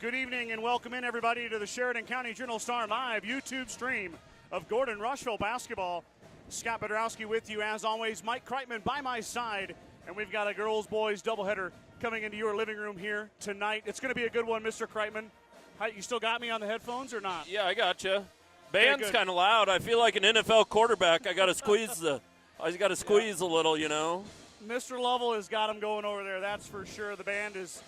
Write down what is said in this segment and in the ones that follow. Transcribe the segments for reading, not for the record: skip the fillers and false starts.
Good evening and welcome in, everybody, to the Sheridan County Journal-Star live YouTube stream of Gordon-Rushville basketball. Scott Bidroski with you, as always. Mike Kreitman by my side, and we've got a girls-boys doubleheader coming into your living room here tonight. It's going to be a good one, Mr. Kreitman. You still got me on the headphones or not? Yeah, I got you. Band's kind of loud. I feel like an NFL quarterback. I got to squeeze a little, you know. Mr. Lovell has got him going over there, that's for sure. The band is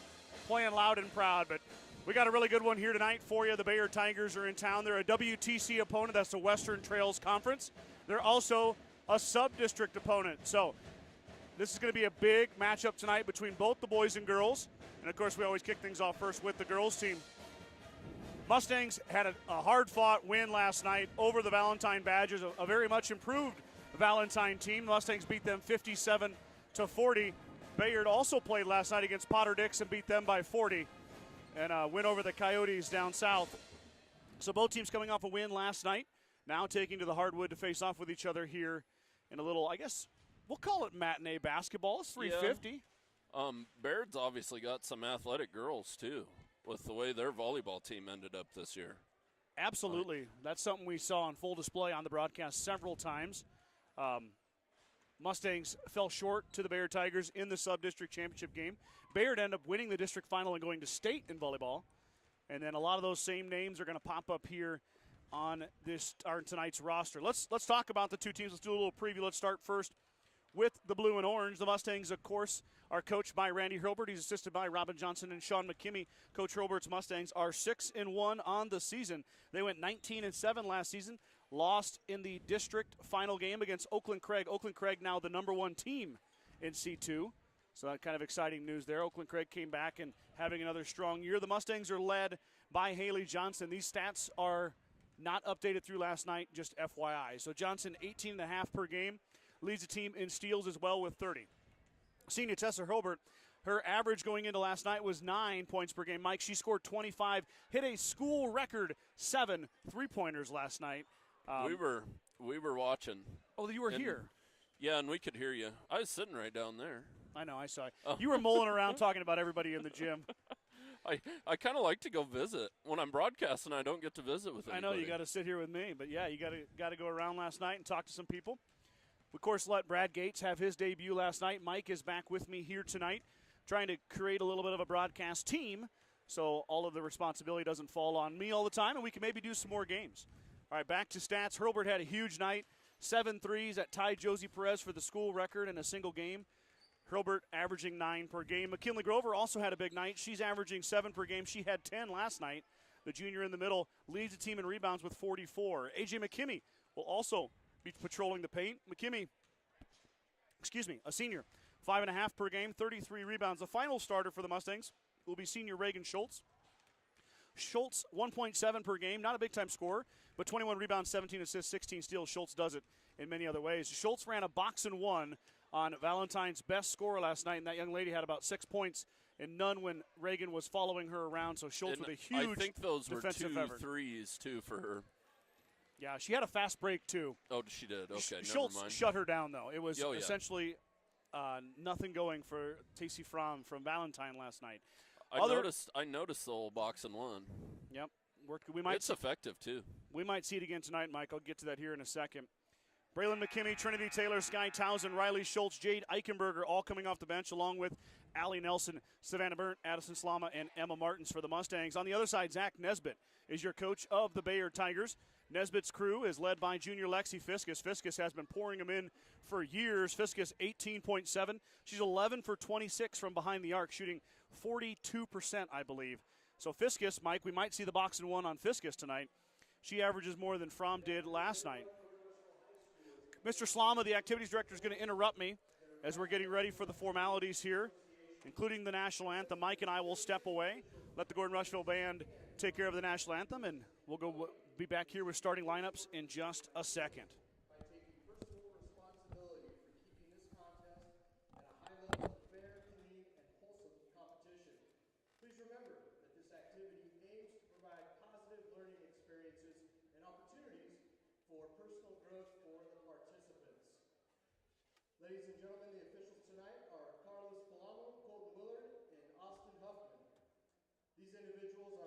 playing loud and proud, but we got a really good one here tonight for you. The Bayard Tigers are in town. They're a WTC opponent. That's the Western Trails Conference. They're also a sub-district opponent. So this is going to be a big matchup tonight between both the boys and girls. And, of course, we always kick things off first with the girls team. Mustangs had a hard-fought win last night over the Valentine Badgers, a very much improved Valentine team. The Mustangs beat them 57-40. Bayard also played last night against Potter Dix and beat them by 40. And win over the Coyotes down south. So both teams coming off a win last night, now taking to the hardwood to face off with each other here in a little, I guess, we'll call it matinee basketball. It's 3:50. Yeah. Baird's obviously got some athletic girls, too, with the way their volleyball team ended up this year. Absolutely. That's something we saw on full display on the broadcast several times. Mustangs fell short to the Bayard Tigers in the sub-district championship game. Bayard ended up winning the district final and going to state in volleyball. And then a lot of those same names are going to pop up here on tonight's roster. Let's talk about the two teams. Let's do a little preview. Let's start first with the blue and orange. The Mustangs, of course, are coached by Randy Hurlbert. He's assisted by Robin Johnson and Sean McKimmey. Coach Hurlbert's Mustangs are 6-1 on the season. They went 19-7 last season. Lost in the district final game against Oakland Craig. Oakland Craig now the #1 team in C2. So that kind of exciting news there. Oakland Craig came back and having another strong year. The Mustangs are led by Haley Johnson. These stats are not updated through last night, just FYI. So Johnson, 18.5 per game, leads the team in steals as well with 30. Senior Tessa Hurlbert, her average going into last night was 9 points per game. Mike, she scored 25, hit a school record 7 3-pointers last night. We were watching. Oh, you were here. Yeah, and we could hear you. I was sitting right down there. I know, I saw you. Oh. You were mulling around talking about everybody in the gym. I kind of like to go visit. When I'm broadcasting, I don't get to visit with anybody. I know, you got to sit here with me. But, yeah, you got to go around last night and talk to some people. We, of course, let Brad Gates have his debut last night. Mike is back with me here tonight, trying to create a little bit of a broadcast team so all of the responsibility doesn't fall on me all the time, and we can maybe do some more games. All right, back to stats. Hurlbert had a huge night. 7 threes that tied Josie Perez for the school record in a single game. Hurlbert averaging 9 per game. McKinley Grover also had a big night. She's averaging 7 per game. She had 10 last night. The junior in the middle leads the team in rebounds with 44. A.J. McKimmey will also be patrolling the paint. McKimmey, a senior, 5.5 per game, 33 rebounds. The final starter for the Mustangs will be senior Reagan Schultz. Schultz, 1.7 per game, not a big-time scorer, but 21 rebounds, 17 assists, 16 steals. Schultz does it in many other ways. Schultz ran a box and one on Valentine's best scorer last night, and that young lady had about 6 points and none when Reagan was following her around. So Schultz with a huge I think those were 2 effort. threes, too, for her. Yeah, she had a fast break, too. Oh, she did. Okay, Schultz never mind. shut her down, though. It was essentially nothing going for Tacey Fromm from Valentine last night. I noticed the old box and one. Yep. It's effective, too. We might see it again tonight, Mike. I'll get to that here in a second. Braylon McKimmey, Trinity Taylor, Sky Townsend, Riley Schultz, Jade Eichenberger, all coming off the bench, along with Allie Nelson, Savannah Burnt, Addison Slama, and Emma Martins for the Mustangs. On the other side, Zach Nesbitt is your coach of the Bayard Tigers. Nesbitt's crew is led by junior Lexi Fiskus. Fiskus has been pouring them in for years. Fiskus, 18.7. She's 11 for 26 from behind the arc, shooting 42%, I believe. So Fiskus, Mike, we might see the box and one on Fiskus tonight. She averages more than Fromm did last night. Mr. Slama, the activities director, is going to interrupt me as we're getting ready for the formalities here, including the national anthem. Mike and I will step away, let the Gordon-Rushville Band take care of the national anthem, and we'll be back here with starting lineups in just a second. Ladies and gentlemen, the officials tonight are Carlos Palamo, Colton Willard, and Austin Huffman. These individuals are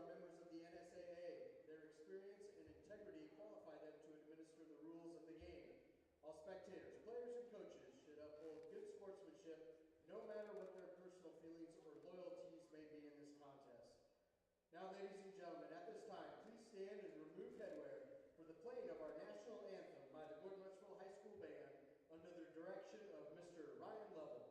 Now, ladies and gentlemen, at this time, please stand and remove headwear for the playing of our national anthem by the Gordon-Rushville High School Band under the direction of Mr. Ryan Lovell.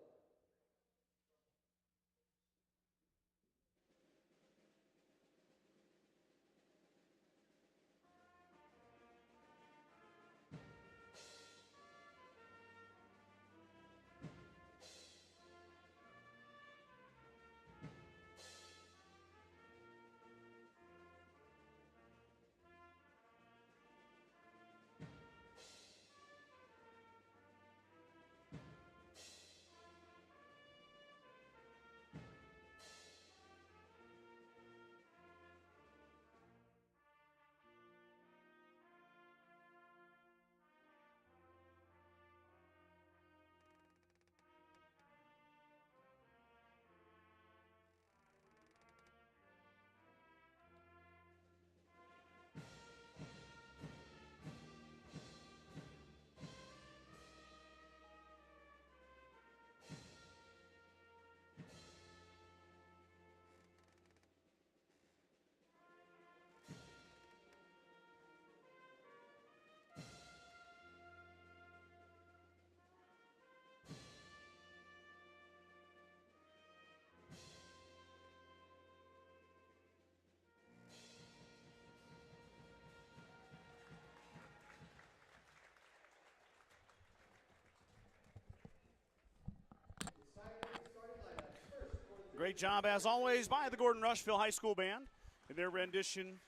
Great job, as always, by the Gordon-Rushville High School Band in their rendition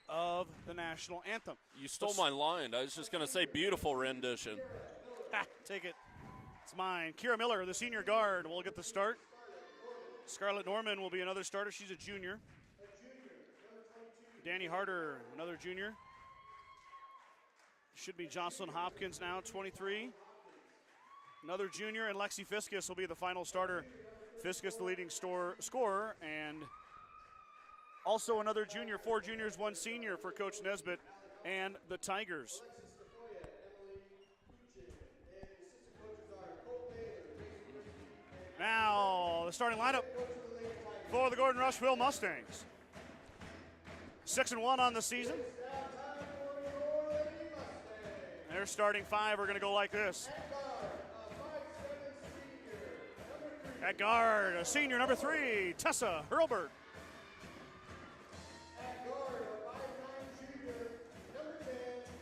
of the national anthem. You stole my line. I was just going to say beautiful rendition. Take it. It's mine. Kira Miller, the senior guard, will get the start. Scarlett Norman will be another starter. She's a junior. Danny Harder, another junior. Should be Jocelyn Hopkins now, 23. Another junior, and Lexi Fiskus will be the final starter. Fiskus, the leading scorer, and also another junior, 4 juniors, 1 senior for Coach Nesbitt and the Tigers. Now, the starting lineup for the Gordon-Rushville Mustangs. 6-1 on the season. Their starting 5 are going to go like this. At guard, a senior, number 3, Tessa Hurlbert. At guard,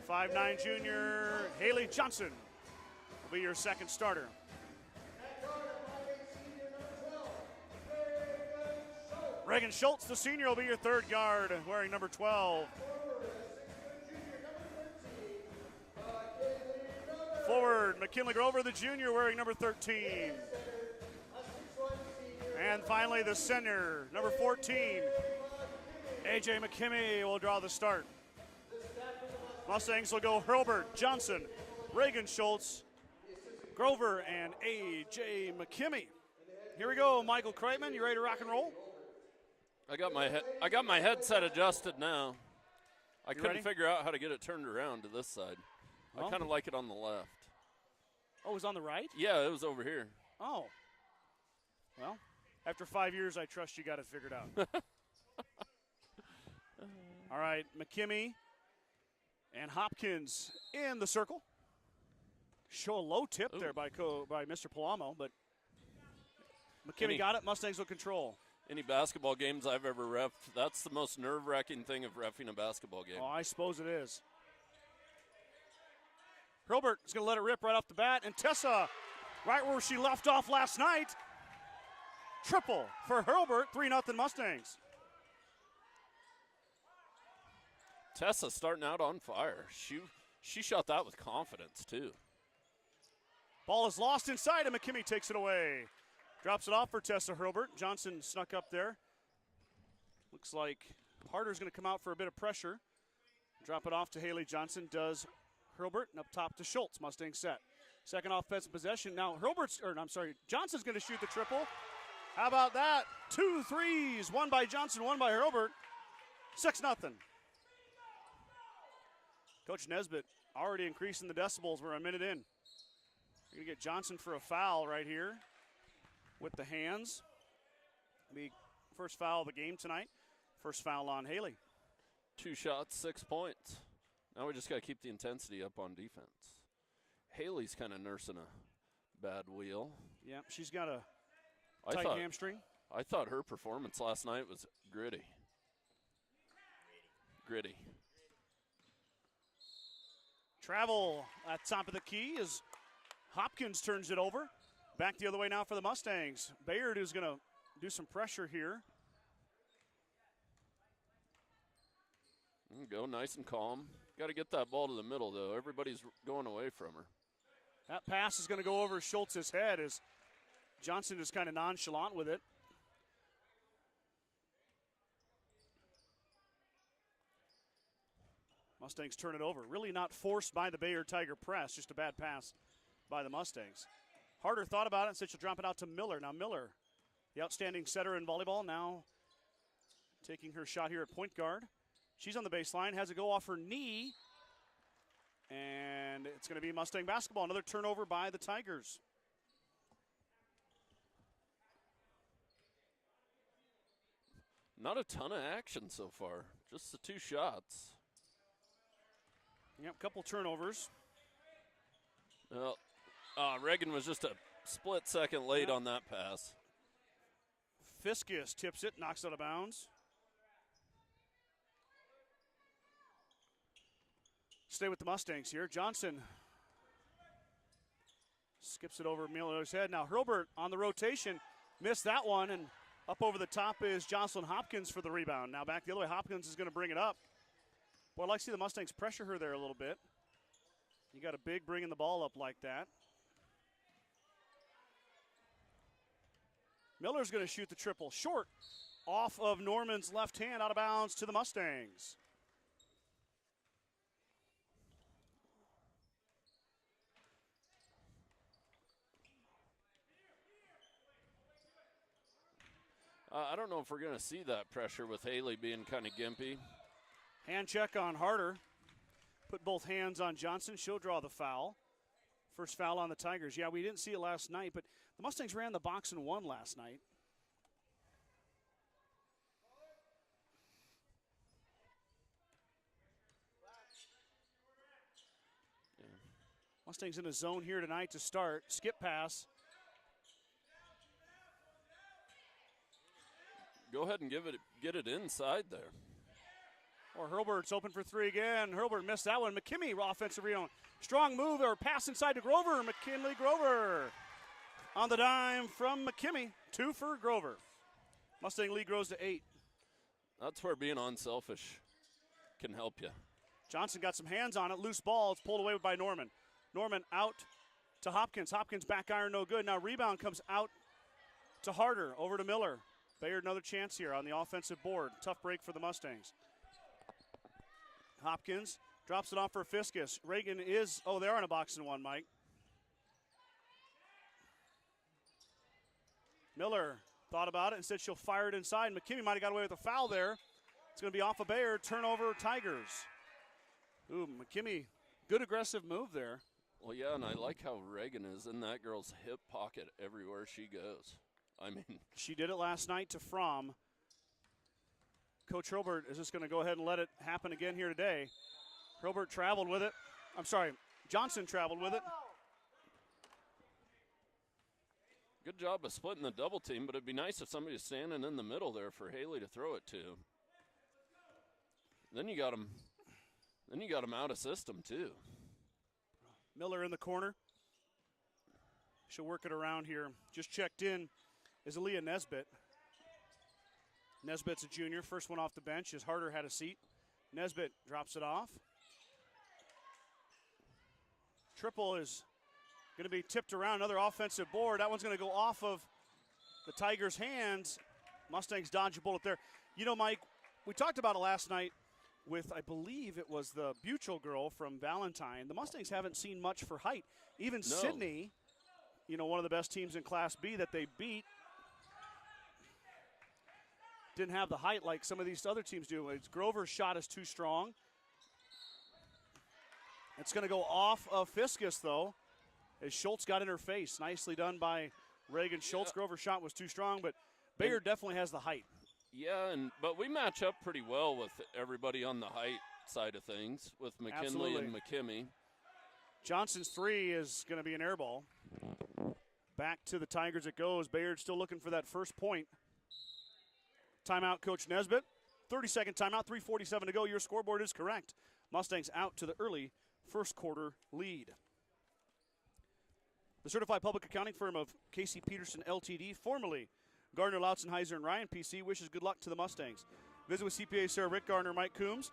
a 5'9" junior, Haley Johnson will be your second starter. At guard, a 5'8" senior, number 12, Reagan Schultz, the senior, will be your third guard, wearing number 12. Forward, McKinley Grover, the junior, wearing number 13. And finally, the center, number 14, A.J. McKimmey will draw the start. Mustangs will go Hurlbert, Johnson, Reagan Schultz, Grover, and A.J. McKimmey. Here we go, Michael Kreitman, you ready to rock and roll? I got my headset adjusted now. I couldn't ready? figure out how to get it turned around to this side. Oh. I kind of like it on the left. Oh, it was on the right? Yeah, it was over here. Oh. Well, after 5 years, I trust you got it figured out. All right, McKimmey and Hopkins in the circle. Show a low tip there by Mr. Palamo, but McKimmey got it. Mustangs will control. Any basketball games I've ever reffed, that's the most nerve-wracking thing of reffing a basketball game. Oh, I suppose it is. Hurlbert is going to let it rip right off the bat, and Tessa, right where she left off last night, triple for Hurlbert, 3-0 Mustangs. Tessa starting out on fire. She shot that with confidence, too. Ball is lost inside, and McKimmey takes it away. Drops it off for Tessa Hurlbert. Johnson snuck up there. Looks like Harder's going to come out for a bit of pressure. Drop it off to Haley Johnson. Does Hurlbert, and up top to Schultz. Mustang set. Second offensive possession. Now Johnson's going to shoot the triple. How about that? 2 threes. One by Johnson, one by Hurlbert. 6-0. Coach Nesbitt already increasing the decibels. We're a minute in. We're going to get Johnson for a foul right here with the hands. Be first foul of the game tonight. First foul on Haley. 2 shots, 6 points. Now we just got to keep the intensity up on defense. Haley's kind of nursing a bad wheel. Yeah, she's got a tight hamstring. I thought her performance last night was gritty. Gritty. Travel at top of the key as Hopkins turns it over. Back the other way now for the Mustangs. Bayard is going to do some pressure here. Go nice and calm. Got to get that ball to the middle, though. Everybody's going away from her. That pass is going to go over Schultz's head as Johnson is kind of nonchalant with it. Mustangs turn it over. Really not forced by the Bayard Tiger press, just a bad pass by the Mustangs. Harder thought about it and said she'll drop it out to Miller. Now Miller, the outstanding setter in volleyball, now taking her shot here at point guard. She's on the baseline, has it go off her knee, and it's going to be Mustang basketball. Another turnover by the Tigers. Not a ton of action so far, just the 2 shots. Yep, couple turnovers. Well, Reagan was just a split second late on that pass. Fiskus tips it, knocks it out of bounds. Stay with the Mustangs here. Johnson skips it over Miller's head. Now Hurlbert on the rotation, missed that one, and up over the top is Jocelyn Hopkins for the rebound. Now back the other way, Hopkins is going to bring it up. Boy, I'd like to see the Mustangs pressure her there a little bit. You got a big bringing the ball up like that. Miller's going to shoot the triple short off of Norman's left hand, out of bounds to the Mustangs. I don't know if we're going to see that pressure with Haley being kind of gimpy. Hand check on Harder. Put both hands on Johnson. She'll draw the foul. First foul on the Tigers. Yeah, we didn't see it last night, but the Mustangs ran the box and won last night. Yeah. Mustangs in a zone here tonight to start. Skip pass. Go ahead and get it inside there. Or Hurlbert's open for 3 again. Hurlbert missed that one. McKimmey, offensive rebound. Strong move or pass inside to Grover. McKinley Grover on the dime from McKimmey. 2 for Grover. Mustang lead grows to 8. That's where being unselfish can help you. Johnson got some hands on it. Loose ball. It's pulled away by Norman. Norman out to Hopkins. Hopkins back iron, no good. Now rebound comes out to Harder. Over to Miller. Bayard another chance here on the offensive board. Tough break for the Mustangs. Hopkins drops it off for Fiskus. Reagan is, they're on a box and one, Mike. Miller thought about it and said she'll fire it inside. McKimmey might have got away with a foul there. It's going to be off of Bayard. Turnover, Tigers. Ooh, McKimmey, good aggressive move there. Well, yeah, and I like how Reagan is in that girl's hip pocket everywhere she goes. I mean, she did it last night to Fromm. Coach Hurlbert is just going to go ahead and let it happen again here today. Hurlbert traveled with it. Johnson traveled with it. Good job of splitting the double team, but it'd be nice if somebody was standing in the middle there for Haley to throw it to. Then you got him out of system too. Miller in the corner. She'll work it around here. Just checked in is Aaliyah Nesbitt. Nesbitt's a junior, first one off the bench as Harder had a seat. Nesbitt drops it off. Triple is going to be tipped around, another offensive board. That one's going to go off of the Tigers' hands. Mustangs dodge a bullet there. You know, Mike, we talked about it last night with, I believe it was the Buchel girl from Valentine. The Mustangs haven't seen much for height. Even Sydney, one of the best teams in Class B that they beat, didn't have the height like some of these other teams do. Grover's shot is too strong. It's going to go off of Fiskus, though, as Schultz got in her face. Nicely done by Reagan Schultz. Grover's shot was too strong, but Bayard definitely has the height. Yeah, but we match up pretty well with everybody on the height side of things with McKinley and McKimmey. Johnson's three is going to be an air ball. Back to the Tigers it goes. Bayard still looking for that first point. Timeout, Coach Nesbitt. 30-second timeout, 3:47 to go. Your scoreboard is correct. Mustangs out to the early first quarter lead. The certified public accounting firm of Casey Peterson LTD, formerly Gardner, Lautzenheiser, and Ryan PC, wishes good luck to the Mustangs. Visit with CPA Sarah Rick Gardner, Mike Coombs,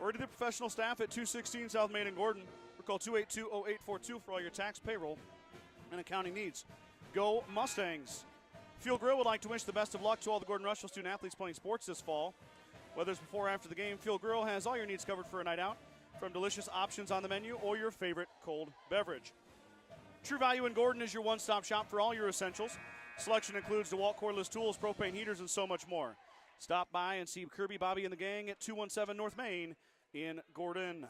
or to the professional staff at 216 South Main in Gordon, or call 282-0842 for all your tax, payroll, and accounting needs. Go Mustangs! Fuel Grill would like to wish the best of luck to all the Gordon-Rushville student athletes playing sports this fall. Whether it's before or after the game, Fuel Grill has all your needs covered for a night out, from delicious options on the menu or your favorite cold beverage. True Value in Gordon is your one-stop shop for all your essentials. Selection includes DeWalt cordless tools, propane heaters, and so much more. Stop by and see Kirby, Bobby, and the gang at 217 North Main in Gordon.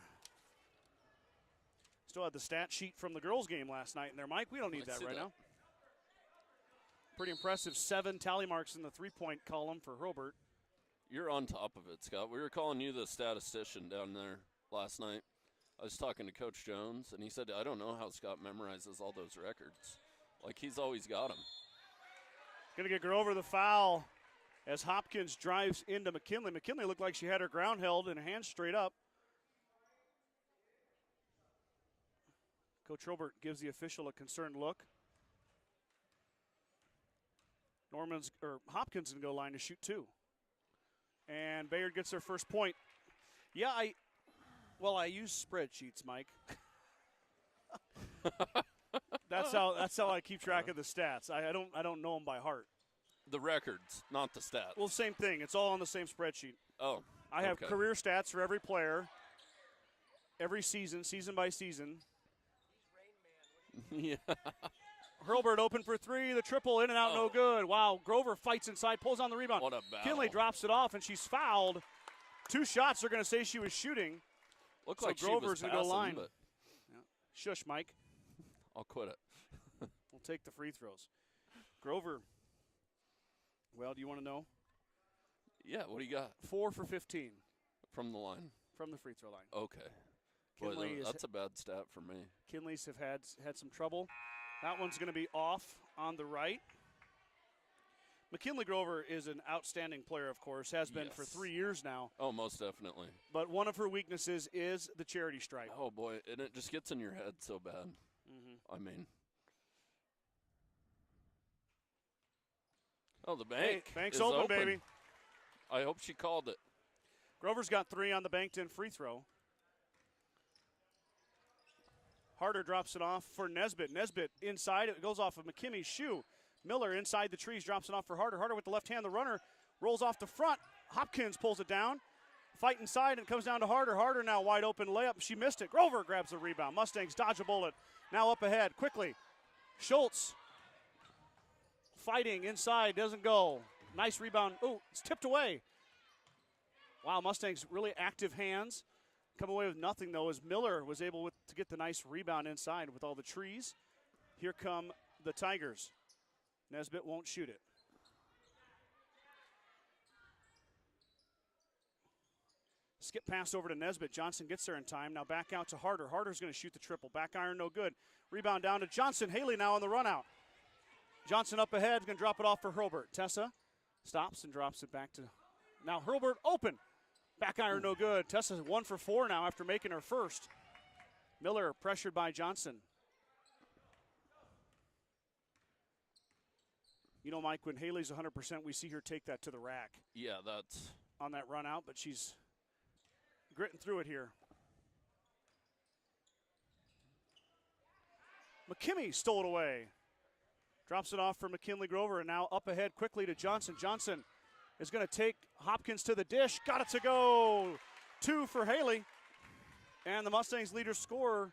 Still had the stat sheet from the girls' game last night in there, Mike. We don't need that right now. Pretty impressive 7 tally marks in the three-point column for Hurlburt. You're on top of it, Scott. We were calling you the statistician down there last night. I was talking to Coach Jones, and he said, I don't know how Scott memorizes all those records. Like, he's always got them. Going to get Grover the foul as Hopkins drives into McKinley. McKinley looked like she had her ground held and hands straight up. Coach Hurlburt gives the official a concerned look. Hopkins going to go line to shoot 2. And Bayard gets their first point. Yeah, I use spreadsheets, Mike. That's how I keep track of the stats. I don't know them by heart. The records, not the stats. Well, same thing. It's all on the same spreadsheet. Oh, I have career stats for every player, every season by season. Yeah. Hurlburt open for 3. The triple in and out, no good. Wow, Grover fights inside, pulls on the rebound. What a battle. Kinley drops it off, and she's fouled. 2 shots are going to say she was shooting. Looks so like Grover's she was going to go passing, line. But Yeah. Shush, Mike. I'll quit it. We'll take the free throws. Grover, well, do you want to know? Yeah, what do you got? 4 for 15. From the line? From the free throw line. Okay. Boy, that's a bad stat for me. Kinley's have had some trouble. That one's going to be off on the right. McKinley Grover is an outstanding player, of course, has been for 3 years now. Oh, most definitely. But one of her weaknesses is the charity stripe. Oh, boy, and it just gets in your head so bad. I mean. Oh, the bank. Hey, bank's is open, baby. I hope she called it. Grover's got 3 on the banked-in free throw. Harder drops it off for Nesbitt. Nesbitt inside. It goes off of McKimmy's shoe. Miller inside the trees drops it off for Harder. Harder with the left hand. The runner rolls off the front. Hopkins pulls it down. Fight inside and it comes down to Harder. Harder now wide open layup. She missed it. Grover grabs the rebound. Mustangs dodge a bullet. Now up ahead quickly. Schultz fighting inside. Doesn't go. Nice rebound. Oh, it's tipped away. Wow, Mustangs really active hands. Come away with nothing, though, as Miller was able to get the nice rebound inside with all the trees. Here come the Tigers. Nesbitt won't shoot it. Skip pass over to Nesbitt. Johnson gets there in time. Now back out to Harder. Harder's going to shoot the triple. Back iron, no good. Rebound down to Johnson. Haley now on the run out. Johnson up ahead, going to drop it off for Hurlburt. Tessa stops and drops it back to, now Hurlburt open. Back iron, no good. Tessa's 1 for 4 now after making her first. Miller pressured by Johnson. You know, Mike, when Haley's 100%, we see her take that to the rack. Yeah, that's on that run out, but she's gritting through it here. McKimmey stole it away. Drops it off for McKinley Grover, and now up ahead quickly to Johnson. Johnson is going to take Hopkins to the dish. Got it to go. 2 for Haley. And the Mustangs' leader scorer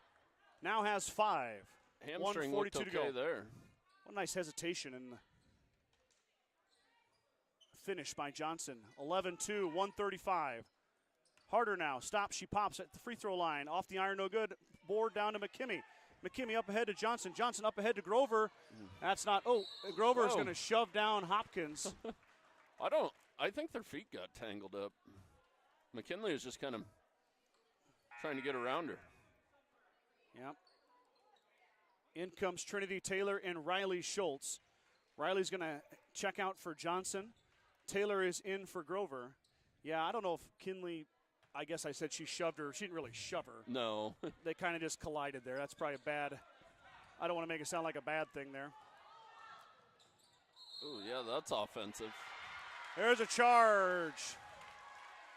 now has 5. Hamstring looked okay to go there. What a nice hesitation in the finish by Johnson. 11-2, 135. Harder now. Stops. She pops at the free throw line. Off the iron, no good. Board down to McKimmey. McKimmey up ahead to Johnson. Johnson up ahead to Grover. That's not. Oh, Grover is going to shove down Hopkins. I think their feet got tangled up. McKinley is just kind of trying to get around her. Yep. In comes Trinity Taylor and Riley Schultz. Riley's going to check out for Johnson. Taylor is in for Grover. Yeah, I don't know if Kinley, I guess I said she shoved her. She didn't really shove her. No. They kind of just collided there. That's probably a bad, I don't want to make it sound like a bad thing there. Oh, yeah, that's offensive. There's a charge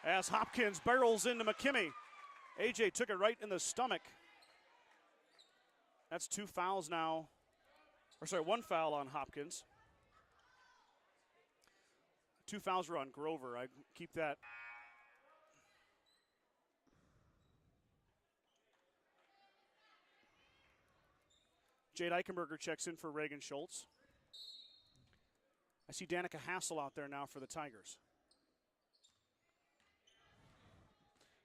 as Hopkins barrels into McKimmey. AJ took it right in the stomach. That's 2 fouls now. Or sorry, 1 foul on Hopkins. 2 fouls were on Grover. I keep that. Jade Eichenberger checks in for Reagan Schultz. I see Danica Hassel out there now for the Tigers.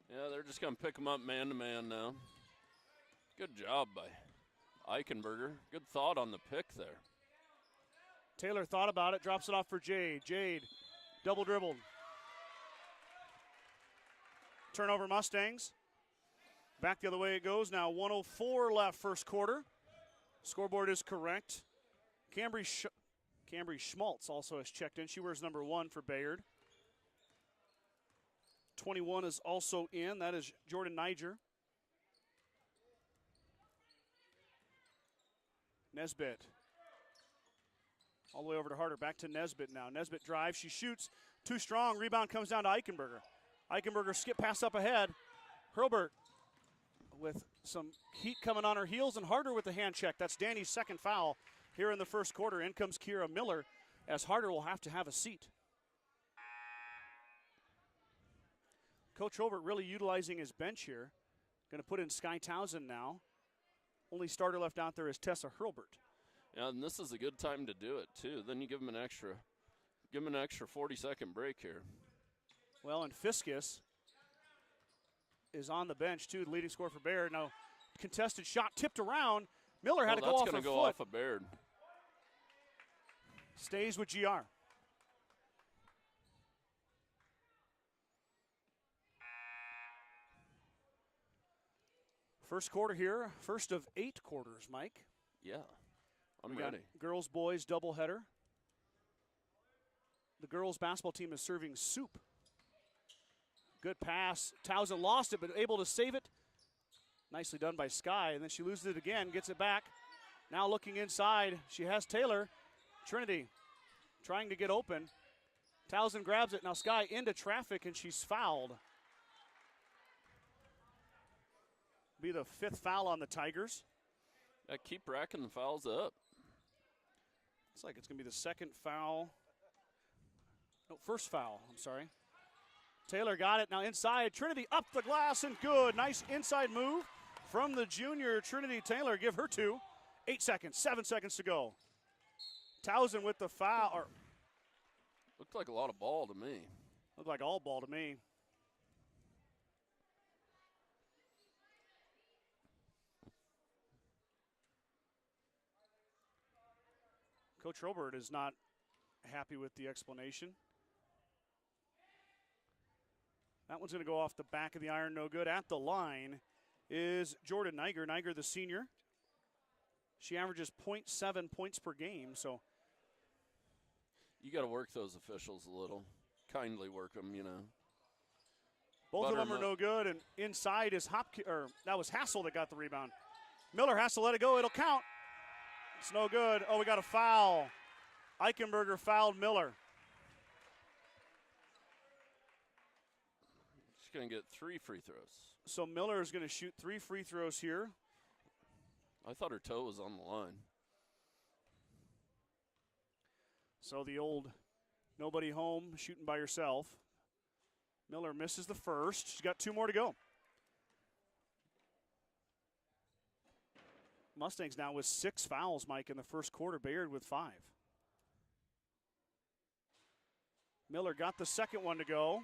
Yeah, they're just going to pick them up man-to-man now. Good job by Eichenberger. Good thought on the pick there. Taylor thought about it, drops it off for Jade. Jade, double dribbled. Turnover Mustangs. Back the other way it goes. Now 1:04 left first quarter. Scoreboard is correct. Cambry Schmaltz also has checked in. She wears number 1 for Bayard. 21 is also in. That is Jordan Niger. Nesbitt. All the way over to Harder. Back to Nesbitt now. Nesbitt drives. She shoots. Too strong. Rebound comes down to Eichenberger. Eichenberger skip pass up ahead. Hurlbert with some heat coming on her heels, and Harder with the hand check. That's Danny's second foul here in the first quarter. In comes Kira Miller as Harder will have to have a seat. Coach Hurlbert really utilizing his bench here. Going to put in Sky Townsend now. Only starter left out there is Tessa Hurlbert. Yeah, and this is a good time to do it too. Then you give them an extra 40-second break here. Well, and Fiskus is on the bench too, the leading scorer for Bayard. Now, contested shot tipped around. Miller had to go off her foot. That's going to go off of Bayard. Stays with GR. First quarter here, first of 8 quarters, Mike. Yeah, I'm We got ready. girls, boys, doubleheader. The girls basketball team is serving soup. Good pass. Townsend lost it, but able to save it. Nicely done by Sky, and then she loses it again, gets it back. Now looking inside, she has Taylor. Trinity trying to get open. Townsend grabs it. Now Sky into traffic, and she's fouled. Be the 5th foul on the Tigers. Yeah, keep racking the fouls up. Looks like it's going to be the 2nd foul. No, 1st foul, I'm sorry. Taylor got it. Now inside, Trinity up the glass and good. Nice inside move from the junior Trinity Taylor. Give her 2. 8 seconds, 7 seconds to go. Townsend with the foul. Looked like a lot of ball to me. Looked like all ball to me. Coach Robert is not happy with the explanation. That one's going to go off the back of the iron, no good. At the line is Jordan Niger. Niger, the senior. She averages 0.7 points per game, so. You got to work those officials a little. Kindly work them, you know. Both of them are no good, and inside is that was Hassel that got the rebound. Miller has to let it go. It'll count. It's no good. Oh, we got a foul. Eichenberger fouled Miller. She's going to get 3 free throws. So Miller is going to shoot 3 free throws here. I thought her toe was on the line. So the old nobody home, shooting by herself. Miller misses the first. She's got 2 more to go. Mustangs now with 6 fouls, Mike, in the first quarter. Bayard with 5. Miller got the second one to go.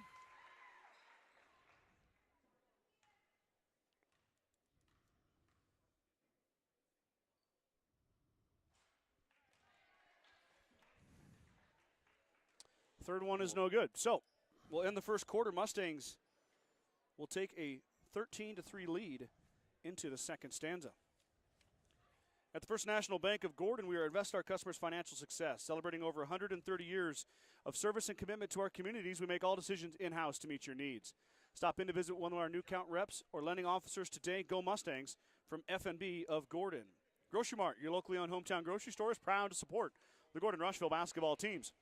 Third one is no good. So we'll end the first quarter. Mustangs will take a 13-3 lead into the second stanza. At the First National Bank of Gordon, we are investing our customers' financial success. Celebrating over 130 years of service and commitment to our communities, we make all decisions in-house to meet your needs. Stop in to visit one of our new count reps or lending officers today. Go Mustangs from F&B of Gordon. Grocery Mart, your locally owned hometown grocery store, is proud to support the Gordon-Rushville basketball teams.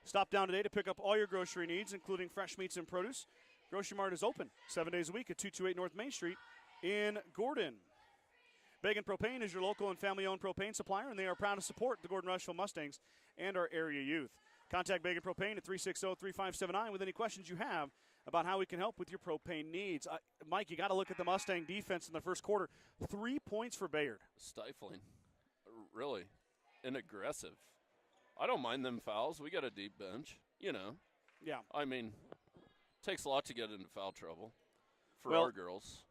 Stop down today to pick up all your grocery needs, including fresh meats and produce. Grocery Mart is open 7 days a week at 228 North Main Street in Gordon. Began Propane is your local and family-owned propane supplier, and they are proud to support the Gordon-Rushville Mustangs and our area youth. Contact Began Propane at 360-3579 with any questions you have about how we can help with your propane needs. Mike, you got to look at the Mustang defense in the first quarter. 3 points for Bayard. Stifling, really, and aggressive. I don't mind them fouls. We got a deep bench, you know. Yeah. I mean, takes a lot to get into foul trouble for Well, our girls.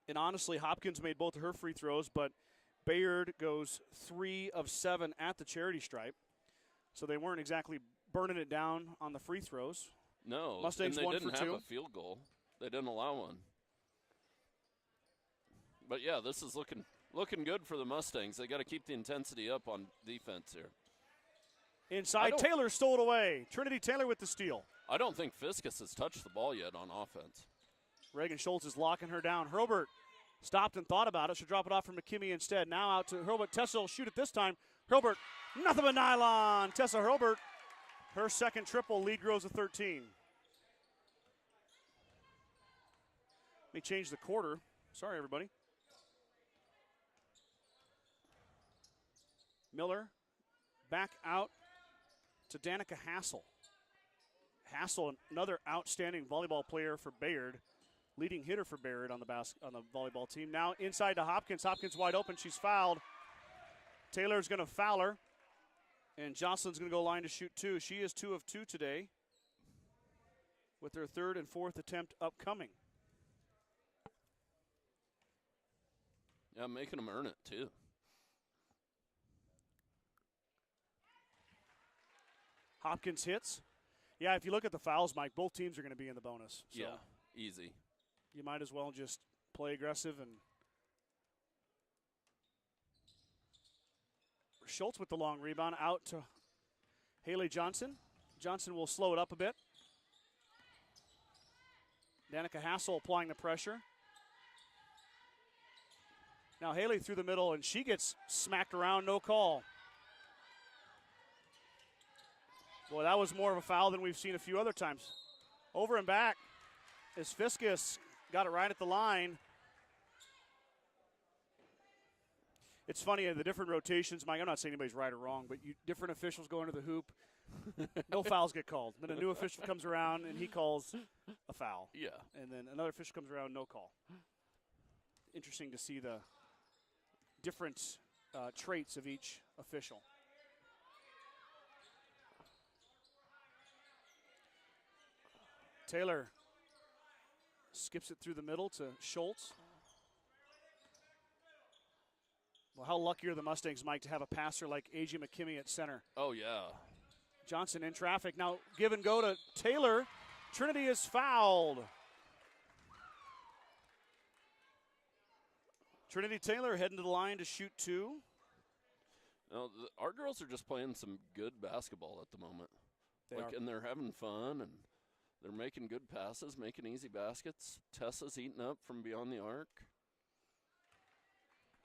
And honestly, Hopkins made both of her free throws, but Bayard goes 3 of 7 at the charity stripe. So they weren't exactly burning it down on the free throws. No, Mustangs and they 1 didn't for have 2. a field goal. They didn't allow one. But yeah, this is looking good for the Mustangs. They got to keep the intensity up on defense here. Inside, Taylor stole it away. Trinity Taylor with the steal. I don't think Fiskus has touched the ball yet on offense. Reagan Schultz is locking her down. Hurlbert stopped and thought about it. She'll drop it off for McKimmey instead. Now out to Hurlbert. Tessa will shoot it this time. Hurlbert, nothing but nylon. Tessa Hurlbert, her second triple. Lead grows to 13. Let me change the quarter. Sorry, everybody. Miller back out to Danica Hassel. Hassel, another outstanding volleyball player for Bayard. Leading hitter for Bayard on the volleyball team. Now inside to Hopkins. Hopkins wide open. She's fouled. Taylor's going to foul her. And Jocelyn's going to go line to shoot 2. She is 2 of 2 today with her third and fourth attempt upcoming. Yeah, making them earn it, too. Hopkins hits. Yeah, if you look at the fouls, Mike, both teams are going to be in the bonus. So Yeah, easy. you might as well just play aggressive. And Schultz with the long rebound out to Haley Johnson. Johnson will slow it up a bit. Danica Hassel applying the pressure. Now Haley through the middle, and she gets smacked around, no call. Boy, that was more of a foul than we've seen a few other times. Over and back as Fiskus got it right at the line. It's funny, the different rotations, Mike, I'm not saying anybody's right or wrong, but different officials go into the hoop. No fouls get called. Then a new official comes around, and he calls a foul. Yeah. And then another official comes around, no call. Interesting to see the different traits of each official. Taylor skips it through the middle to Schultz. Well, how lucky are the Mustangs, Mike, to have a passer like A.J. McKimmey at center? Oh, yeah. Johnson in traffic. Now give and go to Taylor. Trinity is fouled. Trinity Taylor heading to the line to shoot 2. No, our girls are just playing some good basketball at the moment. They are. And they're having fun, and they're making good passes, making easy baskets. Tessa's eating up from beyond the arc.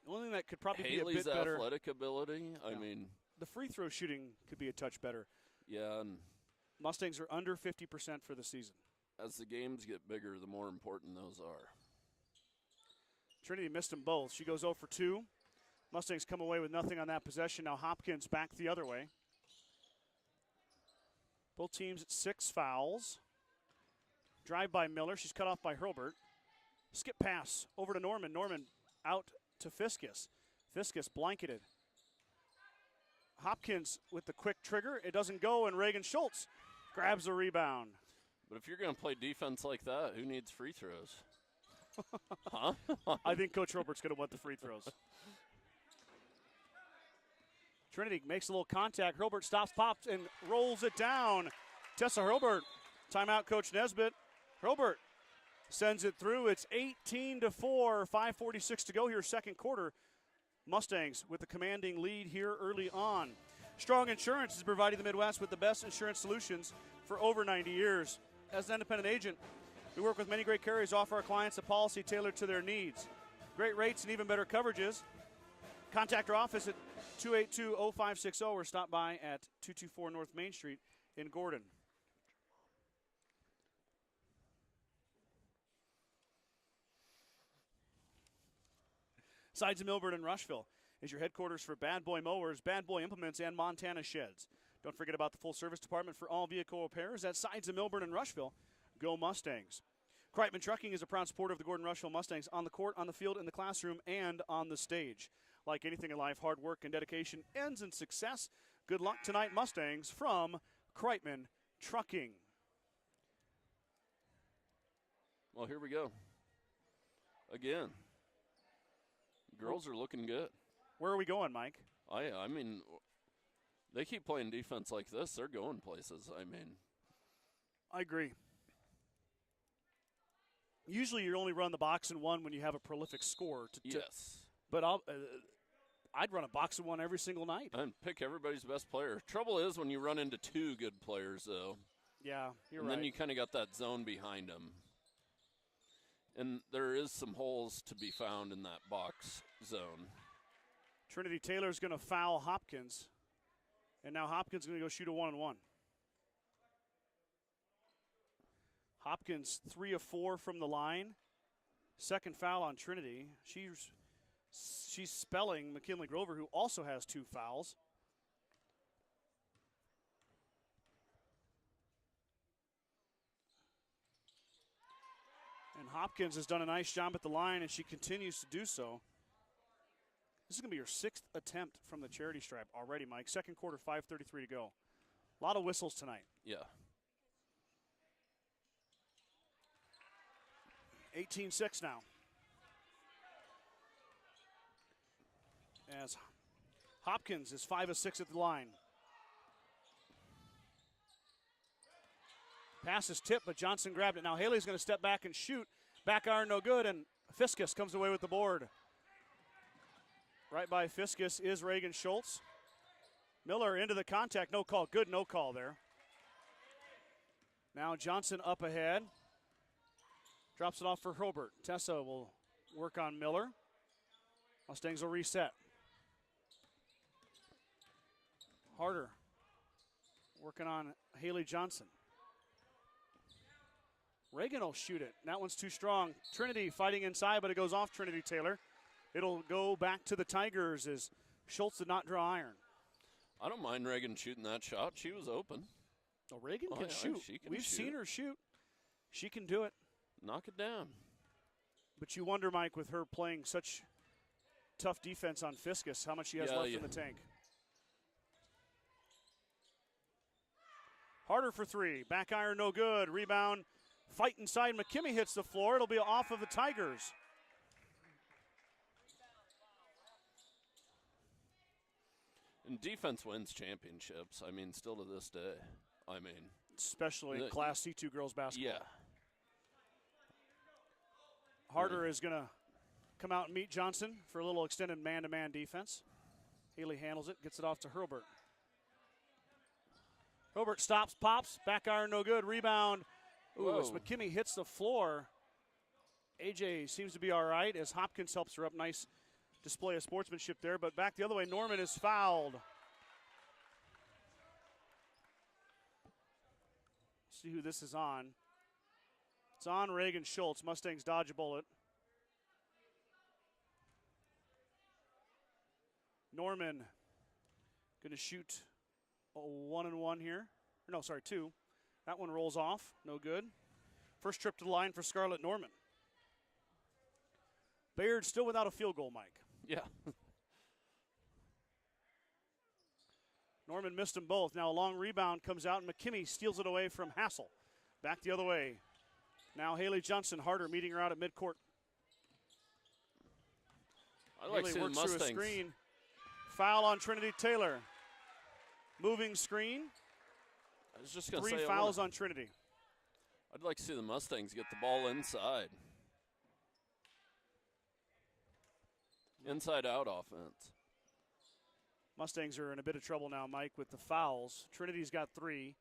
The only thing that could probably Haley's be a bit better. athletic ability, I mean. The free throw shooting could be a touch better. Yeah, and Mustangs are under 50% for the season. as the games get bigger, the more important those are. Trinity missed them both. She goes 0 for 2. Mustangs come away with nothing on that possession. Now Hopkins back the other way. Both teams at 6 fouls. Drive by Miller. She's cut off by Hurlbert. Skip pass over to Norman. Norman out to Fiskus. Fiskus blanketed. Hopkins with the quick trigger. It doesn't go, and Reagan Schultz grabs the rebound. But if you're going to play defense like that, who needs free throws? Huh? I think Coach Hurlbert's going to want the free throws. Trinity makes a little contact. Hurlbert stops, pops, and rolls it down. Tessa Hurlburt. Timeout, Coach Nesbitt. Hurlburt sends it through. It's 18-4, 5:46 to go here, second quarter. Mustangs with the commanding lead here early on. Strong Insurance is providing the Midwest with the best insurance solutions for over 90 years. As an independent agent, we work with many great carriers, offer our clients a policy tailored to their needs. Great rates and even better coverages. Contact our office at 282-0560 or stop by at 224 North Main Street in Gordon. Sides of Milburn and Rushville is your headquarters for Bad Boy Mowers, Bad Boy Implements, and Montana Sheds. Don't forget about the full service department for all vehicle repairs at Sides of Milburn and Rushville. Go Mustangs. Kreitman Trucking is a proud supporter of the Gordon-Rushville Mustangs on the court, on the field, in the classroom, and on the stage. Like anything in life, hard work and dedication ends in success. Good luck tonight, Mustangs, from Kreitman Trucking. Well, here we go. Again. Girls are looking good. Where are we going, Mike? I mean, they keep playing defense like this, they're going places. I mean, I agree. Usually you only run the box and one when you have a prolific scorer. Yes. But I'd run a box and one every single night. And pick everybody's best player. Trouble is when you run into two good players, though. Yeah, you're and right. then you kind of got that zone behind them. And there is some holes to be found in that box zone. Trinity Taylor's going to foul Hopkins. And now Hopkins is going to go shoot a 1-on-1. Hopkins 3 of 4 from the line. Second foul on Trinity. She's spelling McKinley Grover, who also has 2 fouls. And Hopkins has done a nice job at the line, and she continues to do so. This is going to be your 6th attempt from the charity stripe already, Mike. Second quarter, 5:33 to go. A lot of whistles tonight. Yeah. 18-6 now. As Hopkins is 5 of 6 at the line. Pass is tipped, but Johnson grabbed it. Now Haley's going to step back and shoot. Back iron, no good, and Fiskus comes away with the board. Right by Fiskus is Reagan Schultz. Miller into the contact, no call. Good no call there. Now Johnson up ahead. Drops it off for Hurlburt. Tessa will work on Miller. Mustangs will reset. Harder. Working on Haley Johnson. Reagan will shoot it. That one's too strong. Trinity fighting inside, but it goes off Trinity Taylor. It'll go back to the Tigers as Schultz did not draw iron. I don't mind Reagan shooting that shot. She was open. Oh, Reagan can shoot. We've seen her shoot. She can do it. Knock it down. But you wonder, Mike, with her playing such tough defense on Fiskus, how much she has left in the tank. Harder for 3. Back iron, no good. Rebound. Fight inside. McKimmey hits the floor. It'll be off of the Tigers. And defense wins championships. I mean, still to this day. I mean. Especially in Class C2 girls basketball. Yeah. Harder is going to come out and meet Johnson for a little extended man-to-man defense. Haley handles it, gets it off to Hurlburt. Hurlburt stops, pops, back iron, no good. Rebound. Ooh, as McKimmey hits the floor. AJ seems to be all right as Hopkins helps her up. Nice display of sportsmanship there, but back the other way, Norman is fouled. See who this is on. It's on Reagan Schultz. Mustangs dodge a bullet. Norman going to shoot a 1-and-1 here. Or no, sorry, 2. That one rolls off. No good. First trip to the line for Scarlett Norman. Bayard still without a field goal, Mike. Yeah. Norman missed them both. Now a long rebound comes out, and McKimmey steals it away from Hassel. Back the other way. Now Haley Johnson, Harder meeting her out at midcourt. I like seeing works Mustangs. Through a screen. Foul on Trinity Taylor. Moving screen. I was just going to 3 say, fouls on Trinity. I'd like to see the Mustangs get the ball inside. Inside-out offense. Mustangs are in a bit of trouble now, Mike, with the fouls. Trinity's got 3.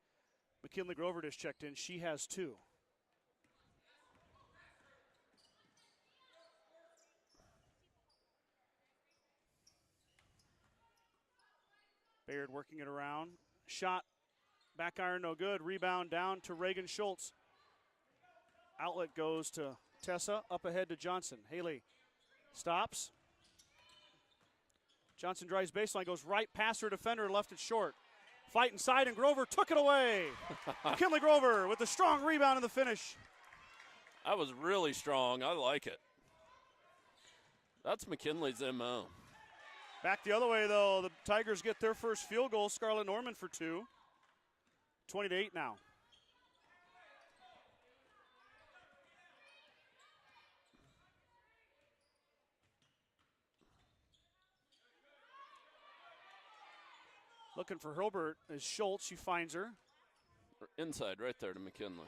McKinley Grover just checked in. She has 2. Bayard working it around. Shot, back iron, no good. Rebound down to Reagan Schultz. Outlet goes to Tessa, up ahead to Johnson. Haley stops. Johnson drives baseline, goes right past her defender, left it short. Fight inside, and Grover took it away. McKinley Grover with a strong rebound in the finish. That was really strong. I like it. That's McKinley's MO. Back the other way, though. The Tigers get their first field goal. Scarlett Norman for 2. 20-8 now. Looking for Hilbert is Schultz. She finds her. Inside right there to McKinley.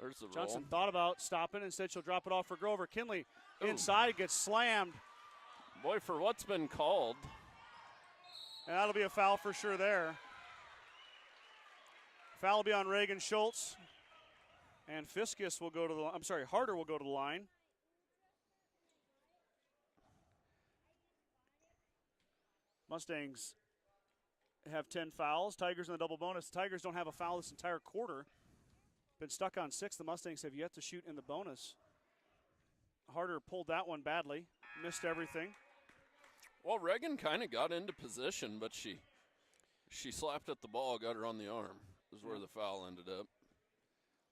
There's the roll. Johnson thought about stopping. Instead, she'll drop it off for Grover. Kinley inside, gets slammed. Boy, for what's been called. And that'll be a foul for sure there. Foul will be on Reagan Schultz. And Fiskus will go to the line. I'm sorry, Harder will go to the line. Mustangs have 10 fouls. Tigers in the double bonus. The Tigers don't have a foul this entire quarter. Been stuck on 6. The Mustangs have yet to shoot in the bonus. Harder pulled that one badly. Missed everything. Well, Reagan kind of got into position, but she slapped at the ball, got her on the arm. Is where the foul ended up.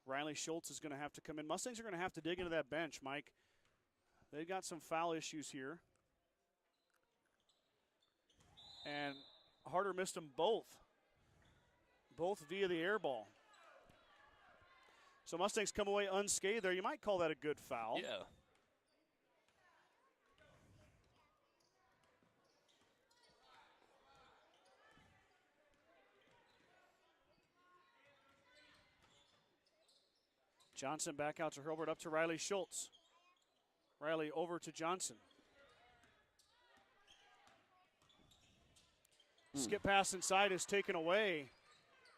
Riley Schultz is going to have to come in. Mustangs are going to have to dig into that bench, Mike. They've got some foul issues here. And Harder missed them both via the air ball. So Mustangs come away unscathed there. You might call that a good foul. Yeah. Johnson back out to Hurlbert, up to Riley Schultz. Riley over to Johnson. Skip pass inside is taken away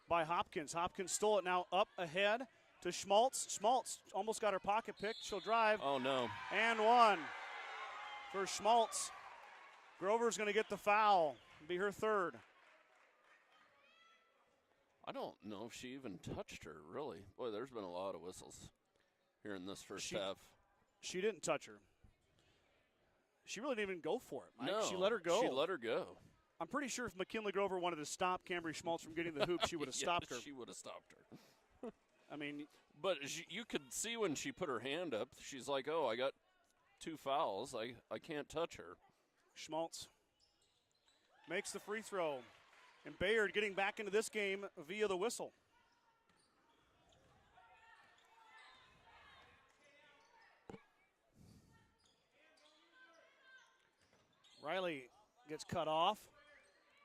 by Hopkins. Hopkins stole it, now up ahead to Schmaltz. Schmaltz almost got her pocket picked. She'll drive. Oh, no. And 1 for Schmaltz. Grover's going to get the foul. It'll be her 3rd. I don't know if she even touched her, really. Boy, there's been a lot of whistles here in this first half. She didn't touch her. She really didn't even go for it, Mike. No, she let her go. She let her go. I'm pretty sure if McKinley Grover wanted to stop Cambry Schmaltz from getting the hoop, she would have stopped her. She would have stopped her. I mean, but you could see when she put her hand up, she's like, oh, I got 2 fouls. I can't touch her. Schmaltz makes the free throw. And Bayard getting back into this game via the whistle. Riley gets cut off.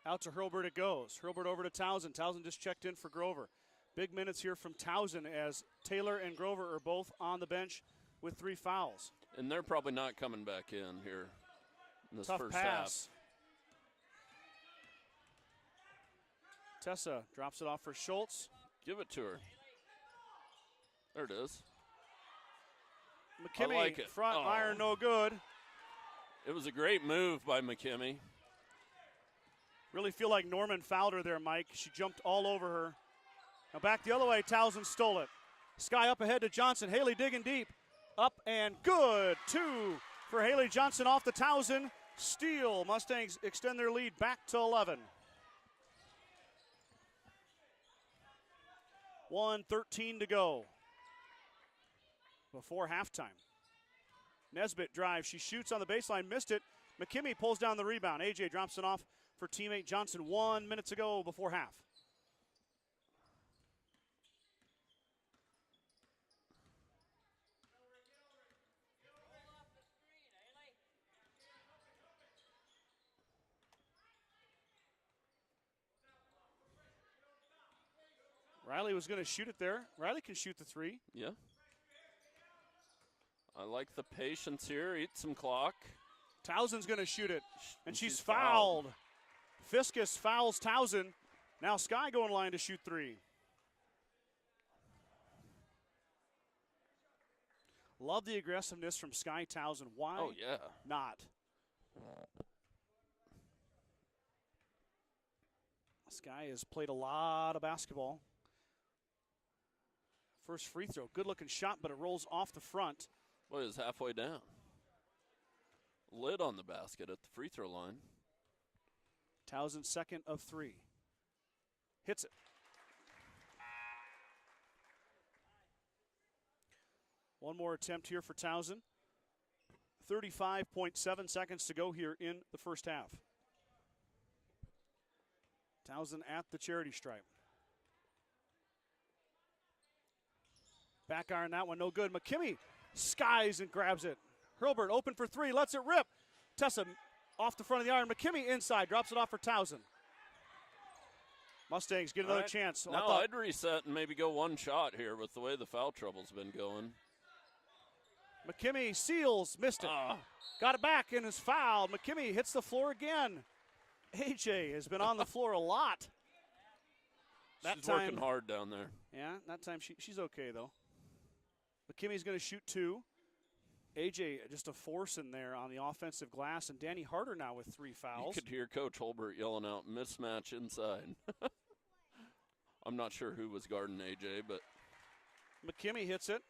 Out to Hurlbert it goes. Hurlbert over to Townsend. Townsend just checked in for Grover. Big minutes here from Townsend as Taylor and Grover are both on the bench with 3 fouls. And they're probably not coming back in here in this Tough first pass. half. Tessa drops it off for Schultz. Give it to her. There it is. McKimmey, I like it. front iron, no good. It was a great move by McKimmey. Really feel like Norman fouled her there, Mike. She jumped all over her. Now back the other way, Townsend stole it. Sky up ahead to Johnson. Haley digging deep. Up and good. 2 for Haley Johnson off the Townsend. Steal. Mustangs extend their lead back to 11. 1:13 to go before halftime. Nesbitt drives. She shoots on the baseline, missed it. McKimmey pulls down the rebound. AJ drops it off for teammate Johnson 1 minute to go before half. Riley was going to shoot it there. Riley can shoot the three. Yeah. I like the patience here. Eat some clock. Towson's going to shoot it, and she's fouled. Fiskus fouls Towson. Now Sky going line to shoot three. Love the aggressiveness from Sky Towson. Why not? Sky has played a lot of basketball. First free throw. Good-looking shot, but it rolls off the front. Well, it was halfway down. Lid on the basket at the free throw line. Towson's second of three. Hits it. One more attempt here for Towson. 35.7 seconds to go here in the first half. Towson at the charity stripe. Back iron that one, no good. McKimmey skies and grabs it. Hurlbert open for three, lets it rip. Tessa off the front of the iron. McKimmey inside, drops it off for Towson. Mustangs get another chance. Now I'd reset and maybe go one shot here with the way the foul trouble's been going. McKimmey seals, missed it. Got it back and is fouled. McKimmey hits the floor again. AJ has been on the floor a lot. She's working hard down there. Yeah, that time she's okay, though. McKimmey's going to shoot two. AJ just a force in there on the offensive glass, and Danny Harder now with 3 fouls. You could hear Coach Holbert yelling out, mismatch inside. I'm not sure who was guarding AJ, but. McKimmey hits it.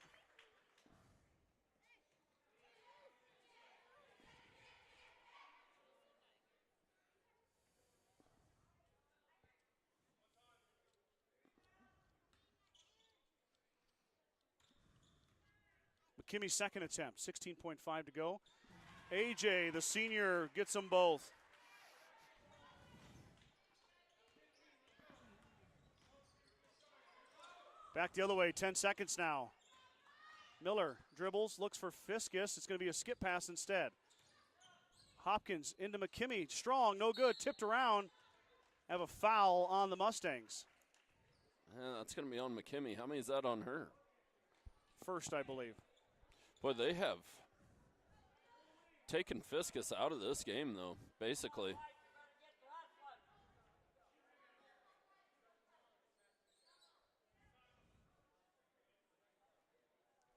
McKimmey's second attempt, 16.5 to go. AJ, the senior, gets them both. Back the other way, 10 seconds now. Miller dribbles, looks for Fiskus. It's going to be a skip pass instead. Hopkins into McKimmey, strong, no good, tipped around. Have a foul on the Mustangs. Yeah, that's going to be on McKimmey. How many is that on her? First, I believe. Boy, they have taken Fiskus out of this game, though, basically.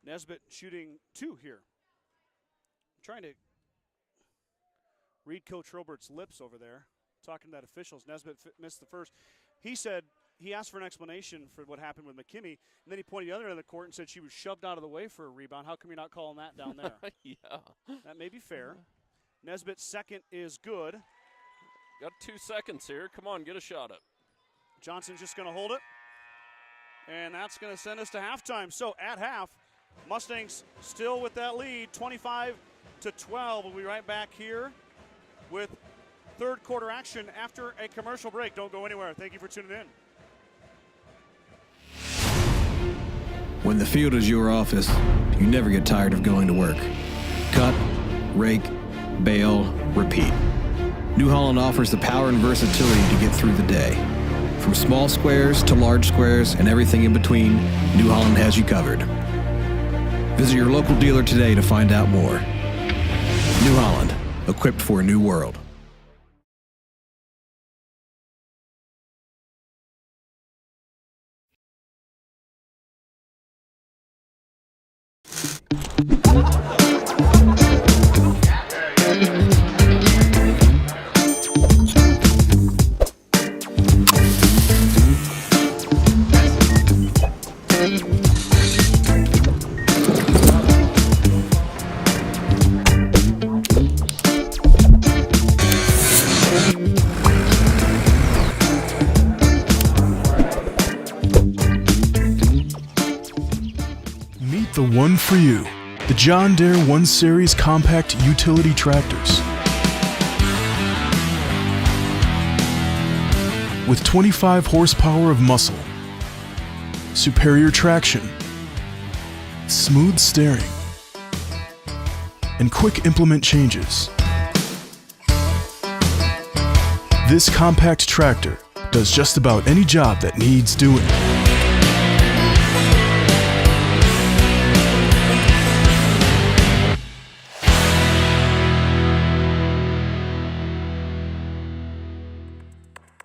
Nesbitt shooting 2 here. I'm trying to read Coach Robert's lips over there, talking to that officials. Nesbitt missed the first. He said, he asked for an explanation for what happened with McKimmey, and then he pointed the other end of the court and said she was shoved out of the way for a rebound. How come you're not calling that down there? Yeah. That may be fair. Nesbitt's second is good. Got 2 seconds here. Come on, get a shot up. Johnson's just going to hold it, and that's going to send us to halftime. So at half, Mustangs still with that lead, 25-12. We'll be right back here with third quarter action after a commercial break. Don't go anywhere. Thank you for tuning in. When the field is your office, you never get tired of going to work. Cut, rake, bale, repeat. New Holland offers the power and versatility to get through the day. From small squares to large squares and everything in between, New Holland has you covered. Visit your local dealer today to find out more. New Holland, equipped for a new world. The one for you, the John Deere 1 Series compact utility tractors. With 25 horsepower of muscle, superior traction, smooth steering, and quick implement changes. This compact tractor does just about any job that needs doing.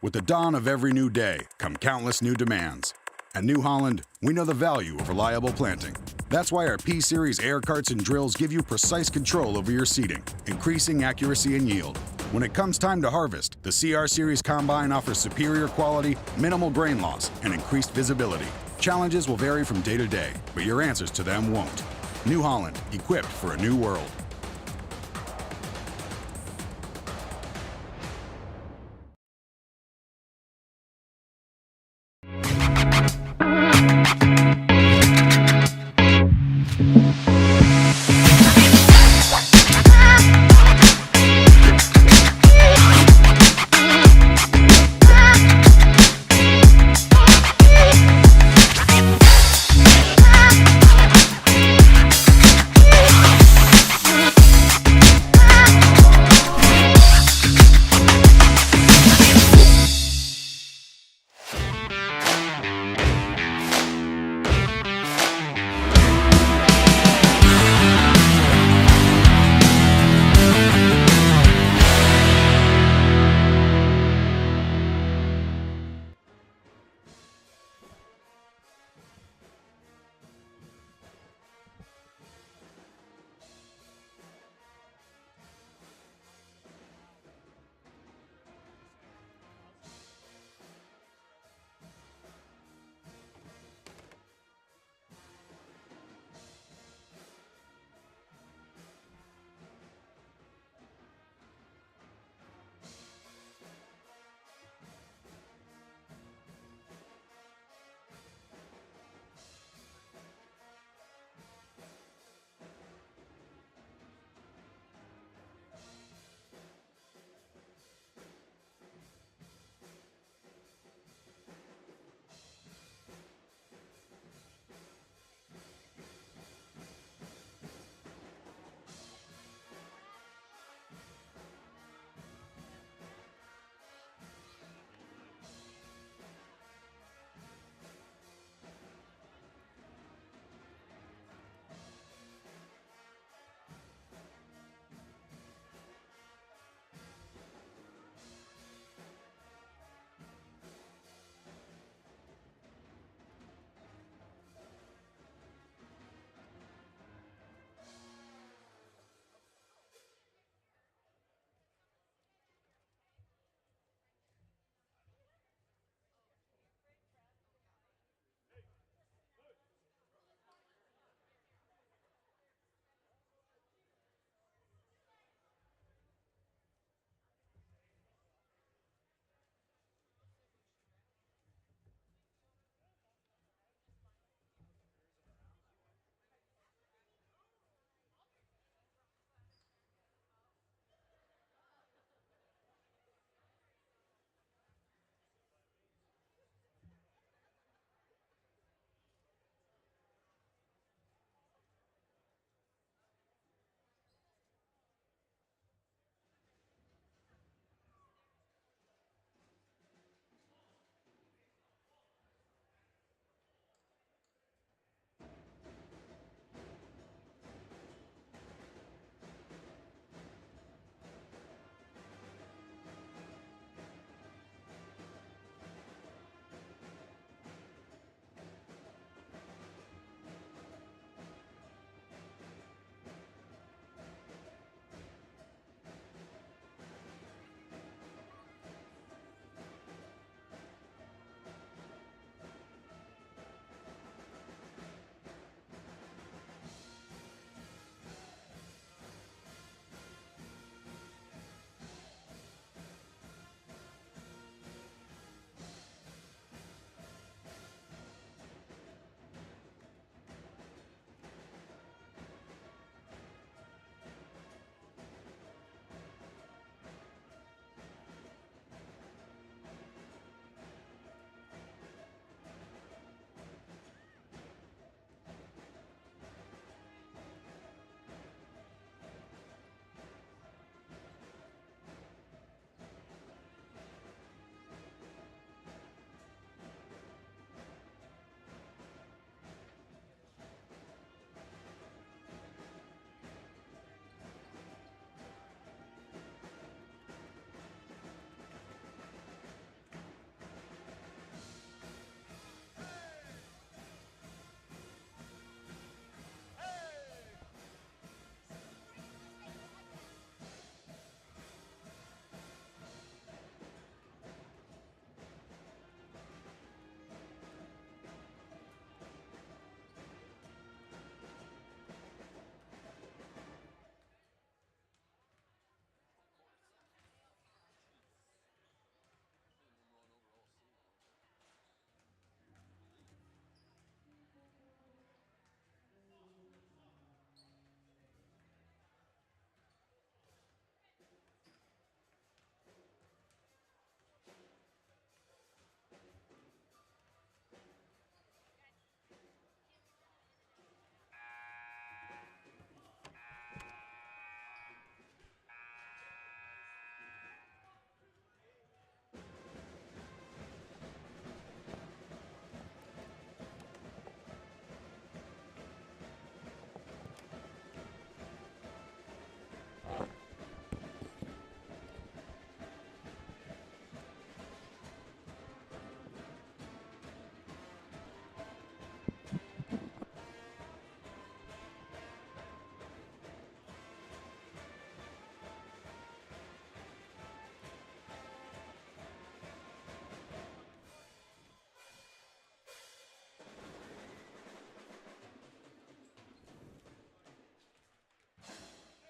With the dawn of every new day come countless new demands. At New Holland, we know the value of reliable planting. That's why our P-Series air carts and drills give you precise control over your seeding, increasing accuracy and yield. When it comes time to harvest, the CR Series Combine offers superior quality, minimal grain loss, and increased visibility. Challenges will vary from day to day, but your answers to them won't. New Holland, equipped for a new world.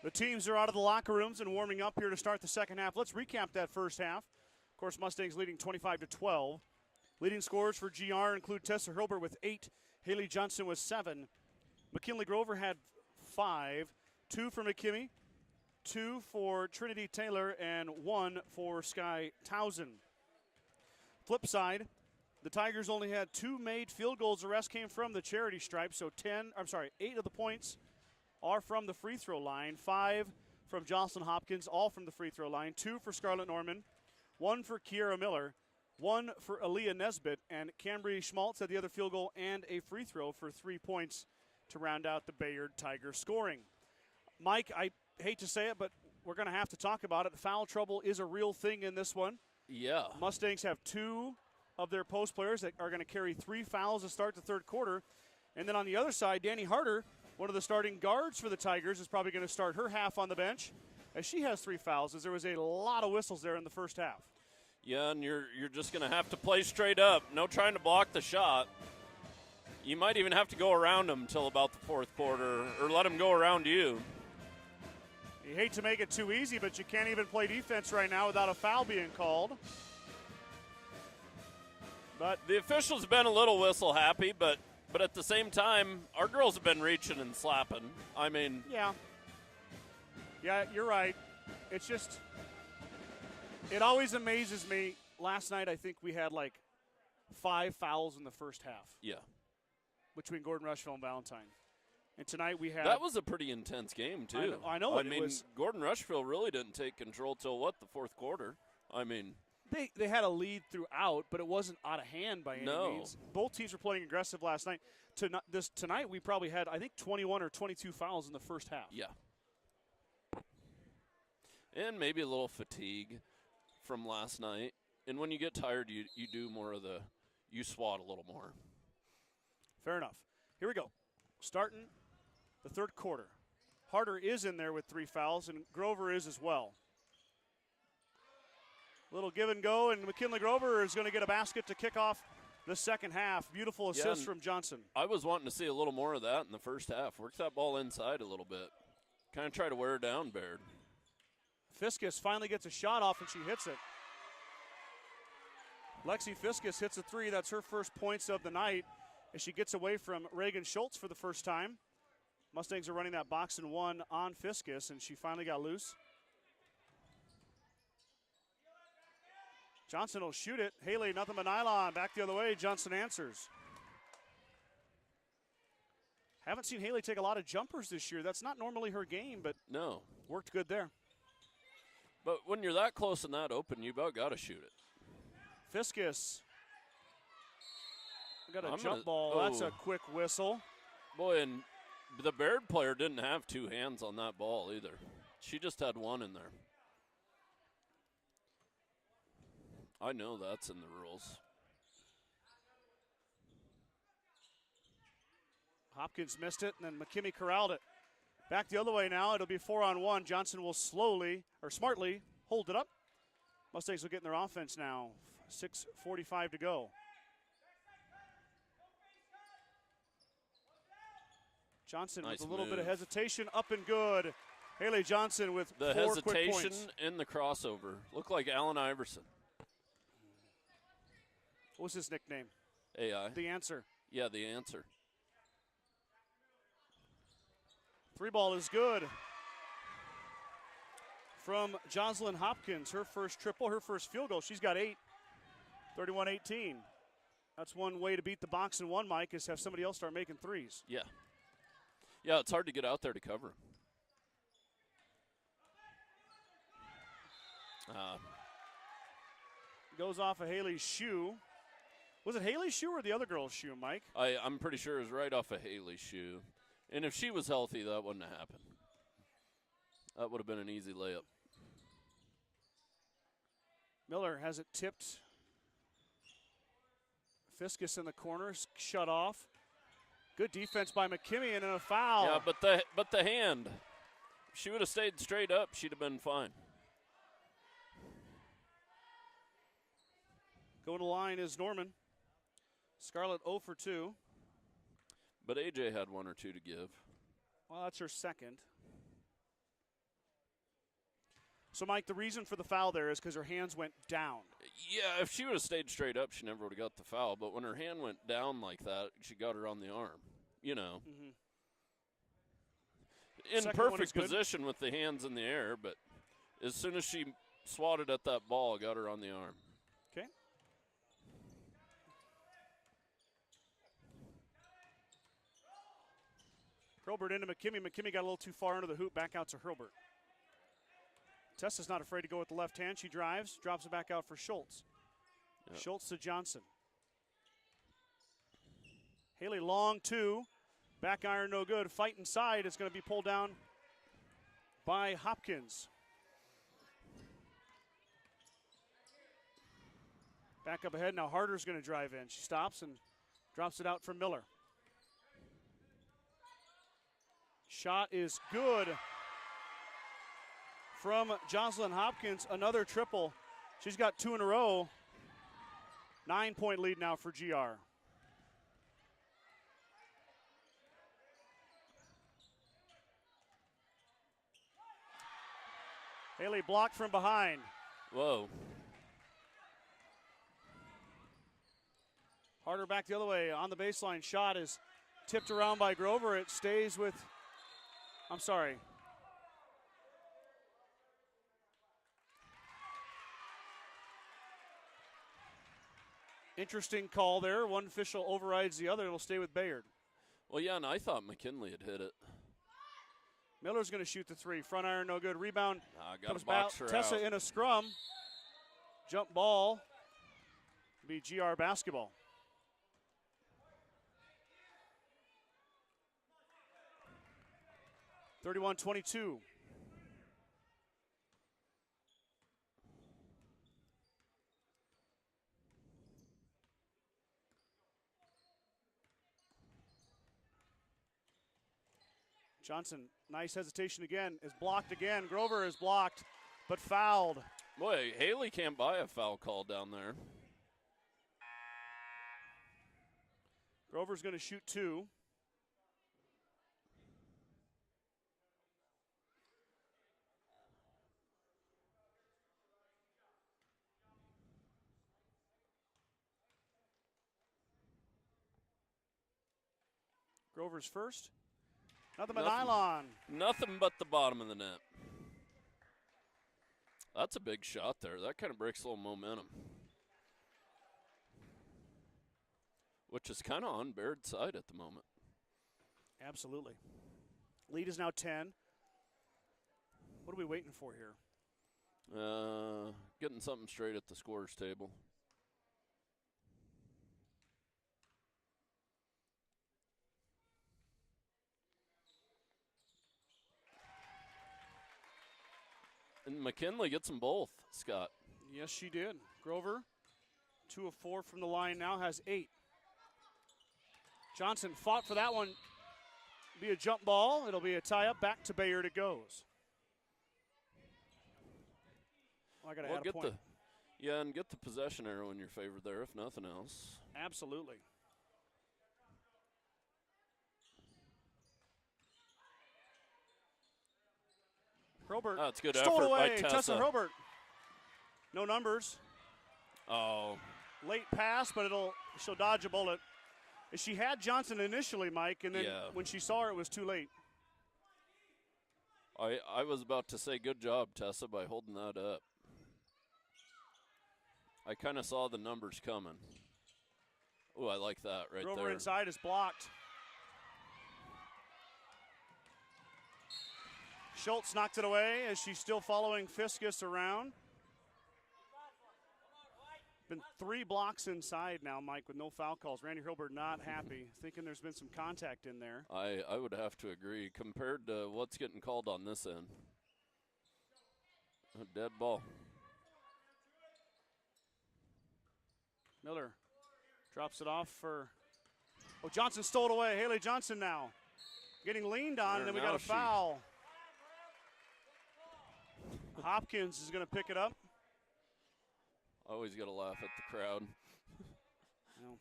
The teams are out of the locker rooms and warming up here to start the second half. Let's recap that first half. Of course, Mustangs leading 25-12. Leading scorers for GR include Tessa Hilbert with 8, Haley Johnson with 7. McKinley Grover had 5, 2 for McKimmie, 2 for Trinity Taylor, and 1 for Sky Towson. Flip side, the Tigers only had 2 made field goals. The rest came from the charity stripe, so 8 of the points are from the free throw line, 5 from Jocelyn Hopkins, all from the free throw line, 2 for Scarlett Norman, 1 for Kiera Miller, 1 for Aaliyah Nesbitt, and Cambry Schmaltz had the other field goal and a free throw for 3 points to round out the Bayard Tigers scoring. Mike, I hate to say it, but we're going to have to talk about it. Foul trouble is a real thing in this one. Yeah. Mustangs have 2 of their post players that are going to carry 3 fouls to start the third quarter. And then on the other side, Danny Harder, one of the starting guards for the Tigers, is probably going to start her half on the bench as she has 3 fouls, as there was a lot of whistles there in the first half. Yeah, and you're just going to have to play straight up. No trying to block the shot. You might even have to go around them until about the fourth quarter, or let them go around you. You hate to make it too easy, but you can't even play defense right now without a foul being called. But the officials have been a little whistle happy, but at the same time, our girls have been reaching and slapping. I mean, yeah, you're right. It's just, it always amazes me. Last night, I think we had like 5 fouls in the first half. Yeah. Between Gordon-Rushville and Valentine. And tonight we had. That was a pretty intense game, too. I know I mean, Gordon-Rushville really didn't take control till the fourth quarter? I mean. They had a lead throughout, but it wasn't out of hand by any means. Both teams were playing aggressive last night. Tonight we probably had, I think, 21 or 22 fouls in the first half. Yeah. And maybe a little fatigue from last night. And when you get tired, you do more of you swat a little more. Fair enough. Here we go. Starting the third quarter. Harder is in there with 3 fouls, and Grover is as well. Little give and go, and McKinley Grover is going to get a basket to kick off the second half. Beautiful assist from Johnson. I was wanting to see a little more of that in the first half. Work that ball inside a little bit. Kind of try to wear her down, Baird. Fiskus finally gets a shot off, and she hits it. Lexi Fiskus hits a 3. That's her first points of the night as she gets away from Reagan Schultz for the first time. Mustangs are running that box and 1 on Fiskus, and she finally got loose. Johnson will shoot it. Haley, nothing but nylon. Back the other way. Johnson answers. Haven't seen Haley take a lot of jumpers this year. That's not normally her game, but no, worked good there. But when you're that close and that open, you about got to shoot it. Fiskus got a jump ball. That's a quick whistle. Boy, and the Baird player didn't have 2 hands on that ball either. She just had 1 in there. I know that's in the rules. Hopkins missed it, and then McKimmie corralled it. Back the other way now. It'll be 4-on-1. Johnson will smartly hold it up. Mustangs will get in their offense now. 6:45 to go. Johnson nice with a little move. bit of hesitation, up and good. Haley Johnson with the 4 quick points. hesitation in the crossover. Looked like Allen Iverson. What was his nickname? AI. The answer. Yeah, the answer. 3 ball is good. From Jocelyn Hopkins, her first triple, her first field goal. She's got 8. 31-18. That's one way to beat the box and 1, Mike, is have somebody else start making 3s. Yeah. Yeah, it's hard to get out there to cover. Goes off of Haley's shoe. Was it Haley's shoe or the other girl's shoe, Mike? I'm pretty sure it was right off of Haley's shoe. And if she was healthy, that wouldn't have happened. That would have been an easy layup. Miller has it tipped. Fiskus in the corners, shut off. Good defense by McKimmie and then a foul. Yeah, but the hand. If she would have stayed straight up, she'd have been fine. Going to the line is Norman. Scarlett 0 for 2. But AJ had 1 or 2 to give. Well, that's her second. So, Mike, the reason for the foul there is because her hands went down. Yeah, if she would have stayed straight up, she never would have got the foul. But when her hand went down like that, she got her on the arm, you know. Mm-hmm. In Second one is perfect good. position with the hands in the air, but as soon as she swatted at that ball, got her on the arm. Okay. Hurlburt into McKimmey. McKimmey got a little too far into the hoop, back out to Hurlburt. Tessa's not afraid to go with the left hand. She drives, drops it back out for Schultz. Yep. Schultz to Johnson. Haley long two. Back iron no good. Fight inside. It's going to be pulled down by Hopkins. Back up ahead. Now Harder's going to drive in. She stops and drops it out for Miller. Shot is good from Jocelyn Hopkins. Another triple. She's got 2 in a row. 9-point lead now for GR. Haley blocked from behind. Whoa. Harder back the other way on the baseline. Shot is tipped around by Grover. It stays with, I'm sorry. Interesting call there. One official overrides the other. It'll stay with Bayard. Well, yeah, and I thought McKinley had hit it. Miller's going to shoot the three. Front iron, no good. Rebound Got comes to box back. her Tessa out. in a scrum. Jump ball. Be GR basketball. (31-22). Johnson, nice hesitation again, is blocked again. Grover is blocked, but fouled. Boy, Haley can't buy a foul call down there. Grover's going to shoot 2. Grover's first. Nothing but nylon. Nothing but the bottom of the net. That's a big shot there. That kind of breaks a little momentum. Which is kind of on Bayard's side at the moment. Absolutely. Lead is now 10. What are we waiting for here? Getting something straight at the scorer's table. And McKinley gets them both, Scott. Yes, she did. Grover, 2 of 4 from the line, now has 8. Johnson fought for that one. Be a jump ball. It'll be a tie-up. Back to Bayard it goes. Well, I got to add a point. And get the possession arrow in your favor there, if nothing else. Absolutely. Hurlburt That's good stole effort away. by Tessa. Tessa Hurlburt. No numbers. Oh. Late pass, but she'll dodge a bullet. She had Johnson initially, Mike, and then when she saw her, it was too late. I was about to say good job, Tessa, by holding that up. I kind of saw the numbers coming. Oh, I like that right Grover there. inside is blocked. Schultz knocked it away as she's still following Fiskus around. Been 3 blocks inside now, Mike, with no foul calls. Randy Hurlburt not happy, thinking there's been some contact in there. I would have to agree compared to what's getting called on this end. A dead ball. Miller drops it off for, Johnson stole it away. Haley Johnson now getting leaned on, and then we got a foul. Hopkins is going to pick it up. I always got to laugh at the crowd. Well,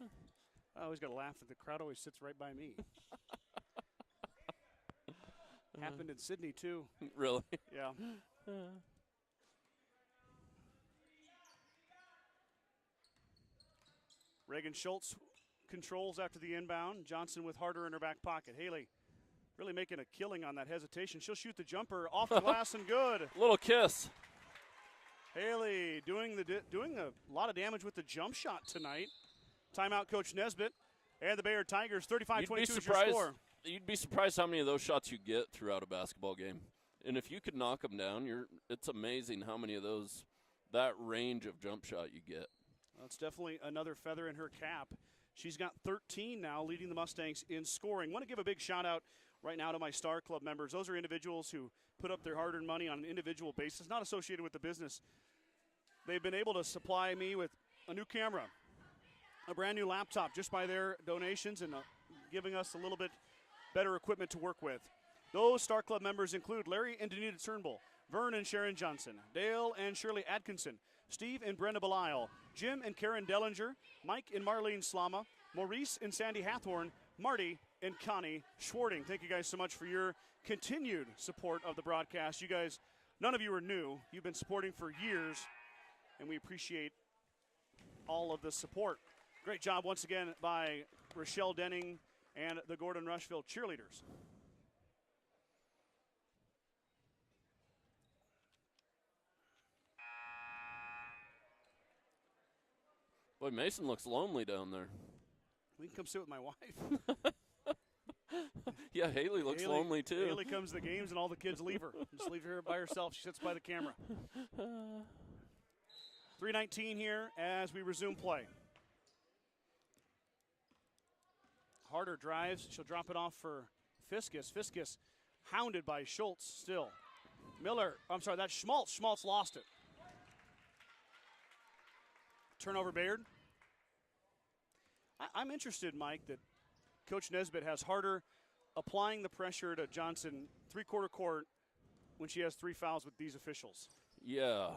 I always got to laugh at the crowd. Always sits right by me. Happened in Sydney too. Really? Yeah. Reagan Schultz controls after the inbound. Johnson with Harder in her back pocket. Haley really making a killing on that hesitation. She'll shoot the jumper off the glass and good. Little kiss. Haley doing a lot of damage with the jump shot tonight. Timeout, Coach Nesbitt. And the Bayard Tigers, 35-22 is your score. You'd be surprised how many of those shots you get throughout a basketball game. And if you could knock them down, it's amazing how many of those, that range of jump shot you get. Well, it's definitely another feather in her cap. She's got 13 now, leading the Mustangs in scoring. Want to give a big shout out right now to my Star Club members. Those are individuals who put up their hard-earned money on an individual basis, not associated with the business. They've been able to supply me with a new camera, a brand new laptop, just by their donations and giving us a little bit better equipment to work with. Those Star Club members include Larry and Danita Turnbull, Vern and Sharon Johnson, Dale and Shirley Atkinson, Steve and Brenda Belisle, Jim and Karen Dellinger, Mike and Marlene Slama, Maurice and Sandy Hathorn, Marty and Connie Schwarting. Thank you guys so much for your continued support of the broadcast. You guys, none of you are new. You've been supporting for years, and we appreciate all of the support. Great job once again by Rochelle Denning and the Gordon-Rushville cheerleaders. Boy, Mason looks lonely down there. We can come sit with my wife. Yeah, Haley looks lonely too. Haley comes to the games and all the kids leave her. Just leave her by herself. She sits by the camera. 3:19 here as we resume play. Harder drives. She'll drop it off for Fiskus. Fiskus hounded by Schultz still. That's Schmaltz. Schmaltz lost it. Turnover Bayard. I'm interested, Mike, that Coach Nesbitt has Harder applying the pressure to Johnson three-quarter court when she has 3 fouls with these officials. Yeah.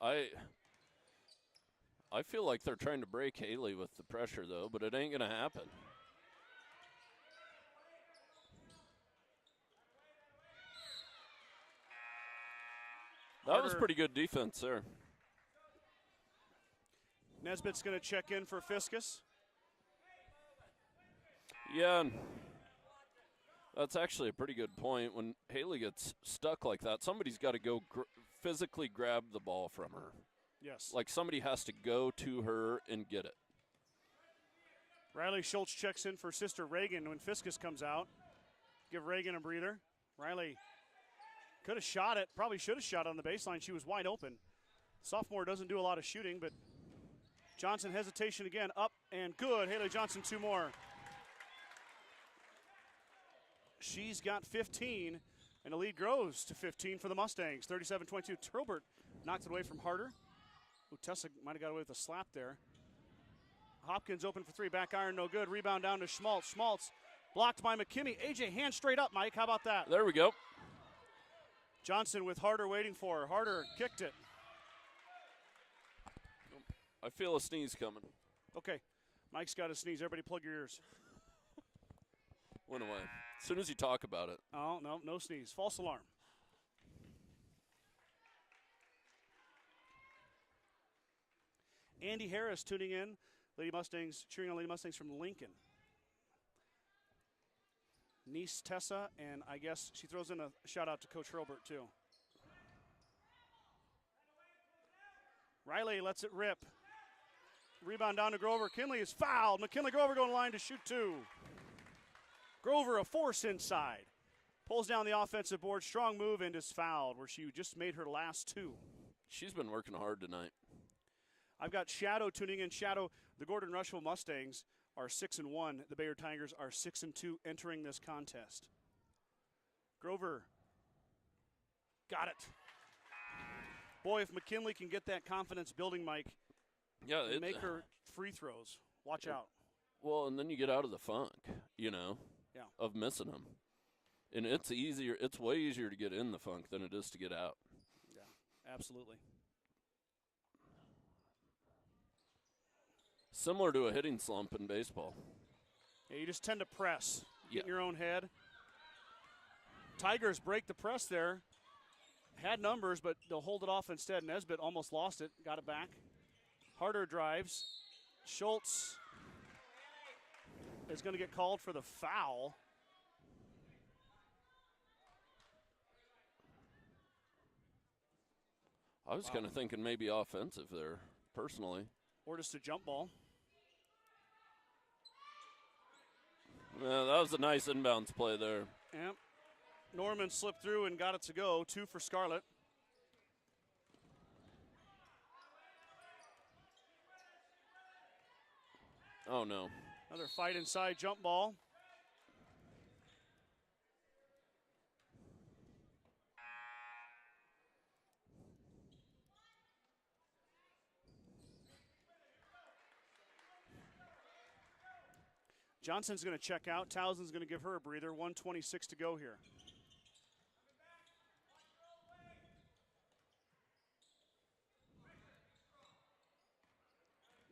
I feel like they're trying to break Haley with the pressure, though, but it ain't going to happen. That was pretty good defense there. Nesbitt's going to check in for Fiskus. Yeah, and that's actually a pretty good point. When Haley gets stuck like that, somebody's got to go physically grab the ball from her. Yes. Like somebody has to go to her and get it. Riley Schultz checks in for sister Reagan when Fiskus comes out. Give Reagan a breather. Riley could have shot it, probably should have shot it on the baseline. She was wide open. Sophomore doesn't do a lot of shooting, but Johnson hesitation again, up and good. Haley Johnson 2 more. She's got 15, and the lead grows to 15 for the Mustangs. 37-22. Turlbert knocked it away from Harder. Tessa might have got away with a slap there. Hopkins open for 3, back iron, no good. Rebound down to Schmaltz. Schmaltz blocked by McKimmey. AJ hand straight up, Mike. How about that? There we go. Johnson with Harder waiting for her. Harder kicked it. I feel a sneeze coming. Okay. Mike's got a sneeze. Everybody plug your ears. Went away. As soon as you talk about it. Oh, no sneeze. False alarm. Andy Harris tuning in. Lady Mustangs, cheering on Lady Mustangs from Lincoln. Niece Tessa, and I guess she throws in a shout out to Coach Hurlbert too. Riley lets it rip. Rebound down to Grover. Kinley is fouled. McKinley Grover going to line to shoot 2. Grover a force inside. Pulls down the offensive board. Strong move and is fouled where she just made her last 2. She's been working hard tonight. I've got Shadow tuning in. Shadow, the Gordon-Rushville Mustangs are 6-1. The Bayard Tigers are 6-2 entering this contest. Grover got it. Boy, if McKinley can get that confidence building, Mike, yeah, and make her free throws, watch out. Well, and then you get out of the funk, Yeah. of missing them. And it's easier. It's way easier to get in the funk than it is to get out. Yeah, absolutely. Similar to a hitting slump in baseball. Yeah, you just tend to press, get Yeah. in your own head. Tigers break the press there. Had numbers, but they'll hold it off instead. Nesbitt almost lost it, got it back. Harder drives. Schultz is going to get called for the foul. I was kind of thinking maybe offensive there, personally. Or just a jump ball. Yeah, that was a nice inbounds play there. Yep. Norman slipped through and got it to go. 2 for Scarlett. Oh, no. Another fight inside jump ball. Johnson's going to check out. Townsend's going to give her a breather. 1:26 to go here.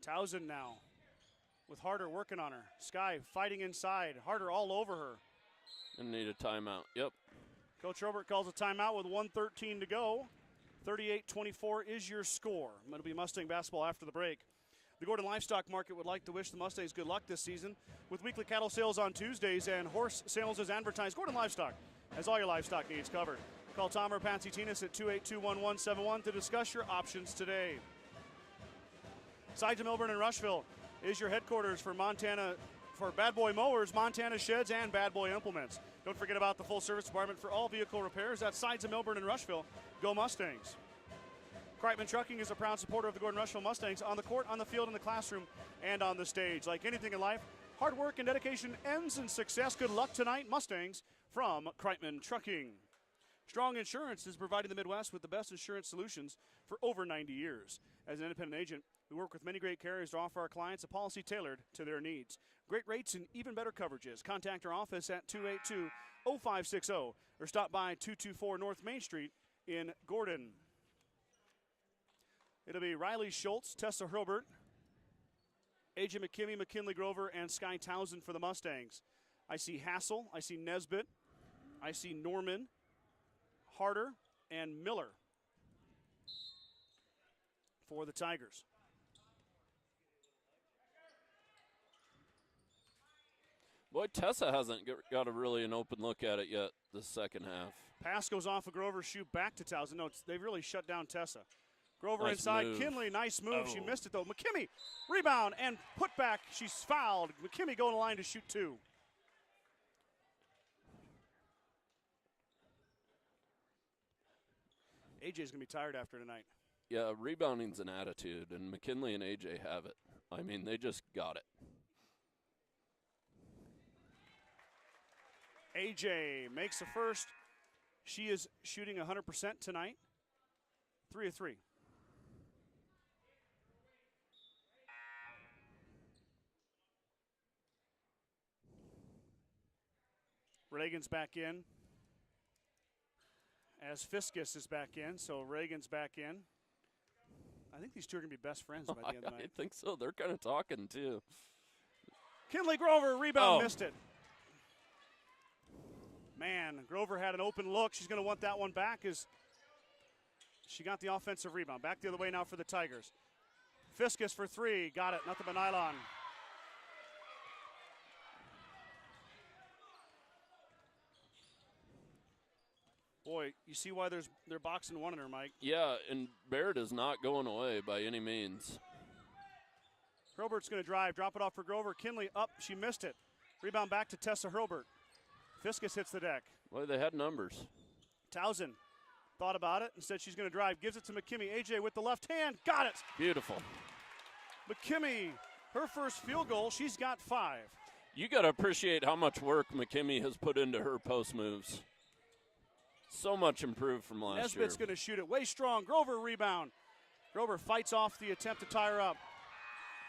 Townsend now with Harder working on her. Sky fighting inside. Harder all over her. And need a timeout. Yep. Coach Robert calls a timeout with 1:13 to go. 38-24 is your score. It'll be Mustang basketball after the break. The Gordon Livestock Market would like to wish the Mustangs good luck this season. With weekly cattle sales on Tuesdays and horse sales as advertised, Gordon Livestock has all your livestock needs covered. Call Tom or Patsy Tinas at 282-1171 to discuss your options today. Sides of Milburn and Rushville is your headquarters for Montana, for Bad Boy Mowers, Montana Sheds, and Bad Boy Implements. Don't forget about the full service department for all vehicle repairs at Sides of Milburn and Rushville. Go Mustangs. Kreitman Trucking is a proud supporter of the Gordon-Rushville Mustangs on the court, on the field, in the classroom, and on the stage. Like anything in life, hard work and dedication ends in success. Good luck tonight, Mustangs, from Kreitman Trucking. Strong Insurance is providing the Midwest with the best insurance solutions for over 90 years. As an independent agent, we work with many great carriers to offer our clients a policy tailored to their needs. Great rates and even better coverages. Contact our office at 282-0560 or stop by 224 North Main Street in Gordon. It'll be Riley Schultz, Tessa Hurlbert, AJ McKinney, McKinley Grover, and Sky Townsend for the Mustangs. I see Hassel, I see Nesbitt, I see Norman, Harder, and Miller for the Tigers. Boy, Tessa hasn't got a really an open look at it yet this second half. Pass goes off of Grover, shoot back to Townsend. No, they've really shut down Tessa. Grover Nice inside, move. Kinley, nice move. Oh. She missed it though. McKimmie, rebound and put back. She's fouled. McKimmie going to line to shoot 2. AJ's going to be tired after tonight. Yeah, rebounding's an attitude, and McKinley and AJ have it. I mean, they just got it. AJ makes the first. She is shooting 100% tonight. 3 of 3. Reagan's back in. As Fiskus is back in, so Reagan's back in. I think these two are going to be best friends by the end of the I night. think so. They're kind of talking, too. Kinley Grover, rebound, Oh. missed it. Man, Grover had an open look. She's going to want that one back as she got the offensive rebound. Back the other way now for the Tigers. Fiskus for 3, got it, nothing but nylon. Boy, you see why they're boxing one in her, Mike. Yeah, and Bayard is not going away by any means. Hurlbert's going to drive, drop it off for Grover. Kinley up, she missed it. Rebound back to Tessa Hurlbert. Fiskus hits the deck. Well, they had numbers. Townsend thought about it. Instead, she's going to drive. Gives it to McKimmie. AJ with the left hand. Got it. Beautiful. McKimmie, her first field goal. She's got 5. You got to appreciate how much work McKimmie has put into her post moves. So much improved from last Nesbitt's year. going to shoot it way strong. Grover rebound. Grover fights off the attempt to tie her up.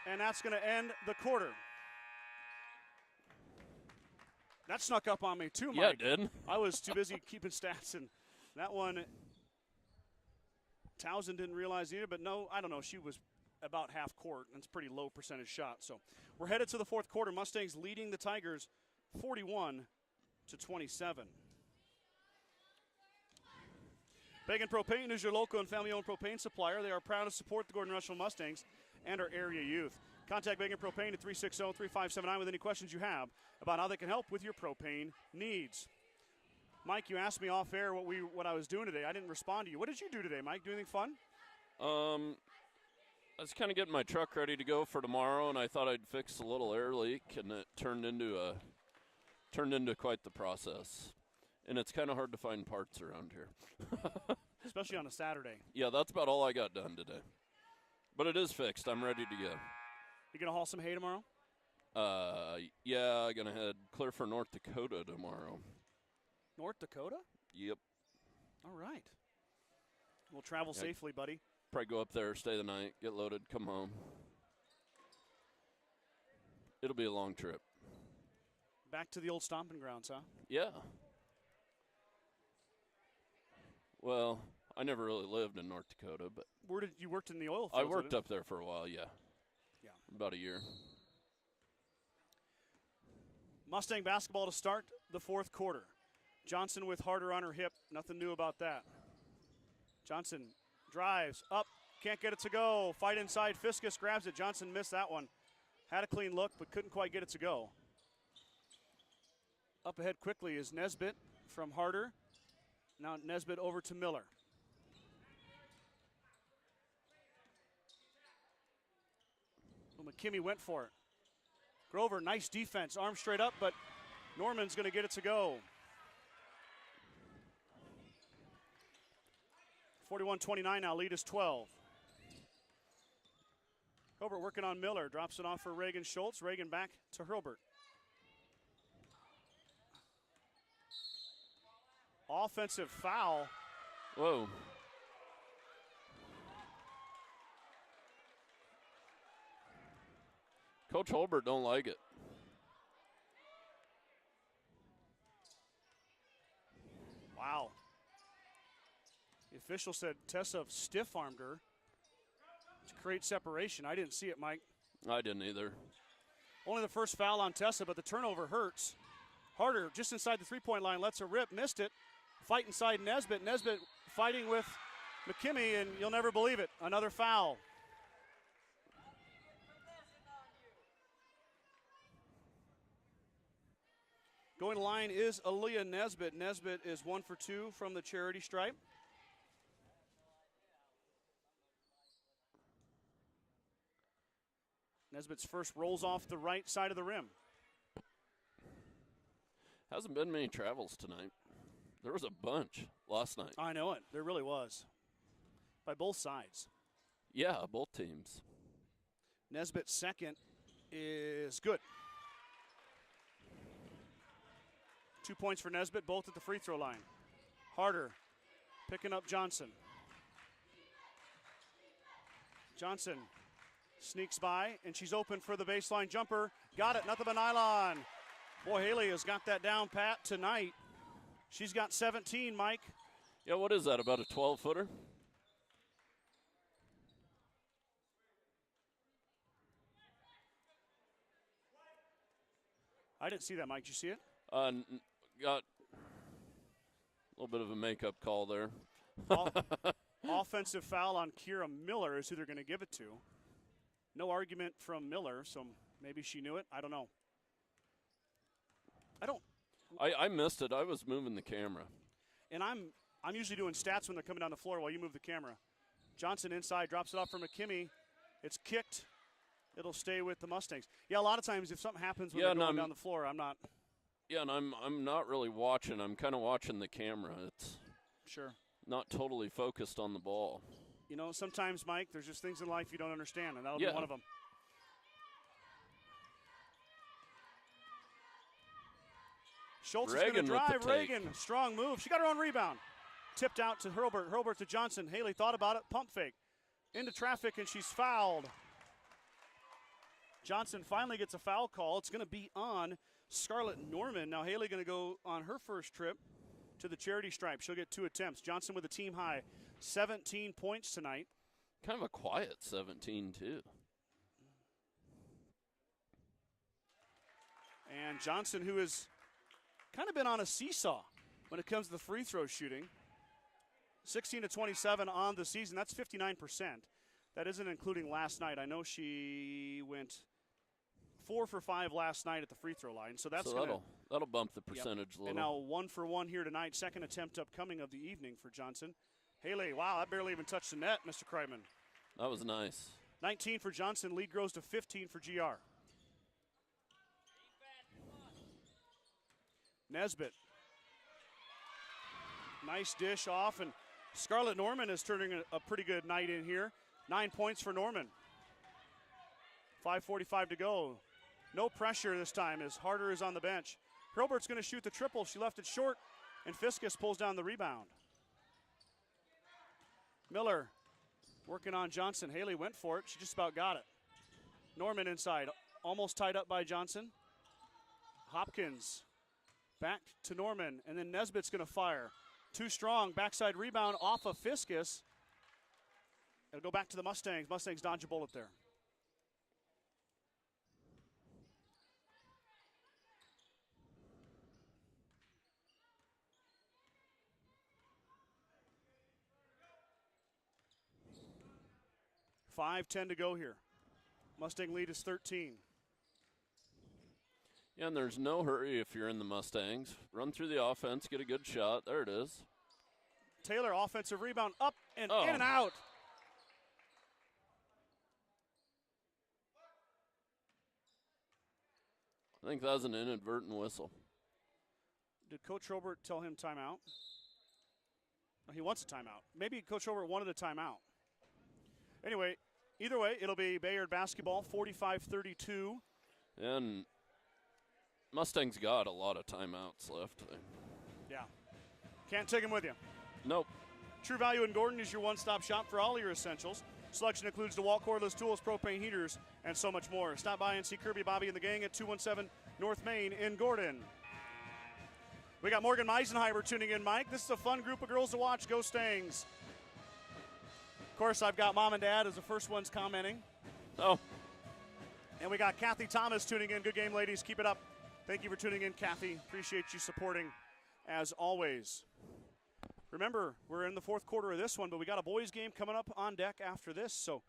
And that's going to end the quarter. That snuck up on me too, Mike. Yeah, it did. I was too busy keeping stats, and that one, Townsend didn't realize either, but no, I don't know. She was about half court, and it's a pretty low percentage shot. So we're headed to the fourth quarter. Mustangs leading the Tigers 41-27. Began Propane is your local and family-owned propane supplier. They are proud to support the Gordon-Rushville Mustangs and our area youth. Contact Baking Propane at 360-3579 with any questions you have about how they can help with your propane needs. Mike, you asked me off air what I was doing today. I didn't respond to you. What did you do today, Mike? Do anything fun? I was kind of getting my truck ready to go for tomorrow, and I thought I'd fix a little air leak, and it turned into quite the process. And it's kind of hard to find parts around here. Especially on a Saturday. Yeah, that's about all I got done today. But it is fixed. I'm ready to go. You going to haul some hay tomorrow? Yeah, I'm going to head clear for North Dakota tomorrow. North Dakota? Yep. All right. We'll travel safely, buddy. Probably go up there, stay the night, get loaded, come home. It'll be a long trip. Back to the old stomping grounds, huh? Yeah. Well, I never really lived in North Dakota, but Where did you worked in the oil fields? I worked up there for a while, yeah. Yeah. About a year. Mustang basketball to start the fourth quarter. Johnson with Harder on her hip. Nothing new about that. Johnson drives up. Can't get it to go. Fight inside. Fiskus grabs it. Johnson missed that one. Had a clean look, but couldn't quite get it to go. Up ahead quickly is Nesbitt from Harder. Now Nesbitt over to Miller. Well, McKimmey went for it. Grover, nice defense. Arm straight up, but Norman's going to get it to go. 41-29 now, lead is 12. Hilbert working on Miller, drops it off for Reagan Schultz. Reagan back to Hilbert. Offensive foul. Whoa. Coach Holbert don't like it. Wow. The official said Tessa stiff-armed her to create separation. I didn't see it, Mike. I didn't either. Only the first foul on Tessa, but the turnover hurts. Harder, just inside the three-point line, lets her rip, missed it. Fight inside Nesbitt. Nesbitt fighting with McKimmey, and you'll never believe it. Another foul. Going to line is Aaliyah Nesbitt. Nesbitt is 1 for 2 from the charity stripe. Nesbitt's first rolls off the right side of the rim. Hasn't been many travels tonight. There was a bunch last night. I know it. There really was. By both sides. Yeah, both teams. Nesbitt's second is good. 2 points for Nesbitt, both at the free throw line. Harder picking up Johnson. Johnson sneaks by, and she's open for the baseline jumper. Got it, nothing but nylon. Boy, Haley has got that down pat tonight. She's got 17, Mike. Yeah, what is that, about a 12-footer? I didn't see that, Mike. Did you see it? Got a little bit of a makeup call there. Offensive foul on Kira Miller is who they're going to give it to. No argument from Miller, so maybe she knew it. I don't know. I missed it. I was moving the camera. And I'm usually doing stats when they're coming down the floor while you move the camera. Johnson inside, drops it off for McKimmey. It's kicked. It'll stay with the Mustangs. Yeah, a lot of times if something happens when they're going down the floor, I'm not. Yeah, and I'm not really watching. I'm kind of watching the camera. It's sure not totally focused on the ball. You know, sometimes, Mike, there's just things in life you don't understand, and that'll be one of them. Schultz is going to drive. Reagan, strong move. She got her own rebound. Tipped out to Hurlbert. Hurlbert to Johnson. Haley thought about it. Pump fake. Into traffic, and she's fouled. Johnson finally gets a foul call. It's going to be on Scarlett Norman. Now Haley going to go on her first trip to the charity stripe. She'll get 2 attempts. Johnson with a team high 17 points tonight. Kind of a quiet 17, too. And Johnson, who has kind of been on a seesaw when it comes to the free throw shooting. 16 to 27 on the season. That's 59%. That isn't including last night. I know she went 4 for 5 last night at the free throw line, so that's that'll bump the percentage a little. And now 1 for 1 here tonight. Second attempt upcoming of the evening for Johnson. Haley, wow, that barely even touched the net, Mr. Kreitman. That was nice. 19 for Johnson. Lead grows to 15 for GR. Nesbitt. Nice dish off, and Scarlett Norman is turning a pretty good night in here. 9 points for Norman. 5:45 to go. No pressure this time as Harder is on the bench. Hurlbert's going to shoot the triple. She left it short, and Fiskus pulls down the rebound. Miller working on Johnson. Haley went for it. She just about got it. Norman inside. Almost tied up by Johnson. Hopkins back to Norman, and then Nesbitt's going to fire. Too strong. Backside rebound off of Fiskus. It'll go back to the Mustangs. Mustangs dodge a bullet there. $5:10 to go here. Mustang lead is 13. Yeah, and there's no hurry if you're in the Mustangs. Run through the offense, get a good shot. There it is. Taylor, offensive rebound, up and in and out. I think that was an inadvertent whistle. Did Coach Hurlbert tell him timeout? Oh, he wants a timeout. Maybe Coach Hurlbert wanted a timeout. Anyway, either way, it'll be Bayard basketball, 45-32. And Mustangs got a lot of timeouts left. Yeah. Can't take them with you. Nope. True Value in Gordon is your one-stop shop for all your essentials. Selection includes DeWalt cordless tools, propane heaters, and so much more. Stop by and see Kirby, Bobby, and the gang at 217 North Main in Gordon. We got Morgan Meisenheimer tuning in, Mike. This is a fun group of girls to watch. Go Stangs. Of course, I've got Mom and Dad as the first ones commenting. Oh. And we got Kathy Thomas tuning in. Good game, ladies. Keep it up. Thank you for tuning in, Kathy. Appreciate you supporting as always. Remember, we're in the fourth quarter of this one, but we got a boys game coming up on deck after this, so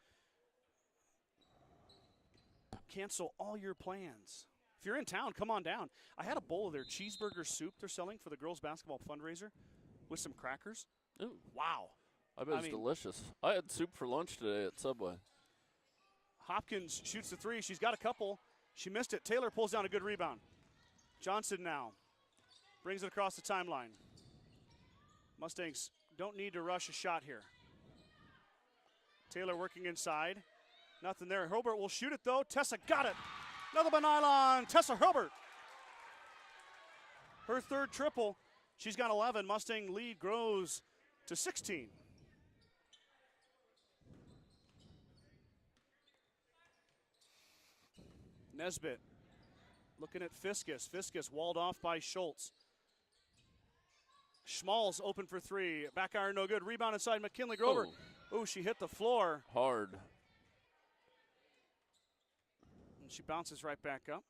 cancel all your plans. If you're in town, come on down. I had a bowl of their cheeseburger soup they're selling for the girls' basketball fundraiser with some crackers. Ooh. Wow. I bet it's delicious. I had soup for lunch today at Subway. Hopkins shoots the three. She's got a couple. She missed it. Taylor pulls down a good rebound. Johnson now brings it across the timeline. Mustangs don't need to rush a shot here. Taylor working inside. Nothing there. Hurlbert will shoot it, though. Tessa got it. Another by nylon. Tessa Hurlbert. Her third triple. She's got 11. Mustang lead grows to 16. Nesbitt looking at Fiskus. Fiskus walled off by Schultz. Schmalz open for three. Back iron no good. Rebound inside McKinley Grover. Oh, she hit the floor. Hard. And she bounces right back up.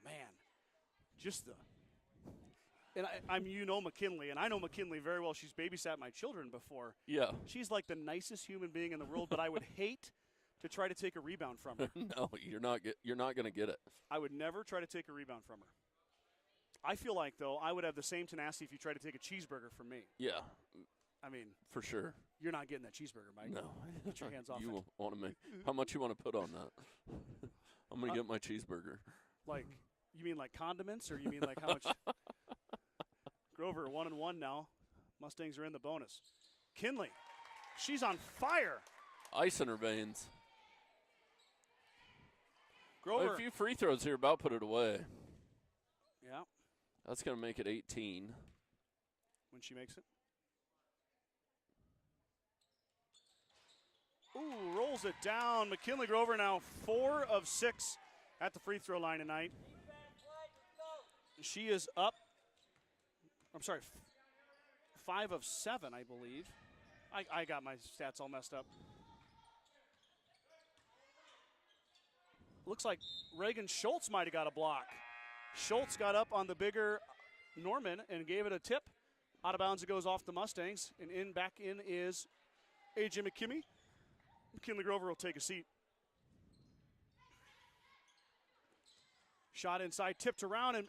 Man, just the. And I'm McKinley, and I know McKinley very well. She's babysat my children before. Yeah. She's like the nicest human being in the world, but I would hate to try to take a rebound from her. No, you're not going to get it. I would never try to take a rebound from her. I feel like, though, I would have the same tenacity if you tried to take a cheeseburger from me. Yeah. I mean, for sure. You're not getting that cheeseburger, Mike. No. Get your hands off you it. Want to make how much you want to put on that? I'm going to get my cheeseburger. Like, you mean like condiments, or you mean like how much? Grover 1-1 now. Mustangs are in the bonus. Kinley, she's on fire. Ice in her veins. Grover. A few free throws here, about put it away. Yeah. That's going to make it 18. When she makes it. Ooh, rolls it down. McKinley Grover now 4 of 6 at the free throw line tonight. She is up. I'm sorry, 5 of 7, I believe. I got my stats all messed up. Looks like Reagan Schultz might have got a block. Schultz got up on the bigger Norman and gave it a tip. Out of bounds, it goes off the Mustangs, and back in is A.J. McKinney. McKinley Grover will take a seat. Shot inside, tipped around, and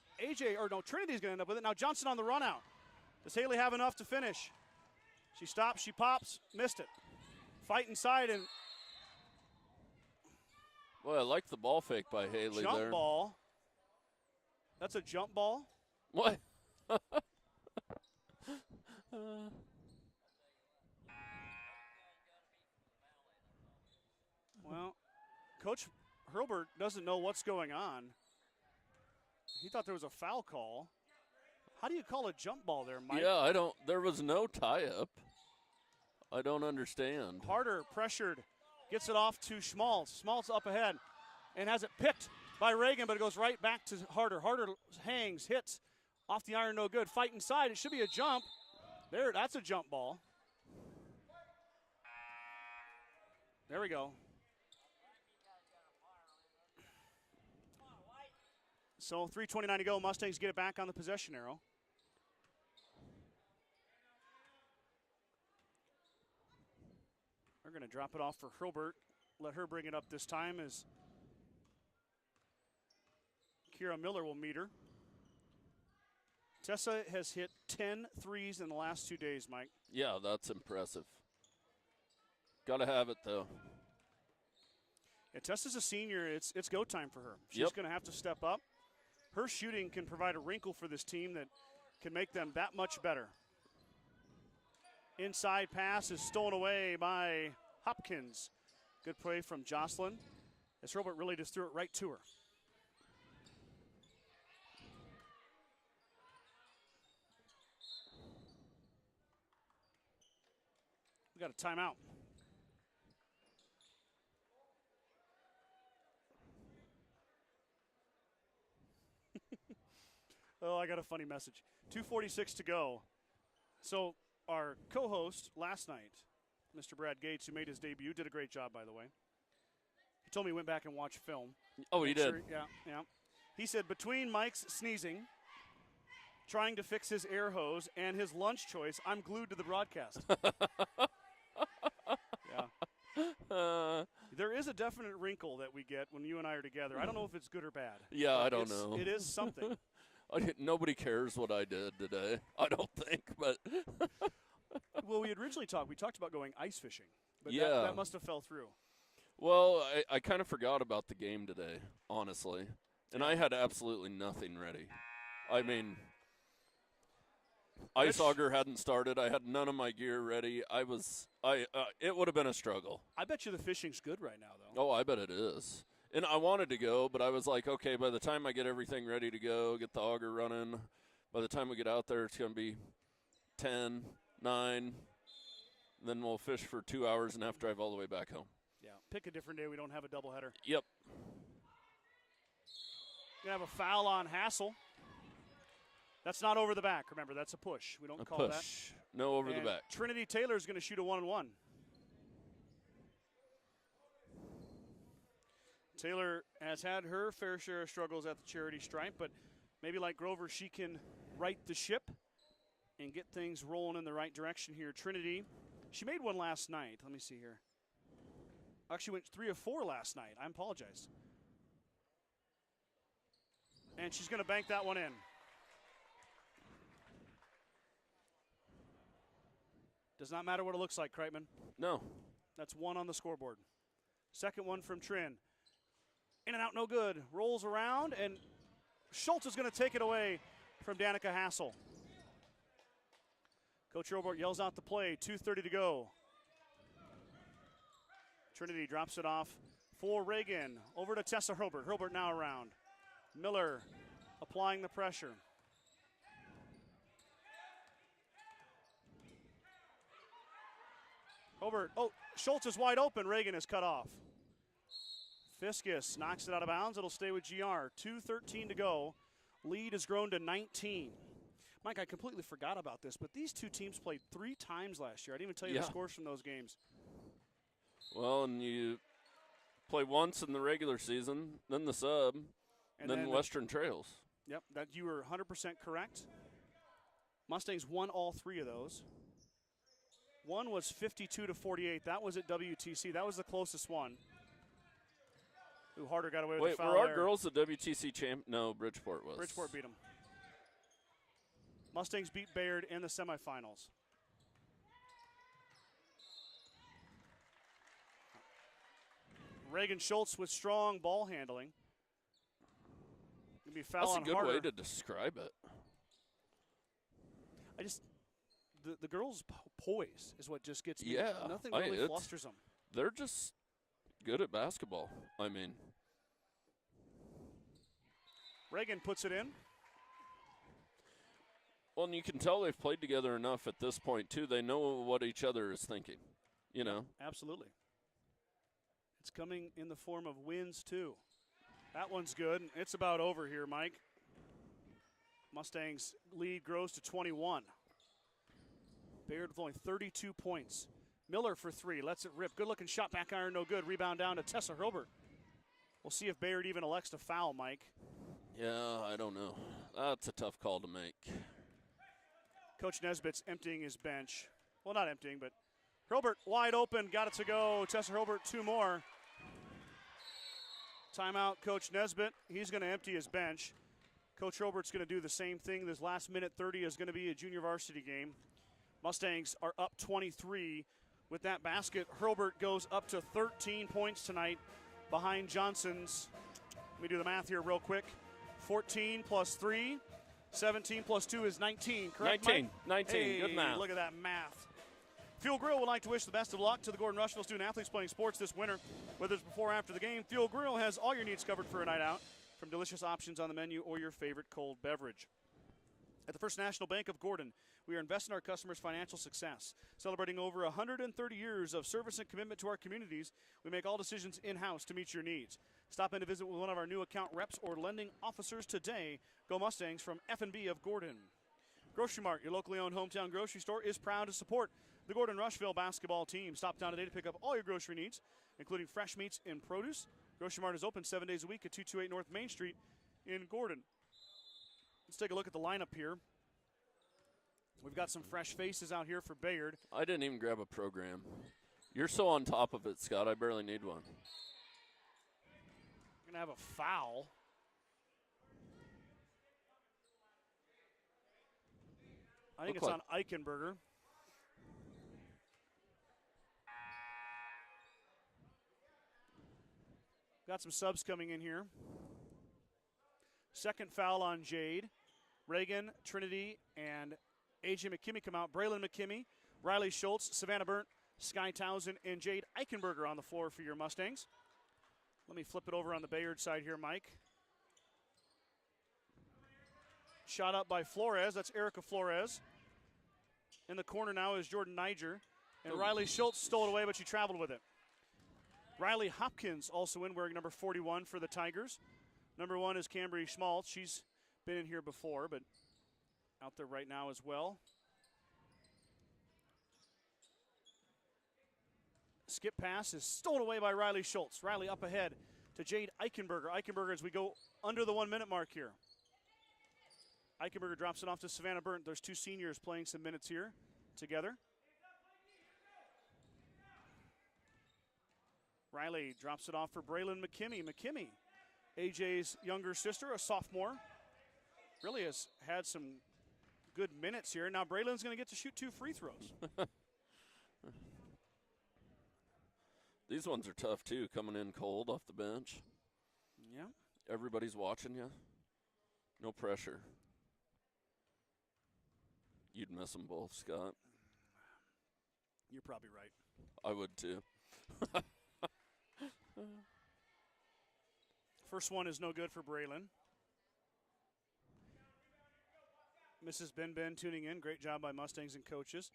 Trinity's going to end up with it. Now Johnson on the run out. Does Haley have enough to finish? She stops, she pops, missed it. Fight inside, and boy, I like the ball fake by Haley jump there. Ball. That's a jump ball. What? Well, Coach Hurlbert doesn't know what's going on. He thought there was a foul call. How do you call a jump ball there, Mike? Yeah, there was no tie-up. I don't understand. Harder pressured, gets it off to Schmaltz. Schmaltz up ahead and has it picked by Reagan, but it goes right back to Harder. Harder hangs, hits off the iron, no good. Fight inside, it should be a jump. There, that's a jump ball. There we go. So 3:29 to go. Mustangs get it back on the possession arrow. They're going to drop it off for Hurlbert. Let her bring it up this time as Kira Miller will meet her. Tessa has hit 10 threes in the last 2 days, Mike. Yeah, that's impressive. Got to have it, though. Yeah, Tessa's a senior. It's go time for her. She's going to have to step up. Her shooting can provide a wrinkle for this team that can make them that much better. Inside pass is stolen away by Hopkins. Good play from Jocelyn. As Robert really just threw it right to her. We got a timeout. Oh, I got a funny message. 2:46 to go. So our co-host last night, Mr. Brad Gates, who made his debut, did a great job, by the way. He told me he went back and watched film. Oh, he did? Yeah. He said between Mike's sneezing, trying to fix his air hose, and his lunch choice, I'm glued to the broadcast. Yeah. There is a definite wrinkle that we get when you and I are together. I don't know if it's good or bad. Yeah, I don't know. It is something. Nobody cares what I did today, I don't think. But well, we had originally talked about going ice fishing, but yeah, that must have fell through. Well, I kind of forgot about the game today, honestly, and I had absolutely nothing ready. I mean, ice auger hadn't started. I had none of my gear ready. It would have been a struggle. I bet you the fishing's good right now, though. Oh, I bet it is. And I wanted to go, but I was like, okay, by the time I get everything ready to go, get the auger running, by the time we get out there, it's going to be 10, 9. Then we'll fish for 2 hours and have to drive all the way back home. Yeah, pick a different day. We don't have a doubleheader. Yep. Going to have a foul on Hassel. That's not over the back. Remember, that's a push. We don't call that. No over the back. Trinity Taylor is going to shoot a 1-and-1. Taylor has had her fair share of struggles at the charity stripe, but maybe like Grover, she can right the ship and get things rolling in the right direction here. Trinity, she made one last night. Let me see here. Actually went 3 of 4 last night. I apologize. And she's going to bank that one in. Does not matter what it looks like, Kreitman. No. That's 1 on the scoreboard. Second one from Trin. In and out, no good. Rolls around, and Schultz is going to take it away from Danica Hassel. Coach Robert yells out the play. 2:30 to go. Trinity drops it off for Reagan. Over to Tessa Hurlbert. Hurlbert now around. Miller applying the pressure. Hurlbert. Oh, Schultz is wide open. Reagan is cut off. Fiskus knocks it out of bounds. It'll stay with GR. 2:13 to go. Lead has grown to 19. Mike, I completely forgot about this, but these two teams played 3 times last year. I didn't even tell you the scores from those games. Well, and you play once in the regular season, then the sub, and then Western Trails. Yep, that you were 100% correct. Mustangs won all 3 of those. One was 52-48. That was at WTC. That was the closest one. Ooh, Harder got away with the foul were our there. girls the WTC champ? No, Bridgeport was. Bridgeport beat them. Mustangs beat Bayard in the semifinals. Reagan Schultz with strong ball handling. Gonna be foul on That's a good Harder. way to describe it. The girls' poise is what just gets me. Yeah, Nothing really it's- flusters them. They're just good at basketball. I mean, Reagan puts it in. well, and you can tell they've played together enough at this point, too. They know what each other is thinking, you know. Absolutely. It's coming in the form of wins, too. That one's good. It's about over here, Mike. Mustangs' lead grows to 21. Bayard with only 32 points. Miller for 3. Lets it rip. Good-looking shot, back iron, no good. Rebound down to Tessa Hurlbert. We'll see if Bayard even elects to foul, Mike. Yeah, I don't know. That's a tough call to make. Coach Nesbitt's emptying his bench. Well, not emptying, but Hurlbert wide open. Got it to go. Tessa Hurlbert, 2 more. Timeout, Coach Nesbitt. He's going to empty his bench. Coach Hurlbert's going to do the same thing. This last minute 30 is going to be a junior varsity game. Mustangs are up 23 with that basket. Hurlbert goes up to 13 points tonight behind Johnson's. Let me do the math here real quick. 14 plus 3, 17 plus 2 is 19, correct, 19, Mike? 19, Hey, good math. Look at that math. Fuel Grill would like to wish the best of luck to the Gordon-Rushville student athletes playing sports this winter. Whether it's before or after the game, Fuel Grill has all your needs covered for a night out, from delicious options on the menu or your favorite cold beverage. At the First National Bank of Gordon, we are investing in our customers' financial success. Celebrating over 130 years of service and commitment to our communities, we make all decisions in-house to meet your needs. Stop in to visit with one of our new account reps or lending officers today. Go Mustangs from F&B of Gordon. Grocery Mart, your locally owned hometown grocery store, is proud to support the Gordon-Rushville basketball team. Stop down today to pick up all your grocery needs, including fresh meats and produce. Grocery Mart is open 7 days a week at 228 North Main Street in Gordon. Let's take a look at the lineup here. We've got some fresh faces out here for Bayard. I didn't even grab a program. You're so on top of it, Scott. I barely need one. We're going to have a foul. I think it's on Eichenberger. Got some subs coming in here. Second foul on Jade. Reagan, Trinity, and A.J. McKimmey come out. Braylon McKimmey, Riley Schultz, Savannah Burnt, Sky Townsend, and Jade Eichenberger on the floor for your Mustangs. Let me flip it over on the Bayard side here, Mike. Shot up by Flores. That's Erica Flores. In the corner now is Jordan Niger. And Riley Schultz stole it away, but she traveled with it. Riley Hopkins also in, wearing number 41 for the Tigers. Number 1 is Cambry Schmaltz. She's been in here before, but out there right now as well. Skip pass is stolen away by Riley Schultz. Riley up ahead to Jade Eichenberger. Eichenberger as we go under the 1 minute mark here. Eichenberger drops it off to Savannah Burnt. There's 2 seniors playing some minutes here together. Riley drops it off for Braylon McKimmey. McKimmey, AJ's younger sister, a sophomore, really has had some good minutes here. Now Braylon's going to get to shoot 2 free throws. These ones are tough, too, coming in cold off the bench. Yeah. Everybody's watching you. No pressure. You'd miss them both, Scott. You're probably right. I would, too. First one is no good for Braylon. Mrs. Ben tuning in. Great job by Mustangs and coaches.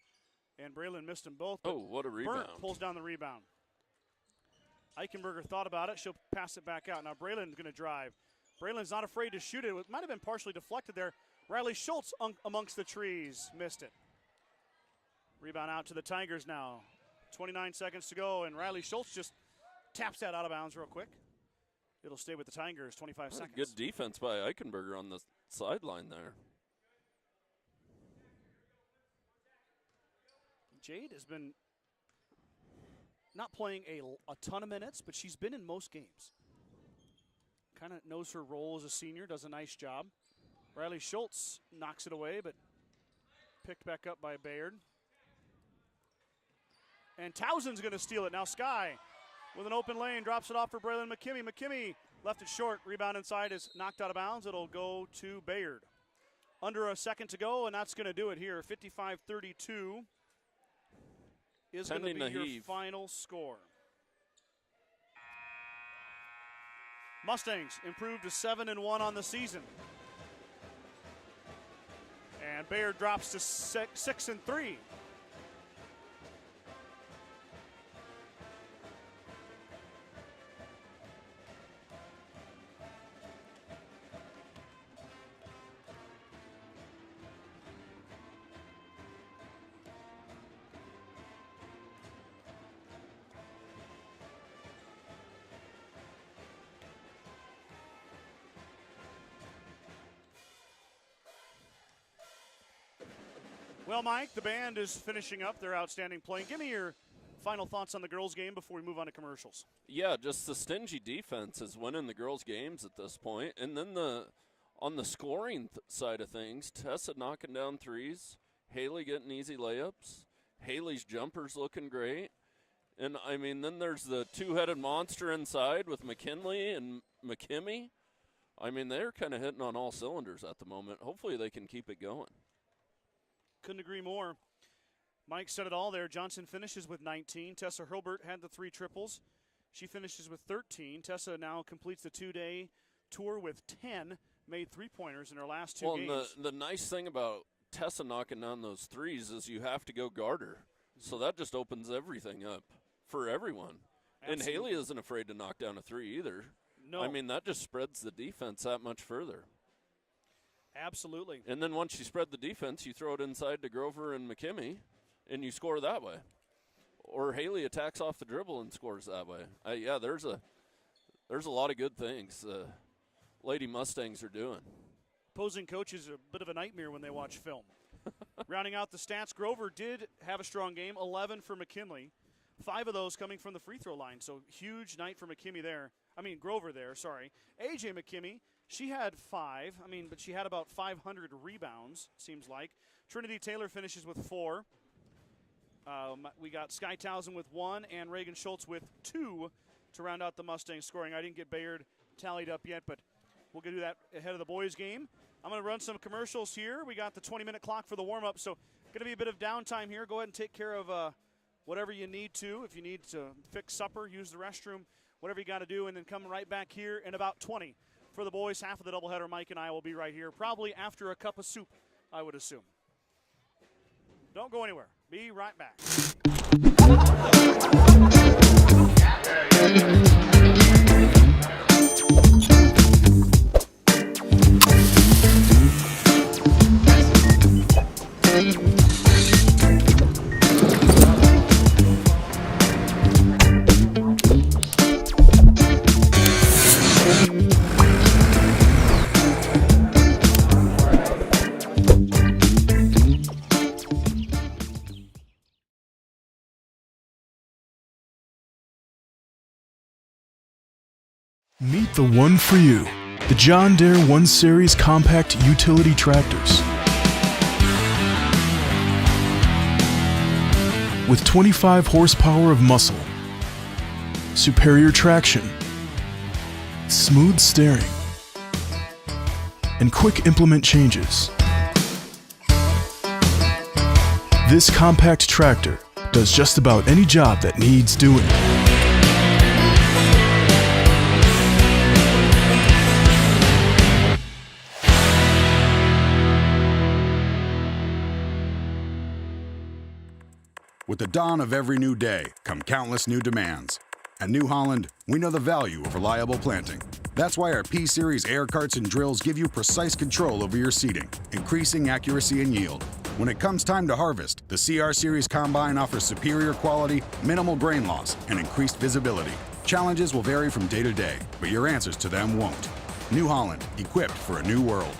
And Braylon missed them both. Oh, what a rebound. Burnt pulls down the rebound. Eichenberger thought about it. She'll pass it back out. Now Braylon's going to drive. Braylon's not afraid to shoot it. It might have been partially deflected there. Riley Schultz amongst the trees. Missed it. Rebound out to the Tigers now. 29 seconds to go, and Riley Schultz just taps that out of bounds real quick. It'll stay with the Tigers, 25 seconds. Good defense by Eichenberger on the sideline there. Jade has been not playing a ton of minutes, but she's been in most games. Kind of knows her role as a senior, does a nice job. Riley Schultz knocks it away, but picked back up by Bayard. And Towson's going to steal it. Now Sky with an open lane, drops it off for Braylon McKimmey. McKimmey left it short. Rebound inside is knocked out of bounds. It'll go to Bayard. Under a second to go, and that's going to do it here. 55-32 is going to be your final score. Mustangs improved to 7-1 on the season. And Bayard drops to 6-3. Well, Mike, the band is finishing up their outstanding playing. Give me your final thoughts on the girls' game before we move on to commercials. Yeah, just the stingy defense is winning the girls' games at this point. And then on the scoring side of things, Tessa knocking down threes, Haley getting easy layups, Haley's jumper's looking great. And, I mean, then there's the two-headed monster inside with McKinley and McKimmey. I mean, they're kind of hitting on all cylinders at the moment. Hopefully they can keep it going. Couldn't agree more. Mike said it all there. Johnson finishes with 19. Tessa Hurlbert had the 3 triples. She finishes with 13. Tessa now completes the 2-day tour with 10 made three-pointers in her last 2 games. Well, the nice thing about Tessa knocking down those threes is you have to go guard her. So that just opens everything up for everyone. Absolutely. And Haley isn't afraid to knock down a 3 either. No. I mean, that just spreads the defense that much further. Absolutely. And then once you spread the defense, you throw it inside to Grover and McKimmey, and you score that way. Or Haley attacks off the dribble and scores that way. Yeah, there's a lot of good things Lady Mustangs are doing. Opposing coaches are a bit of a nightmare when they watch film. Rounding out the stats, Grover did have a strong game, 11 for McKinley. 5 of those coming from the free throw line, so huge night for Grover there, sorry. AJ McKimmey, she had 5, but she had about 500 rebounds, seems like. Trinity Taylor finishes with 4. We got Sky Towson with 1 and Reagan Schultz with 2 to round out the Mustangs scoring. I didn't get Bayard tallied up yet, but we'll do that ahead of the boys' game. I'm going to run some commercials here. We got the 20-minute clock for the warm-up, so going to be a bit of downtime here. Go ahead and take care of whatever you need to. If you need to fix supper, use the restroom, whatever you got to do, and then come right back here in about 20 for the boys. Half of the doubleheader. Mike and I will be right here, probably after a cup of soup, I would assume. Don't go anywhere. Be right back. Meet the one for you, the John Deere 1 Series compact utility tractors. With 25 horsepower of muscle, superior traction, smooth steering, and quick implement changes. This compact tractor does just about any job that needs doing. With the dawn of every new day come countless new demands. At New Holland, we know the value of reliable planting. That's why our P-Series air carts and drills give you precise control over your seeding, increasing accuracy and yield. When it comes time to harvest, the CR Series Combine offers superior quality, minimal grain loss, and increased visibility. Challenges will vary from day to day, but your answers to them won't. New Holland, equipped for a new world.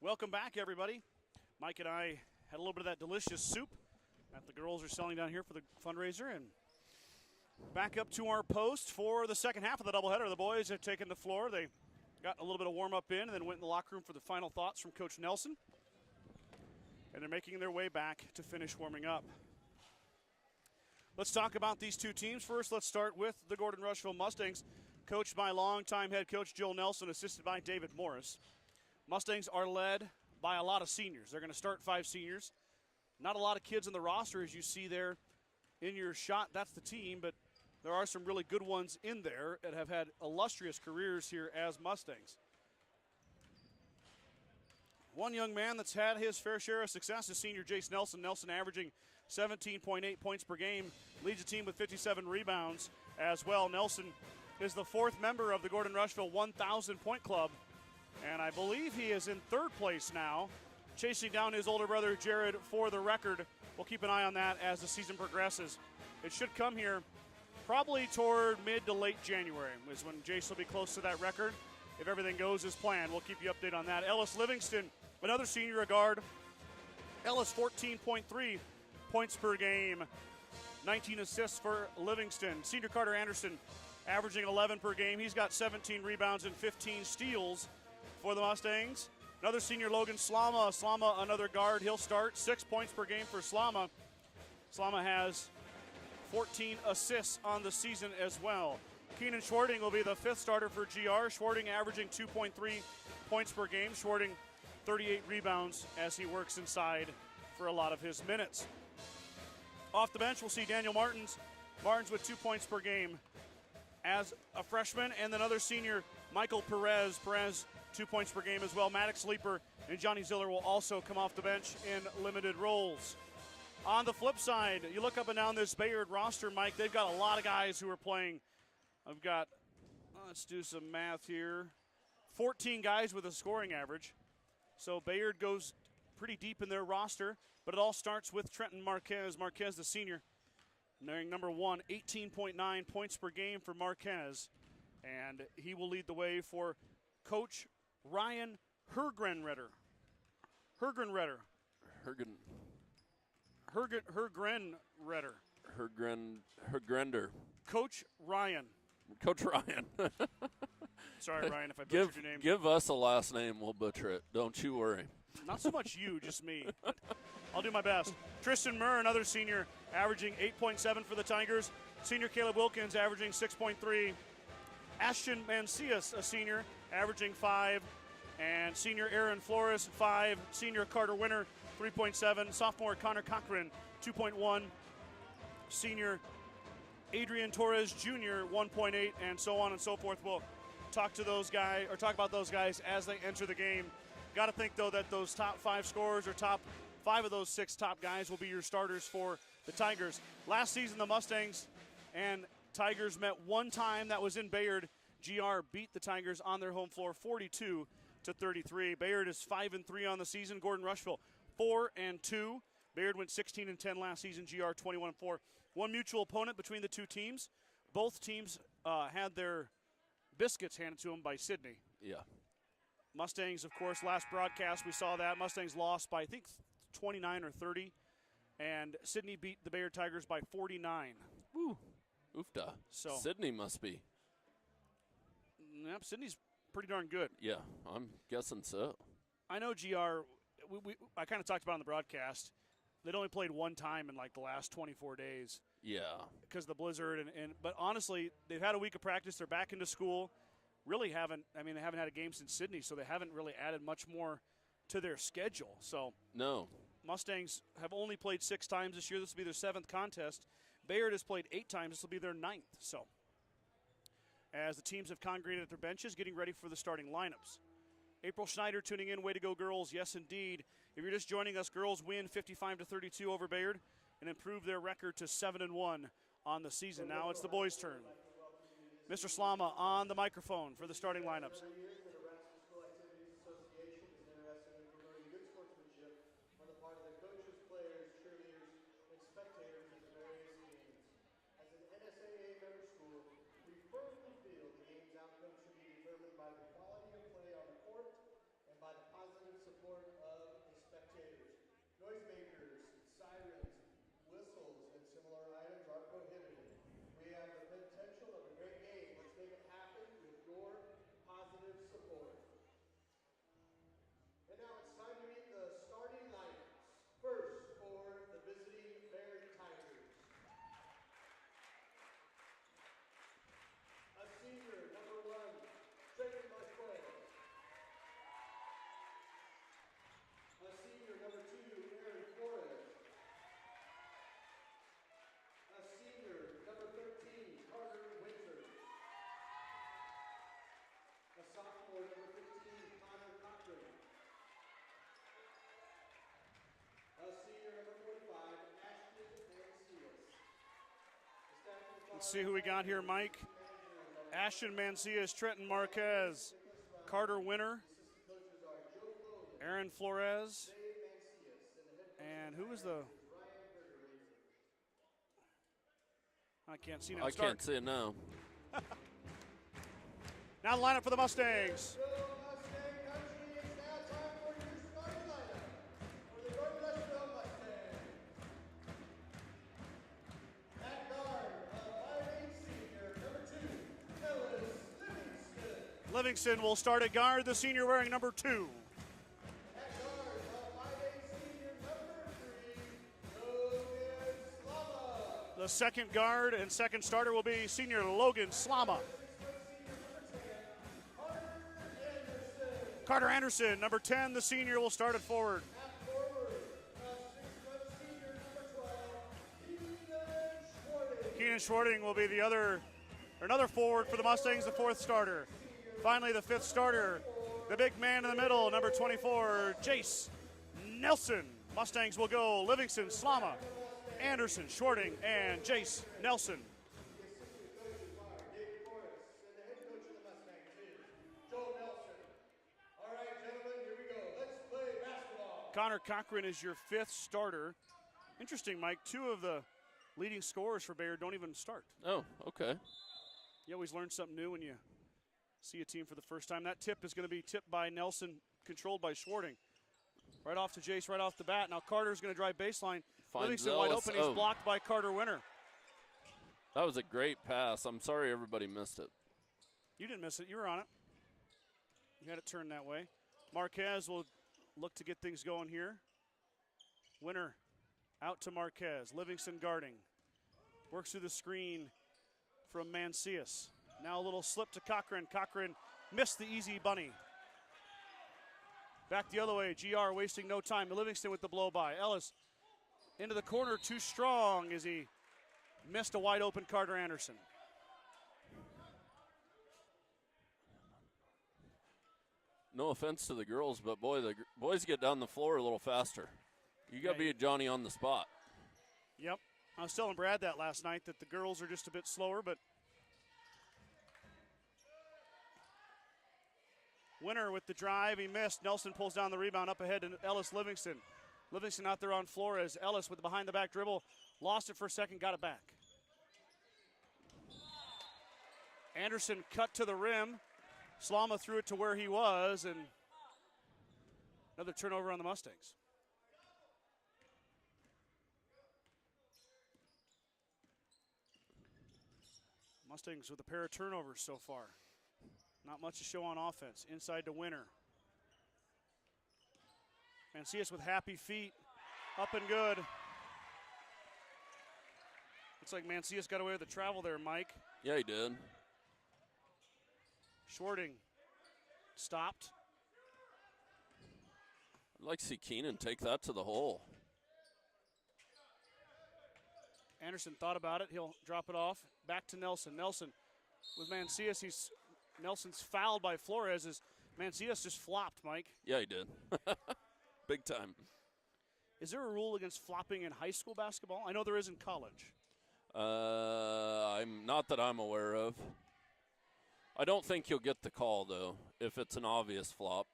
Welcome back, everybody. Mike and I had a little bit of that delicious soup that the girls are selling down here for the fundraiser. And back up to our post for the second half of the doubleheader. The boys have taken the floor. They got a little bit of warm-up in and then went in the locker room for the final thoughts from Coach Nelson. And they're making their way back to finish warming up. Let's talk about these two teams first. Let's start with the Gordon-Rushville Mustangs, coached by longtime head coach Joel Nelson, assisted by David Morris. Mustangs are led by a lot of seniors. They're going to start 5 seniors. Not a lot of kids in the roster, as you see there in your shot. That's the team, but there are some really good ones in there that have had illustrious careers here as Mustangs. One young man that's had his fair share of success is senior Jace Nelson. Nelson averaging 17.8 points per game, leads the team with 57 rebounds as well. Nelson is the 4th member of the Gordon-Rushville 1,000-point club, and I believe he is in 3rd place now, chasing down his older brother Jared for the record. We'll keep an eye on that as the season progresses. It should come here probably toward mid to late January is when Jace will be close to that record. If everything goes as planned, we'll keep you updated on that. Ellis Livingston, another senior, a guard. Ellis 14.3 points per game, 19 assists for Livingston. Senior Carter Anderson averaging 11 per game. He's got 17 rebounds and 15 steals for the Mustangs. Another senior, Logan Slama. Slama, another guard. He'll start. 6 points per game for Slama. Slama has 14 assists on the season as well. Keenan Schwarting will be the 5th starter for GR. Schwarting averaging 2.3 points per game. Schwarting 38 rebounds as he works inside for a lot of his minutes. Off the bench, we'll see Daniel Martins. Martins with 2 points per game as a freshman. And then other senior, Michael Perez. Perez, 2 points per game as well. Maddox Leeper and Johnny Ziller will also come off the bench in limited roles. On the flip side, you look up and down this Bayard roster, Mike, they've got a lot of guys who are playing. I've got, let's do some math here, 14 guys with a scoring average. So Bayard goes pretty deep in their roster, but it all starts with Trenton Marquez. Marquez, the senior, number 1, 18.9 points per game for Marquez. And he will lead the way for Coach Ryan Hergrenreder. Hergrender. Coach Ryan. Sorry, Ryan, if I butchered your name. Give us a last name, we'll butcher it. Don't you worry. Not so much you, just me. I'll do my best. Tristan Murr, another senior, averaging 8.7 for the Tigers. Senior Caleb Wilkins averaging 6.3. Ashton Mancias, a senior, averaging 5. And senior Aaron Flores, 5. Senior Carter Winter, 3.7. Sophomore Connor Cochran, 2.1. Senior Adrian Torres Jr., 1.8, and so on and so forth. We'll talk about those guys as they enter the game. Got to think, though, that those top 5 scorers or top 5 of those 6 top guys will be your starters for the Tigers. Last season, the Mustangs and Tigers met one time. That was in Bayard. GR beat the Tigers on their home floor 42-33. Bayard is 5-3 on the season. Gordon-Rushville 4-2. Bayard went 16-10 last season. GR 21-4. One mutual opponent between the two teams. Both teams had their biscuits handed to them by Sydney. Yeah. Mustangs, of course, last broadcast we saw that. Mustangs lost by, I think, 29 or 30. And Sydney beat the Bayard Tigers by 49. Woo. Oofda. So Sydney must be. Yep, Sydney's pretty darn good. Yeah, I'm guessing so. I know GR, I kind of talked about it on the broadcast. They'd only played one time in like the last 24 days. Yeah. Because of the blizzard. But honestly, they've had a week of practice. They're back into school. They haven't had a game since Sydney, so they haven't really added much more to their schedule. So no. Mustangs have only played 6 times this year. This will be their 7th contest. Bayard has played 8 times. This will be their 9th. So as the teams have congregated at their benches, getting ready for the starting lineups. April Schneider tuning in. Way to go, girls. Yes, indeed. If you're just joining us, girls win 55-32 over Bayard and improve their record to 7-1 on the season. Now it's the boys' turn. Mr. Slama on the microphone for the starting lineups. Support Let's see who we got here, Mike. Ashton Mancias, Trenton Marquez, Carter Winter, Aaron Flores, and who was the... I can't see now. I can't see it now. Now the lineup for the Mustangs. Livingston will start at guard, the senior wearing number 2. The second guard and second starter will be senior Logan Slama. Carter Anderson, number 10, the senior, will start at forward. Keenan Schwarting will be another forward for the Mustangs, the 4th starter. Finally, the 5th starter, the big man in the middle, number 24, Jace Nelson. Mustangs will go Livingston, Slama, Anderson, Schwarting, and Jace Nelson. Connor Cochran is your 5th starter. Interesting, Mike, 2 of the leading scorers for Bayard don't even start. Oh, okay. You always learn something new when you see a team for the first time. That tip is going to be tipped by Nelson, controlled by Schwarting. Right off to Jace, right off the bat. Now Carter's going to drive baseline. Livingston wide open. He's blocked by Carter Winter. That was a great pass. I'm sorry everybody missed it. You didn't miss it. You were on it. You had it turned that way. Marquez will look to get things going here. Winter out to Marquez. Livingston guarding. Works through the screen from Mancias. Now a little slip to Cochran. Cochran missed the easy bunny. Back the other way. GR wasting no time. Livingston with the blow by. Ellis into the corner, too strong as he missed a wide open Carter Anderson. No offense to the girls, but boy, the boys get down the floor a little faster. You got to be Johnny on the spot. Yep. I was telling Brad that last night, that the girls are just a bit slower, but Winter with the drive, he missed. Nelson pulls down the rebound up ahead to Ellis Livingston. Livingston out there on Flores. Ellis with the behind the back dribble, lost it for a second, got it back. Anderson cut to the rim. Slama threw it to where he was, and another turnover on the Mustangs. Mustangs with a pair of turnovers so far. Not much to show on offense. Inside to Winter. Mancias with happy feet. Up and good. Looks like Mancias got away with the travel there, Mike. Yeah, he did. Schwarting stopped. I'd like to see Keenan take that to the hole. Anderson thought about it. He'll drop it off. Back to Nelson. Nelson with Mancias. Nelson's fouled by Flores as Mancias just flopped, Mike. Yeah, he did. Big time. Is there a rule against flopping in high school basketball? I know there is in college. I'm not that I'm aware of. I don't think you'll get the call, though, if it's an obvious flop.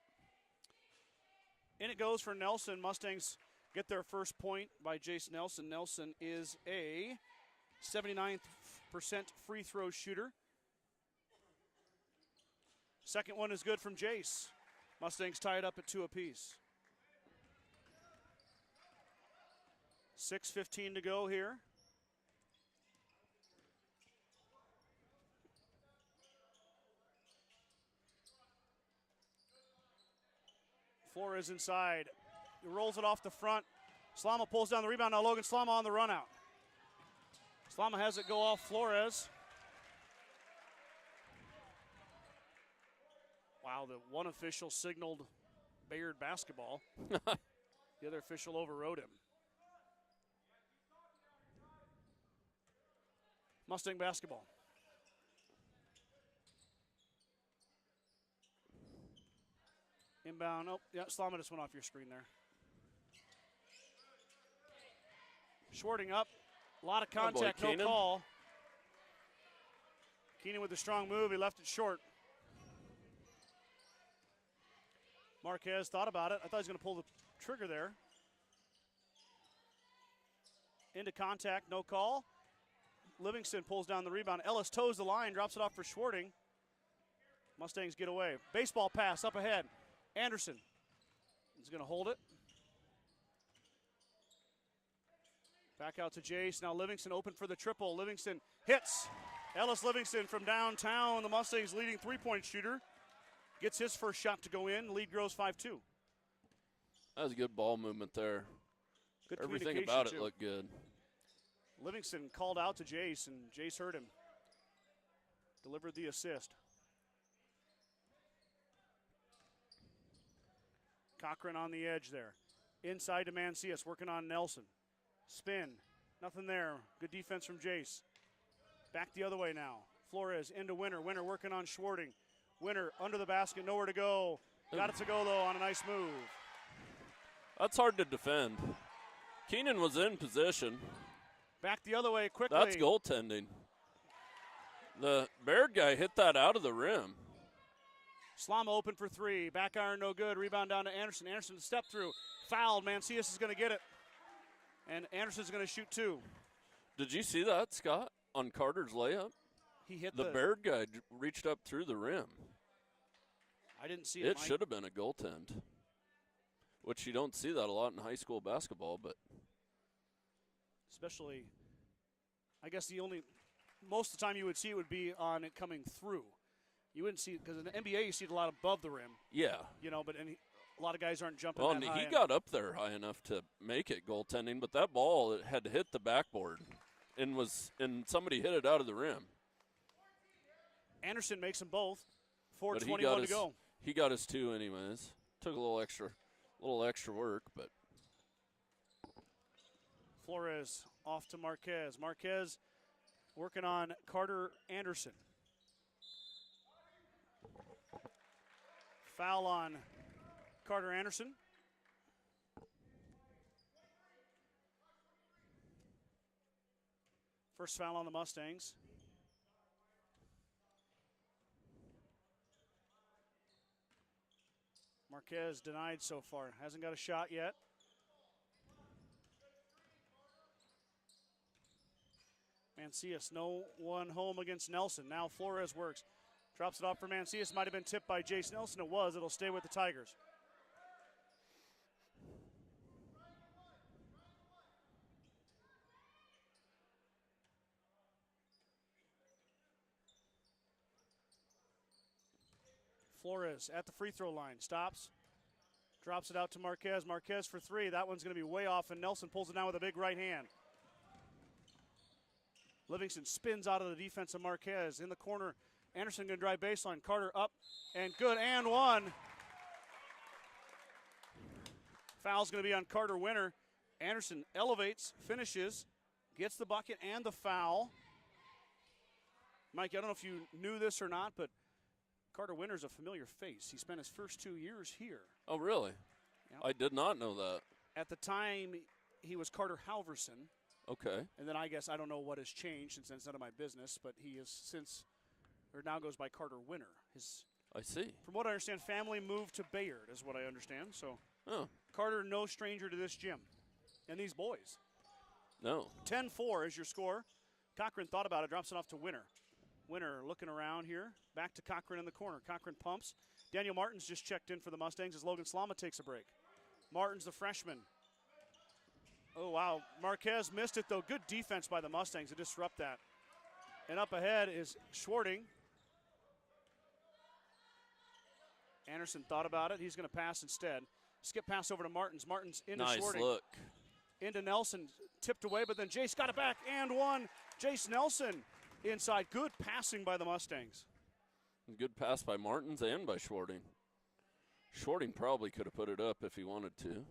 In it goes for Nelson. Mustangs get their first point by Jace Nelson. Nelson is a 79th free throw shooter. Second one is good from Jace. Mustangs tie it up at 2 apiece. 6:15 to go here. Flores inside. He rolls it off the front. Slama pulls down the rebound. Now Logan Slama on the run out. Slama has it go off Flores. Wow, the one official signaled Bayard basketball. The other official overrode him. Mustang basketball. Inbound. Oh, yeah, Slama just went off your screen there. Schwarting up. A lot of contact, no call. Keenan with a strong move. He left it short. Marquez thought about it. I thought he was going to pull the trigger there. Into contact, no call. Livingston pulls down the rebound. Ellis toes the line, drops it off for Schwarting. Mustangs get away. Baseball pass up ahead. Anderson is going to hold it. Back out to Jace. Now Livingston open for the triple. Livingston hits. Ellis Livingston from downtown, the Mustangs leading three-point shooter, gets his first shot to go in. Lead grows 5-2. That was a good ball movement there. Good Everything about it looked good. Livingston called out to Jace, and Jace heard him. Delivered the assist. Cochran on the edge there. Inside to Mancias, working on Nelson. Spin, nothing there. Good defense from Jace. Back the other way now. Flores into Winter. Winter working on Schwarting. Winter under the basket, nowhere to go. Got it to go, though, on a nice move. That's hard to defend. Keenan was in position. Back the other way quickly. That's goaltending. The Bayard guy hit that out of the rim. Slama open for three. Back iron, no good. Rebound down to Anderson. Anderson step through. Fouled. Mancias is going to get it. And Anderson's going to shoot two. Did you see that, Scott, on Carter's layup? He hit the Bayard guy reached up through the rim. I didn't see it. It should have been a goaltend, which you don't see that a lot in high school basketball, but especially, I guess most of the time you would see it would be on it coming through. You wouldn't see it because in the NBA you see it a lot above the rim. Yeah. But a lot of guys aren't jumping well, that high. He got up there high enough to make it goaltending, but that ball it had to hit the backboard and somebody hit it out of the rim. Anderson makes them both. 4:21 to go. He got his two anyways. Took a little extra work, but Flores off to Marquez. Marquez working on Carter Anderson. Foul on Carter Anderson. First foul on the Mustangs. Marquez denied so far. Hasn't got a shot yet. Mancias, no one home against Nelson. Now Flores works. Drops it off for Mancias. Might have been tipped by Jace Nelson. It was. It'll stay with the Tigers. Flores at the free throw line. Stops. Drops it out to Marquez. Marquez for three. That one's going to be way off, and Nelson pulls it down with a big right hand. Livingston spins out of the defense of Marquez. In the corner, Anderson going to drive baseline. Carter up and good, and one. Foul's going to be on Carter Winter. Anderson elevates, finishes, gets the bucket and the foul. Mike, I don't know if you knew this or not, but Carter Winter's a familiar face. He spent his first 2 years here. Oh, really? Yep. I did not know that. At the time, he was Carter Halverson. Okay. And then I guess I don't know what has changed since it's none of my business, but he is now goes by Carter Winter. I see. From what I understand, family moved to Bayard is what I understand. So Carter, no stranger to this gym and these boys. No. 10-4 is your score. Cochran thought about it, drops it off to Winter. Winter looking around here. Back to Cochran in the corner. Cochran pumps. Daniel Martin's just checked in for the Mustangs as Logan Slama takes a break. Martin's the freshman. Oh, wow. Marquez missed it, though. Good defense by the Mustangs to disrupt that. And up ahead is Schwarting. Anderson thought about it. He's going to pass instead. Skip pass over to Martins. Martins into Schwarting. Nice look. Into Nelson. Tipped away, but then Jace got it back and one. Jace Nelson inside. Good passing by the Mustangs. Good pass by Martins and by Schwarting. Schwarting probably could have put it up if he wanted to.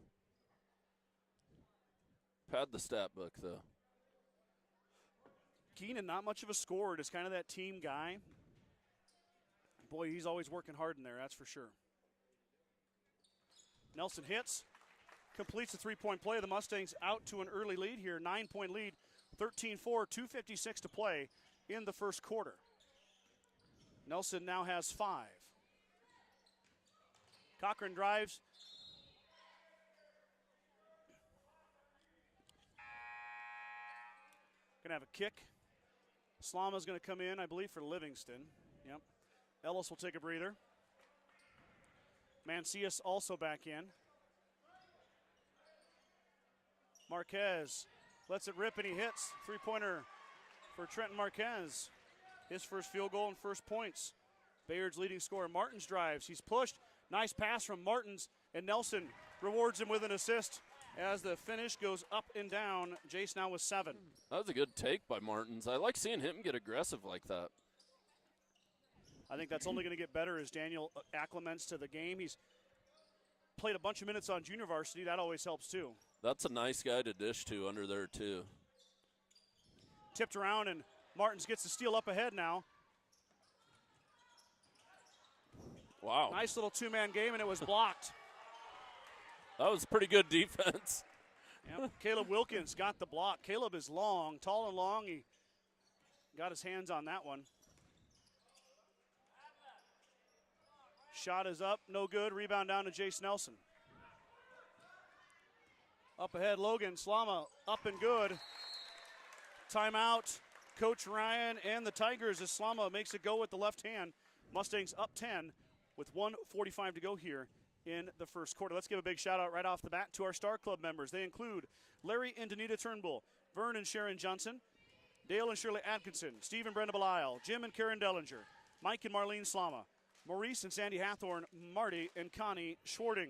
Pad the stat book, though. Keenan, not much of a scorer. Just kind of that team guy. Boy, he's always working hard in there, that's for sure. Nelson hits. Completes the three-point play. The Mustangs out to an early lead here. 9-point lead. 13-4, 2:56 to play in the first quarter. Nelson now has 5. Cochran drives. Going to have a kick. Slama's going to come in, I believe, for Livingston. Yep. Ellis will take a breather. Mancias also back in. Marquez lets it rip, and he hits. Three-pointer for Trenton Marquez. His first field goal and first points. Bayard's leading scorer. Martins drives. He's pushed. Nice pass from Martins, and Nelson rewards him with an assist as the finish goes up and down. Jace now with 7. That was a good take by Martins. I like seeing him get aggressive like that. I think that's only going to get better as Daniel acclimates to the game. He's played a bunch of minutes on junior varsity. That always helps too. That's a nice guy to dish to under there too. Tipped around, and Martins gets the steal up ahead now. Wow. Nice little two-man game, and it was blocked. That was pretty good defense. Yep. Caleb Wilkins got the block. Caleb is long, tall and long. He got his hands on that one. Shot is up, no good. Rebound down to Jace Nelson. Up ahead, Logan Slama, up and good. Timeout, Coach Ryan and the Tigers as Slama makes it go with the left hand. Mustangs up 10 with 1:45 to go here in the first quarter. Let's give a big shout out right off the bat to our Star Club members. They include Larry and Danita Turnbull, Vern and Sharon Johnson, Dale and Shirley Atkinson, Steve and Brenda Belisle, Jim and Karen Dellinger, Mike and Marlene Slama, Maurice and Sandy Hathorn, Marty and Connie Schwarting.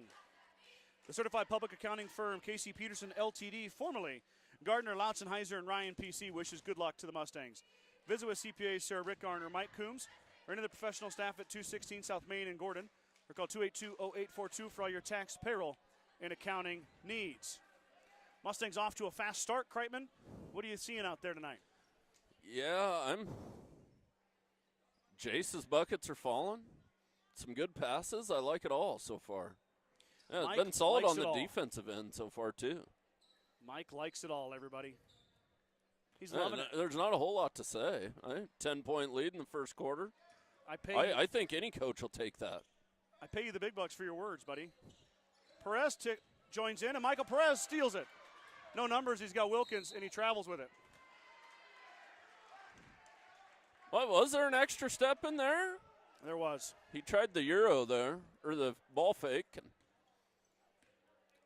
The certified public accounting firm Casey Peterson LTD, formerly Gardner Lautzenheiser and Ryan PC, wishes good luck to the Mustangs. Visit with CPAs Sarah Rick Garner, Mike Coombs, or any of the professional staff at 216 South Main in Gordon, or call 282-0842 for all your tax, payroll, and accounting needs. Mustangs off to a fast start. Kreitman, what are you seeing out there tonight? Yeah, Jace's buckets are falling. Some good passes. I like it all so far. Yeah, it's been solid on the defensive end so far, too. Mike likes it all, everybody. He's loving it. There's not a whole lot to say. 10-point lead in the first quarter. I think any coach will take that. I pay you the big bucks for your words, buddy. Perez joins in, and Michael Perez steals it. No numbers. He's got Wilkins, and he travels with it. What, was there an extra step in there? There was. He tried the Euro there, or the ball fake.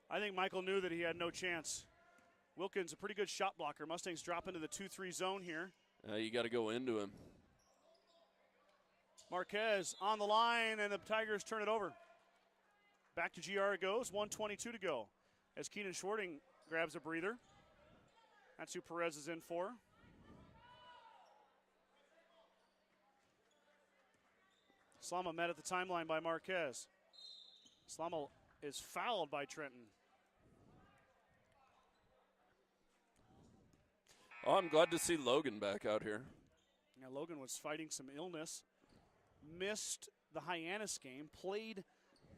I think Michael knew that he had no chance. Wilkins, a pretty good shot blocker. Mustangs drop into the 2-3 zone here. You got to go into him. Marquez on the line, and the Tigers turn it over. Back to GR it goes, 1:22 to go. As Keenan Schwarting grabs a breather. That's who Perez is in for. Slama met at the timeline by Marquez. Slama is fouled by Trenton. Oh, I'm glad to see Logan back out here. Yeah, Logan was fighting some illness. Missed the Hyannis game. Played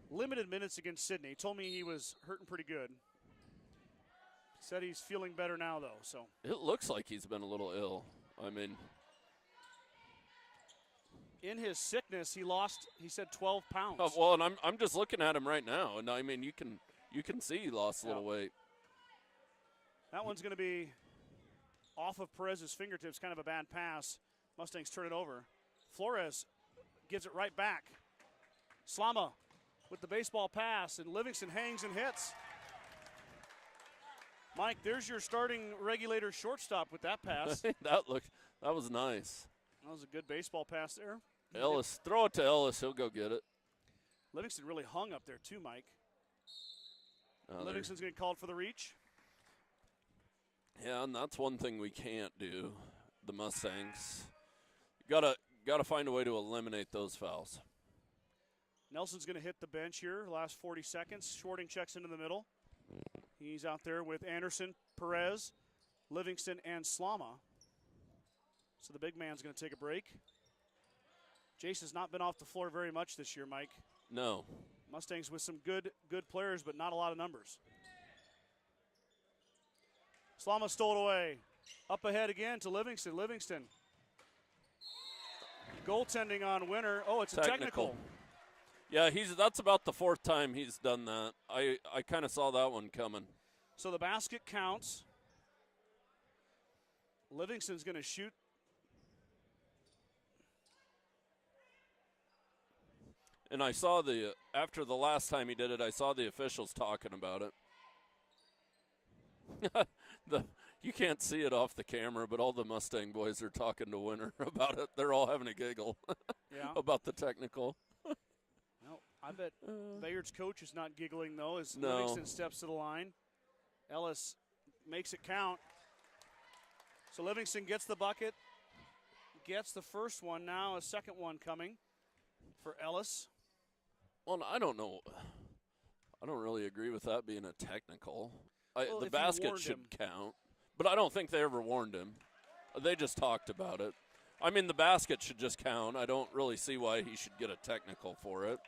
limited minutes against Sydney. He told me he was hurting pretty good. Said he's feeling better now, though. So it looks like he's been a little ill. I mean, in his sickness, he lost, he said, 12 pounds. Oh, well, and I'm just looking at him right now, and I mean, you can see he lost a little weight. That one's going to be off of Perez's fingertips, kind of a bad pass. Mustangs turn it over. Flores gives it right back. Slama with the baseball pass, and Livingston hangs and hits. Mike, there's your starting regulator shortstop with that pass. that was nice. That was a good baseball pass there. Ellis, throw it to Ellis. He'll go get it. Livingston really hung up there too, Mike. Livingston's getting called for the reach. Yeah, and that's one thing we can't do, the Mustangs. Gotta find a way to eliminate those fouls. Nelson's going to hit the bench here, last 40 seconds. Schwarting checks into the middle. He's out there with Anderson, Perez, Livingston, and Slama. So the big man's going to take a break. Jace has not been off the floor very much this year, Mike. No. Mustangs with some good players, but not a lot of numbers. Slama stole it away. Up ahead again to Livingston. Livingston Goaltending on Winner. Oh, it's a technical. Yeah, that's about the 4th time he's done that. I kind of saw that one coming. So the basket counts. Livingston's going to shoot. And I saw after the last time he did it, I saw the officials talking about it. You can't see it off the camera, but all the Mustang boys are talking to Winner about it. They're all having a giggle about the technical. No, I bet Bayard's coach is not giggling, though, as No. Livingston steps to the line. Ellis makes it count. So Livingston gets the bucket, gets the first one. Now a second one coming for Ellis. Well, I don't know. I don't really agree with that being a technical. Well, the if you basket warned should him. count, but I don't think they ever warned him. They just talked about it. I mean, the basket should just count. I don't really see why he should get a technical for it.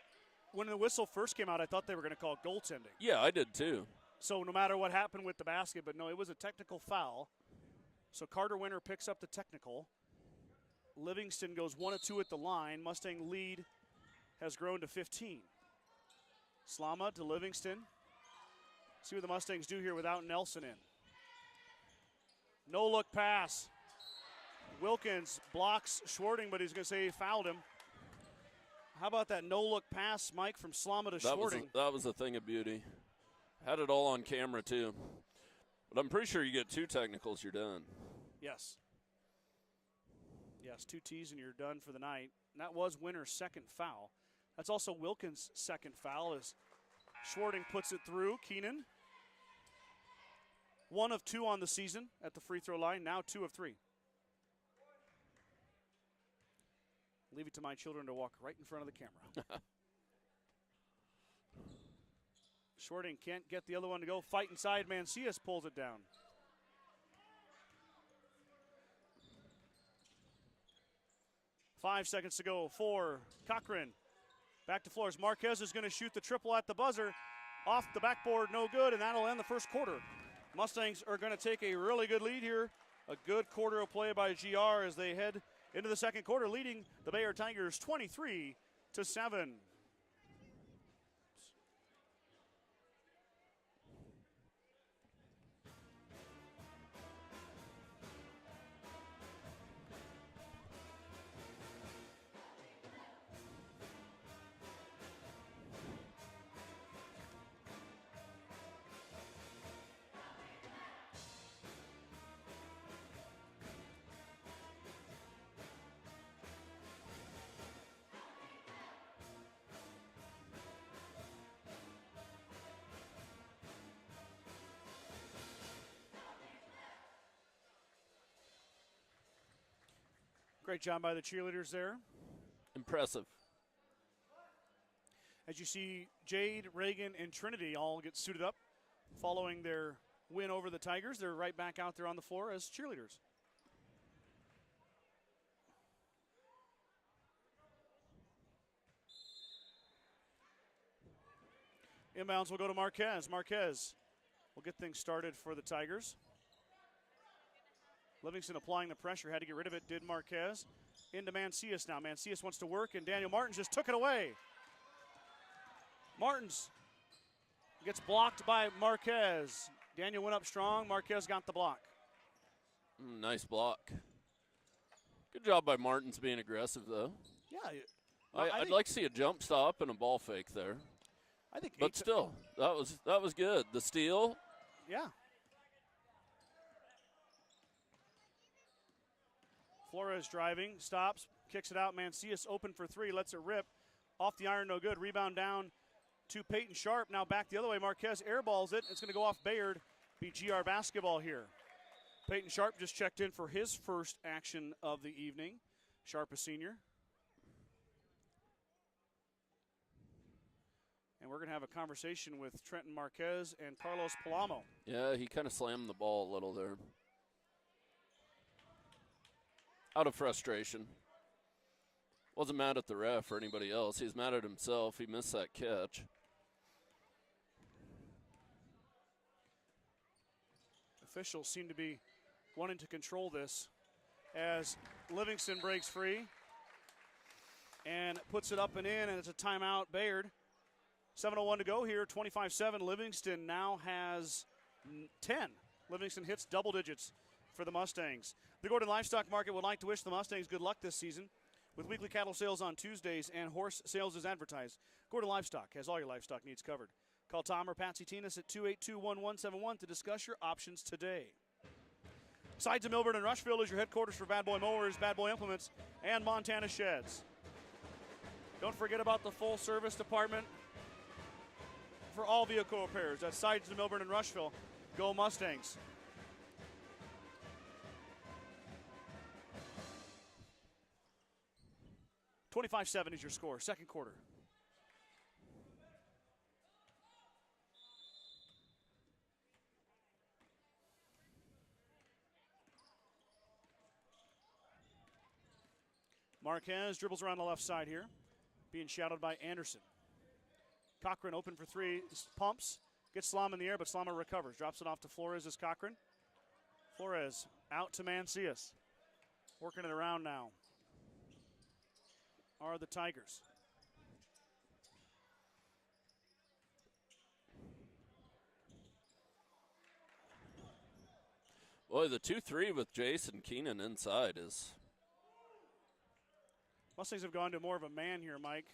When the whistle first came out, I thought they were going to call it goaltending. Yeah, I did too. So no matter what happened with the basket, but no, it was a technical foul. So Carter Winter picks up the technical. Livingston goes 1 of 2 at the line. Mustang lead has grown to 15. Slama to Livingston. See what the Mustangs do here without Nelson in. No look pass. Wilkins blocks Schwarting, but he's going to say he fouled him. How about that no look pass, Mike, from Slama to Schwarting? That was a thing of beauty. Had it all on camera too. But I'm pretty sure you get 2 technicals, you're done. Yes. Yes, 2 T's and you're done for the night. And that was Winter's second foul. That's also Wilkins' second foul as Schwarting puts it through. Keenan, 1 of 2 on the season at the free throw line, now 2 of 3. Leave it to my children to walk right in front of the camera. Schwarting can't get the other one to go. Fight inside, Mancias pulls it down. Five seconds to go for Cochran. Back to Flores. Marquez is going to shoot the triple at the buzzer. Off the backboard, no good, and that'll end the first quarter. Mustangs are going to take a really good lead here. A good quarter of play by GR as they head into the second quarter, leading the Bayard Tigers 23-7. Great job by the cheerleaders there. Impressive. As you see, Jade, Reagan, and Trinity all get suited up following their win over the Tigers. They're right back out there on the floor as cheerleaders. Inbounds will go to Marquez. Marquez will get things started for the Tigers. Livingston applying the pressure, had to get rid of it, did Marquez. Into Mancias now. Mancias wants to work, and Daniel Martins just took it away. Martins gets blocked by Marquez. Daniel went up strong. Marquez got the block. Nice block. Good job by Martins being aggressive, though. Yeah. I'd like to see a jump stop and a ball fake there. I think but still, that was good. The steal. Yeah. Flores driving, stops, kicks it out. Mancias open for 3, lets it rip. Off the iron, no good. Rebound down to Peyton Sharp. Now back the other way. Marquez airballs it. It's going to go off Bayard. Be GR basketball here. Peyton Sharp just checked in for his first action of the evening. Sharp, a senior. And we're going to have a conversation with Trenton Marquez and Carlos Palamo. Yeah, he kind of slammed the ball a little there. Out of frustration. Wasn't mad at the ref or anybody else. He's mad at himself. He missed that catch. Officials seem to be wanting to control this as Livingston breaks free. and puts it up and in, and it's a timeout, Bayard. 7:01 to go here, 25-7. Livingston now has 10. Livingston hits double digits for the Mustangs. The Gordon Livestock Market would like to wish the Mustangs good luck this season with weekly cattle sales on Tuesdays and horse sales as advertised. Gordon Livestock has all your livestock needs covered. Call Tom or Patsy Tinas at 282-1171 to discuss your options today. Sides of Milburn and Rushville is your headquarters for Bad Boy Mowers, Bad Boy Implements, and Montana Sheds. Don't forget about the full service department for all vehicle repairs. That's Sides of Milburn and Rushville. Go Mustangs. $25-7 is your score, second quarter. Marquez dribbles around the left side here, being shadowed by Anderson. Cochran open for three, pumps, gets Slama in the air, but Slama recovers. Drops it off to Flores as Cochran. Flores out to Mancias. Working it around now are the Tigers. Boy, the 2-3 with Jason Keenan inside is... Mustangs have gone to more of a man here, Mike.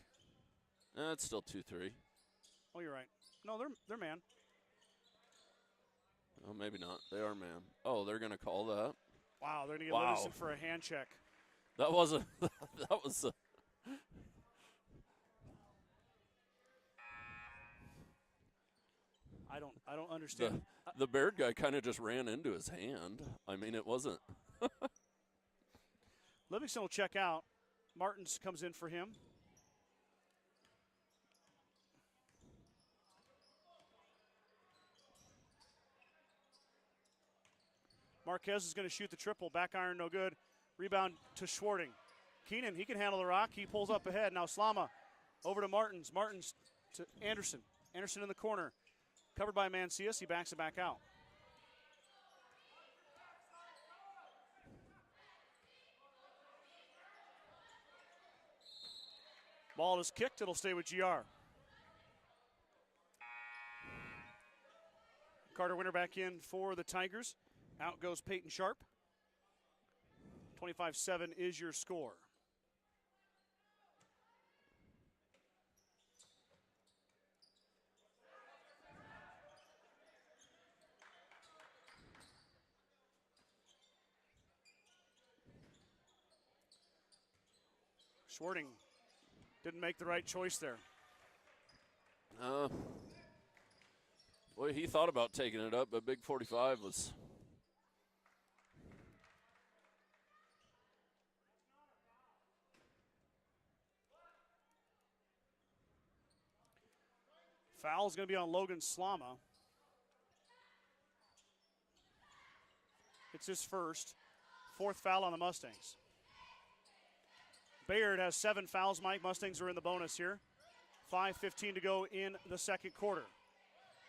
It's still 2-3. Oh, you're right. No, they're man. Oh, maybe not. They are man. Oh, they're going to call that? Wow, they're going to get Livingston for a hand check. That wasn't... that was a... I don't understand. The Baird guy kind of just ran into his hand. I mean, it wasn't... Livingston will check out. Martins comes in for him. Marquez is going to shoot the triple. Back iron, no good. Rebound to Schwarting. Keenan, he can handle the rock. He pulls up ahead. Now Slama over to Martins. Martins to Anderson. Anderson in the corner. Covered by Mancias. He backs it back out. Ball is kicked. It'll stay with GR. Carter Winter back in for the Tigers. Out goes Peyton Sharp. 25-7 is your score. Schwarting didn't make the right choice there. Boy, he thought about taking it up, but Big 45 was... Foul's going to be on Logan Slama. It's his first. Fourth foul on the Mustangs. Bayard has 7 fouls, Mike. Mustangs are in the bonus here. 5:15 to go in the second quarter.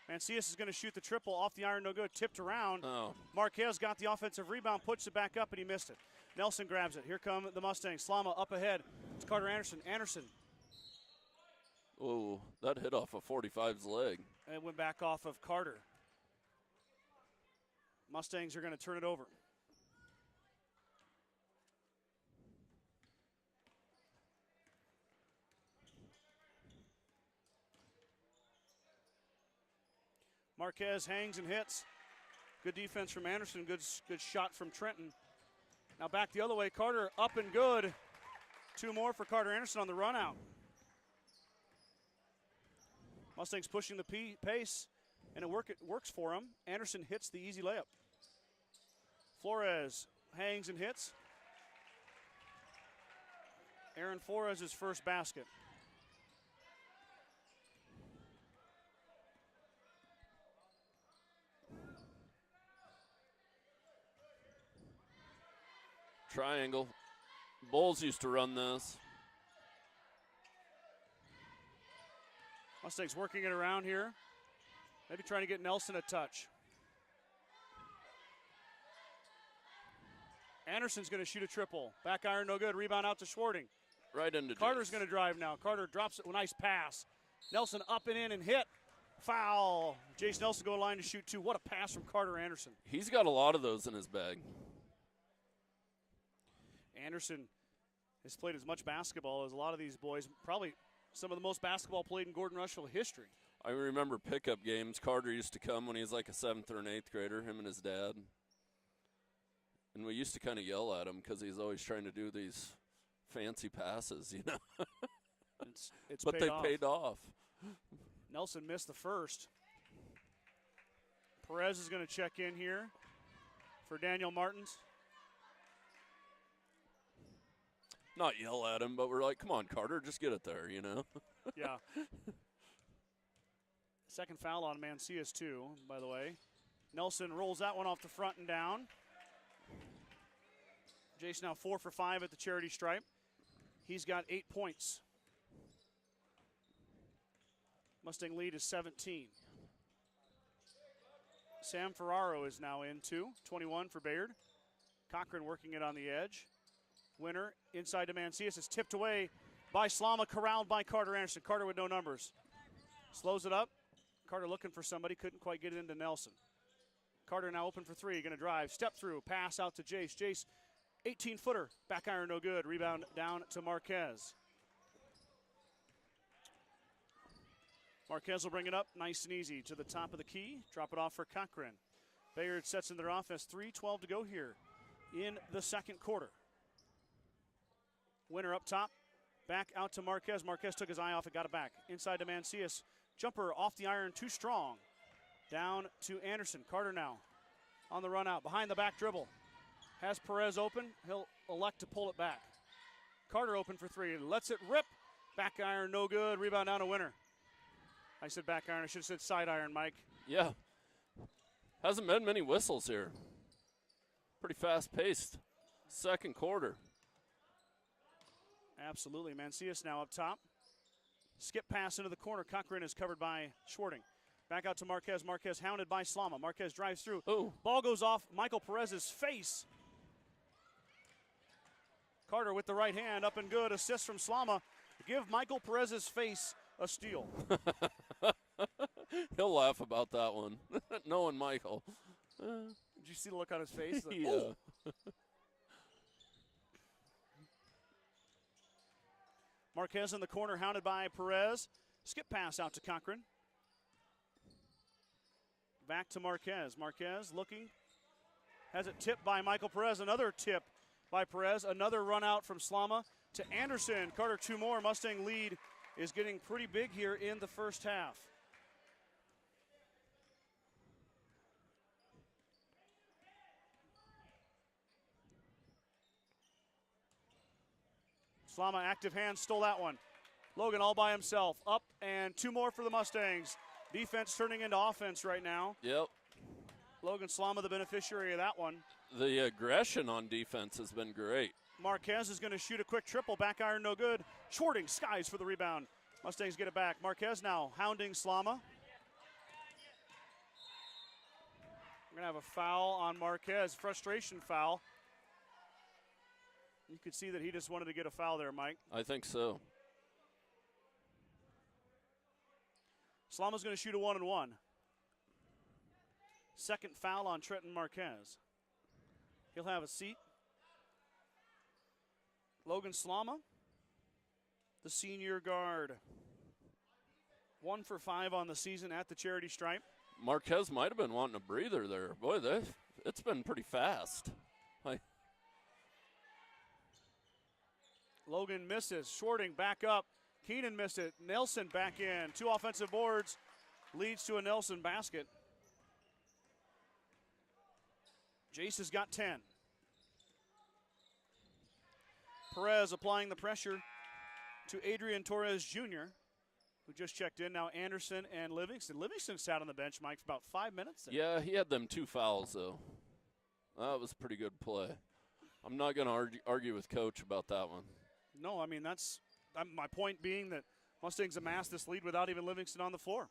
Mancias is going to shoot the triple off the iron, no good. Tipped around. Oh. Marquez got the offensive rebound, puts it back up, and he missed it. Nelson grabs it. Here come the Mustangs. Slama up ahead. It's Carter Anderson. Anderson. Oh, that hit off of 45's leg. And it went back off of Carter. Mustangs are going to turn it over. Marquez hangs and hits. Good defense from Anderson. Good shot from Trenton. Now back the other way. Carter up and good. 2 more for Carter Anderson on the run out. Mustangs pushing the pace, and it works for him. Anderson hits the easy layup. Flores hangs and hits. Aaron Flores' first basket. Triangle. Bulls used to run this. Mustangs working it around here. Maybe trying to get Nelson a touch. Anderson's going to shoot a triple. Back iron, no good. Rebound out to Schwarting. Right into Carter's Jace. going to drive now. Carter drops it. Nice pass. Nelson up and in and hit. Foul. Jace Nelson go line to shoot 2. What a pass from Carter Anderson. He's got a lot of those in his bag. Anderson has played as much basketball as a lot of these boys. Probably some of the most basketball played in Gordon-Rushville history. I remember pickup games. Carter used to come when he was like a 7th or an 8th grader, him and his dad. And we used to kind of yell at him because he's always trying to do these fancy passes, you know. It's but paid off. Nelson missed the first. Perez is going to check in here for Daniel Martins. Not yell at him, but we're like, come on, Carter, just get it there, you know. Yeah. Second foul on Mancias, too, by the way. Nelson rolls that one off the front and down. Jace now 4 for 5 at the charity stripe. He's got 8 points. Mustang lead is 17. Sam Ferraro is now in, too. 21 for Bayard. Cochran working it on the edge. Winner inside to Mancias is tipped away by Slama, corralled by Carter Anderson. Carter with no numbers. Slows it up. Carter looking for somebody, couldn't quite get it into Nelson. Carter now open for 3, going to drive, step through, pass out to Jace. Jace, 18-footer, back iron no good. Rebound down to Marquez. Marquez will bring it up nice and easy to the top of the key. Drop it off for Cochran. Bayard sets in their offense. 3:12 to go here in the second quarter. Winner up top. Back out to Marquez. Marquez took his eye off it, got it back. Inside to Mancias. Jumper off the iron, too strong. Down to Anderson. Carter now on the run out. Behind the back dribble. Has Perez open. He'll elect to pull it back. Carter open for 3. Lets it rip. Back iron, no good. Rebound down to Winner. I said back iron. I should have said side iron, Mike. Yeah. Hasn't been many whistles here. Pretty fast-paced second quarter. Absolutely. Mancias now up top. Skip pass into the corner. Cochran is covered by Schwarting. Back out to Marquez. Marquez hounded by Slama. Marquez drives through. Ooh. Ball goes off Michael Perez's face. Carter with the right hand, up and good. Assist from Slama. Give Michael Perez's face a steal. He'll laugh about that one, knowing Michael. Did you see the look on his face? Like, yeah. oh. Marquez in the corner, hounded by Perez. Skip pass out to Cochran. Back to Marquez. Marquez looking. Has it tipped by Michael Perez. Another tip by Perez. Another run out from Slama to Anderson. Carter 2 more. Mustang lead is getting pretty big here in the first half. Slama, active hand, stole that one. Logan all by himself. Up and 2 more for the Mustangs. Defense turning into offense right now. Yep. Logan Slama, the beneficiary of that one. The aggression on defense has been great. Marquez is going to shoot a quick triple. Back iron, no good. Schwarting skies for the rebound. Mustangs get it back. Marquez now hounding Slama. We're going to have a foul on Marquez. Frustration foul. You could see that he just wanted to get a foul there, Mike. I think so. Slama's going to shoot a 1-and-1. Second foul on Trenton Marquez. He'll have a seat. Logan Slama, the senior guard. 1 for 5 on the season at the charity stripe. Marquez might have been wanting a breather there. Boy, it's been pretty fast. Logan misses. Schwarting back up. Keenan missed it. Nelson back in. 2 offensive boards leads to a Nelson basket. Jace has got 10. Perez applying the pressure to Adrian Torres Jr., who just checked in. Now Anderson and Livingston. Livingston sat on the bench, Mike, for about 5 minutes there. Yeah, he had them 2 fouls, though. That was a pretty good play. I'm not going to argue with Coach about that one. No, I mean, that's my point being that Mustangs amassed this lead without even Livingston on the floor.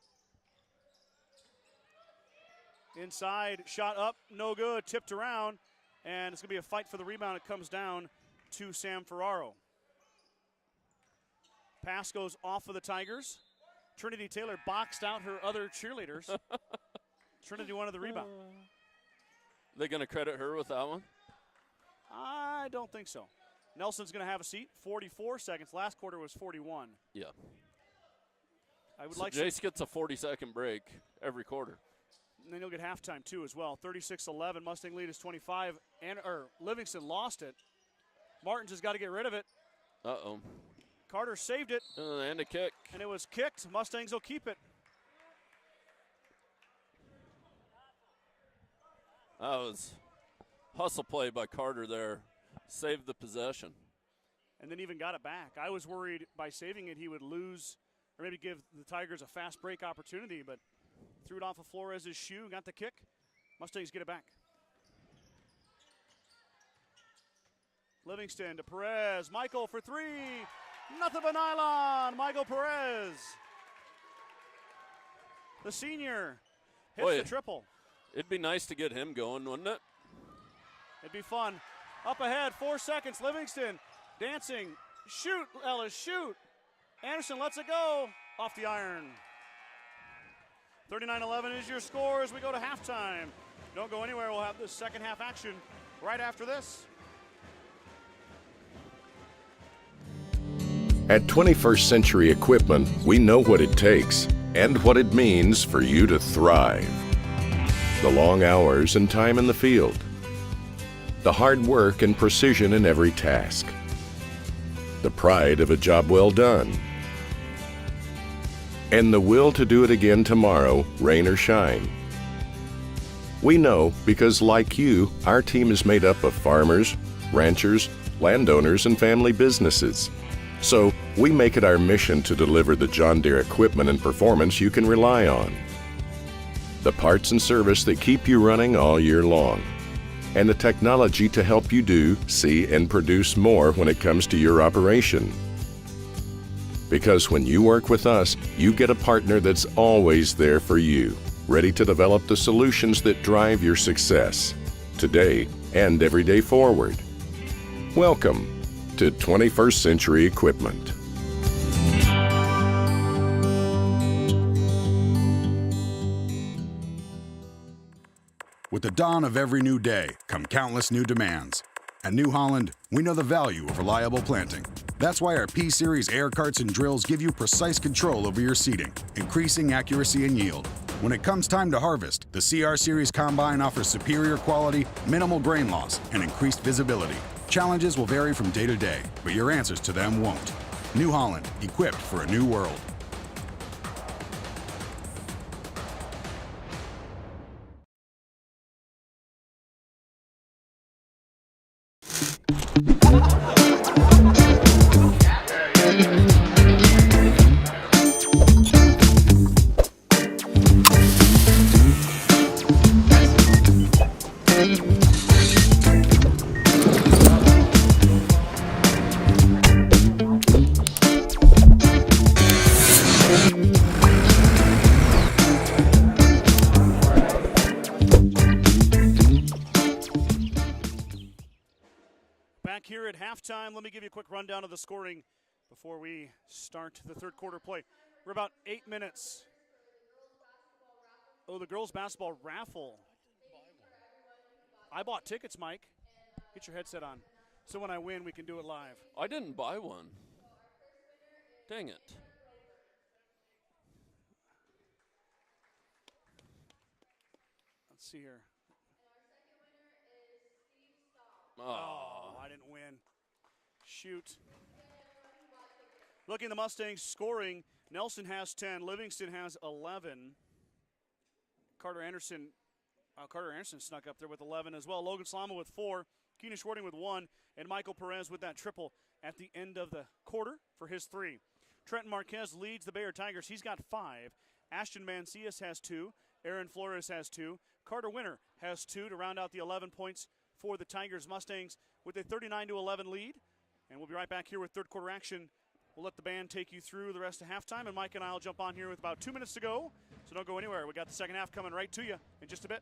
Inside, shot up, no good, tipped around, and it's going to be a fight for the rebound. It comes down to Sam Ferraro. Pass goes off of the Tigers. Trinity Taylor boxed out her other cheerleaders. Trinity wanted the rebound. They going to credit her with that one? I don't think so. Nelson's going to have a seat. 44 seconds. Last quarter was 41. Yeah. I would So like Jace gets a 40-second break every quarter. And then you'll get halftime, too, as well. 36-11. Mustang lead is 25. Livingston lost it. Martins has got to get rid of it. Uh-oh. Carter saved it. And a kick. And it was kicked. Mustangs will keep it. That was hustle play by Carter there. Saved the possession. And then even got it back. I was worried by saving it he would lose or maybe give the Tigers a fast break opportunity, but threw it off of Flores' shoe, got the kick. Mustangs get it back. Livingston to Perez. Michael for three. Nothing but nylon. Michael Perez. The senior hits the triple. It'd be nice to get him going, wouldn't it? It'd be fun. Up ahead, 4 seconds. Livingston dancing. Shoot, Ellis, shoot. Anderson lets it go. Off the iron. 39-11 is your score as we go to halftime. Don't go anywhere. We'll have the second half action right after this. At 21st Century Equipment, we know what it takes and what it means for you to thrive. The long hours and time in the field. The hard work and precision in every task. The pride of a job well done. And the will to do it again tomorrow, rain or shine. We know because, like you, our team is made up of farmers, ranchers, landowners, and family businesses. So, we make it our mission to deliver the John Deere equipment and performance you can rely on. The parts and service that keep you running all year long. And the technology to help you do, see, and produce more when it comes to your operation. Because when you work with us, you get a partner that's always there for you, ready to develop the solutions that drive your success, today and every day forward. Welcome to 21st Century Equipment. With the dawn of every new day come countless new demands. At New Holland, we know the value of reliable planting. That's why our P-Series air carts and drills give you precise control over your seeding, increasing accuracy and yield. When it comes time to harvest, the CR Series Combine offers superior quality, minimal grain loss, and increased visibility. Challenges will vary from day to day, but your answers to them won't. New Holland, equipped for a new world. Back here at halftime, let me give you a quick rundown of the scoring before we start the third quarter play. We're about 8 minutes. Oh, the girls' basketball raffle. I bought tickets, Mike. Get your headset on. So when I win, we can do it live. I didn't buy one. Dang it. Let's see here. Oh, I didn't win. Shoot. Looking at the Mustangs scoring, Nelson has 10, Livingston has 11. Carter Anderson snuck up there with 11 as well. Logan Slama with 4, Keena Schwarting with 1, and Michael Perez with that triple at the end of the quarter for his 3. Trenton Marquez leads the Bayard Tigers. He's got 5. Ashton Mancias has 2. Aaron Flores has 2. Carter Winter has 2 to round out the 11 points for the Tigers. Mustangs with a 39-11 lead. And we'll be right back here with third quarter action. We'll let the band take you through the rest of halftime, and Mike and I will jump on here with about 2 minutes to go. So don't go anywhere. We got the second half coming right to you in just a bit.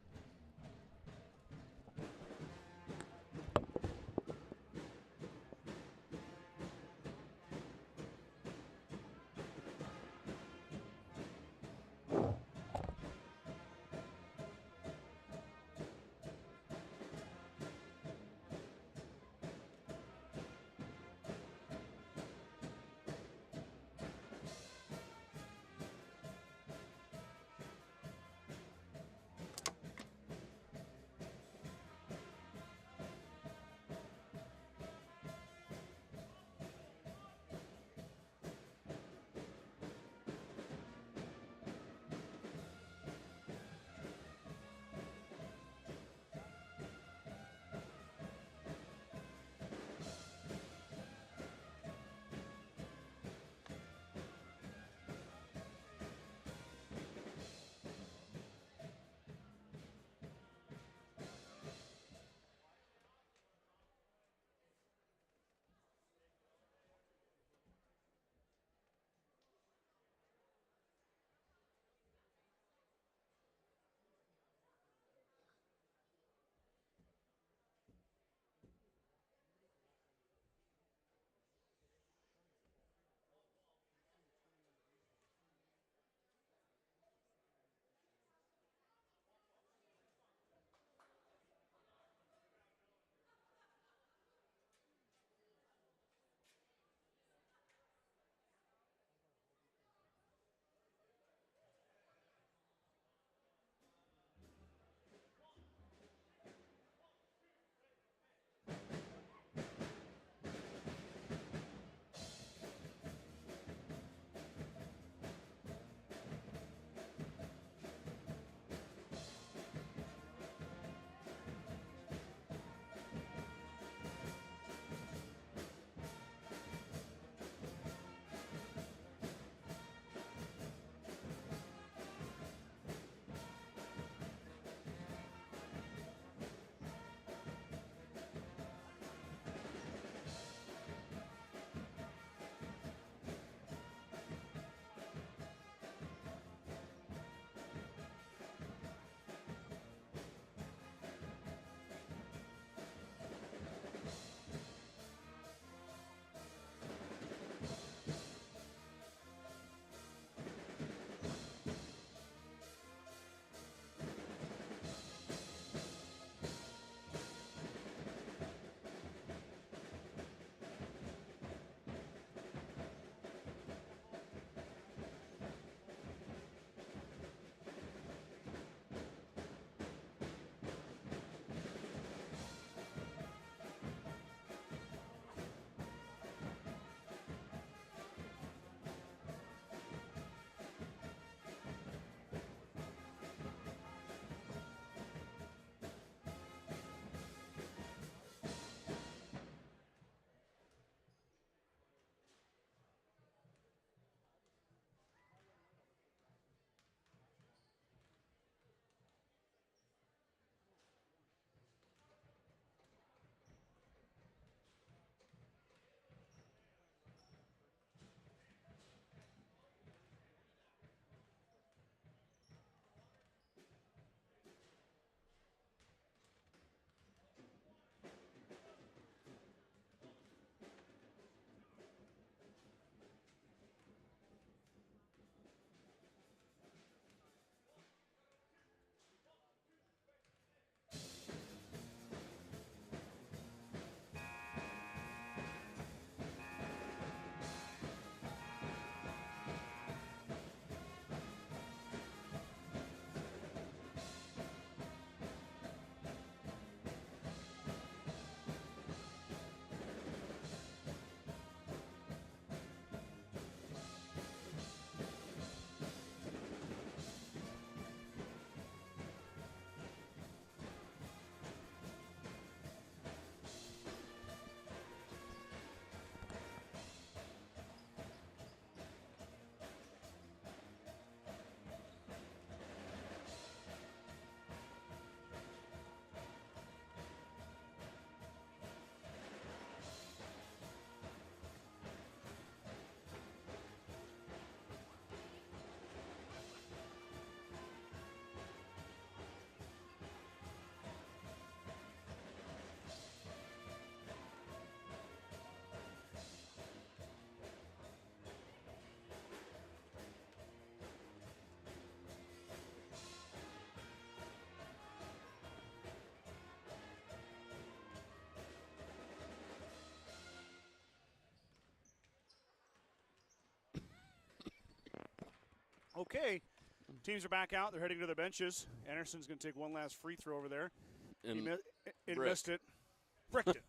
Okay, teams are back out. They're heading to their benches. Anderson's going to take one last free throw over there. He missed it. Bricked it.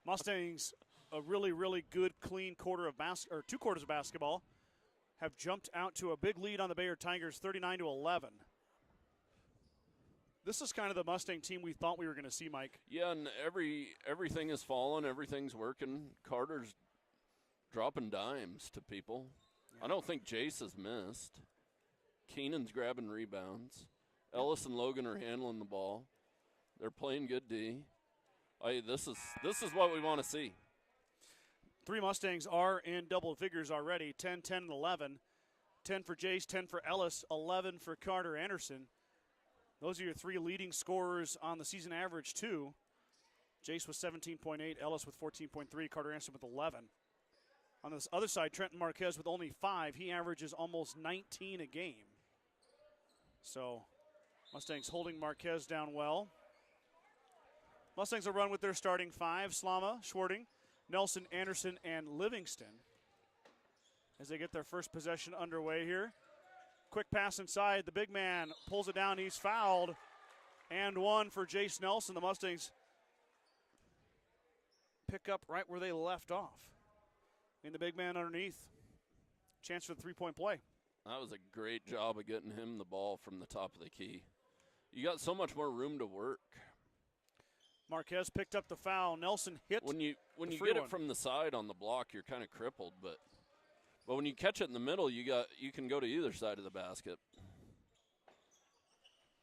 Mustangs, a really, really good, clean two quarters of basketball, have jumped out to a big lead on the Bayard Tigers, 39-11. This is kind of the Mustang team we thought we were going to see, Mike. Yeah, and everything is falling. Everything's working. Carter's dropping dimes to people. I don't think Jace has missed. Keenan's grabbing rebounds. Ellis and Logan are handling the ball. They're playing good D. This is what we want to see. 3 Mustangs are in double figures already, 10, 10, and 11. 10 for Jace, 10 for Ellis, 11 for Carter Anderson. Those are your 3 leading scorers on the season average, too. Jace with 17.8, Ellis with 14.3, Carter Anderson with 11. On this other side, Trenton Marquez with only 5. He averages almost 19 a game. So Mustangs holding Marquez down well. Mustangs will run with their starting 5, Slama, Schwarting, Nelson, Anderson, and Livingston as they get their first possession underway here. Quick pass inside. The big man pulls it down. He's fouled. And 1 for Jace Nelson. The Mustangs pick up right where they left off. And the big man underneath. Chance for the 3-point play. That was a great job of getting him the ball from the top of the key. You got so much more room to work. Marquez picked up the foul. Nelson hit. When you get it from the side on the block, you're kind of crippled, but when you catch it in the middle, you can go to either side of the basket.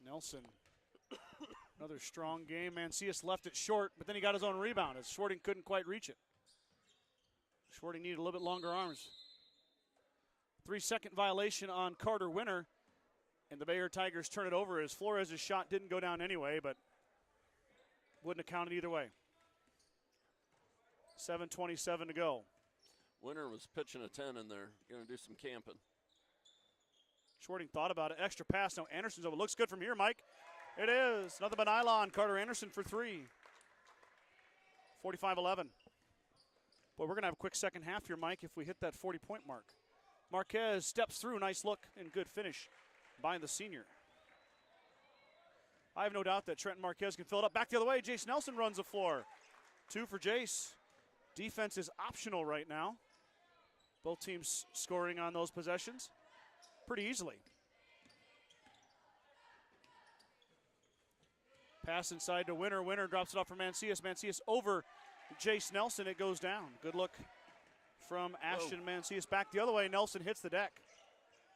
Nelson, another strong game. Mancias left it short, but then he got his own rebound as Schwarting couldn't quite reach it. Schwarting needed a little bit longer arms. 3-second violation on Carter Winter, and the Bayard Tigers turn it over as Flores' shot didn't go down anyway, but wouldn't have counted either way. 7:27 to go. Winter was pitching a 10 in there. Going to do some camping. Schwarting thought about it. Extra pass. Now Anderson's over. Looks good from here, Mike. It is. Nothing but nylon. Carter Anderson for 3. 45-11. Boy, we're going to have a quick second half here, Mike, if we hit that 40-point mark. Marquez steps through. Nice look and good finish by the senior. I have no doubt that Trenton Marquez can fill it up. Back the other way. Jace Nelson runs the floor. 2 for Jace. Defense is optional right now. Both teams scoring on those possessions pretty easily. Pass inside to Winter. Winter drops it off for Mancias. Mancias over Jace Nelson. It goes down. Good look from Ashton Mancias. Back the other way. Nelson hits the deck.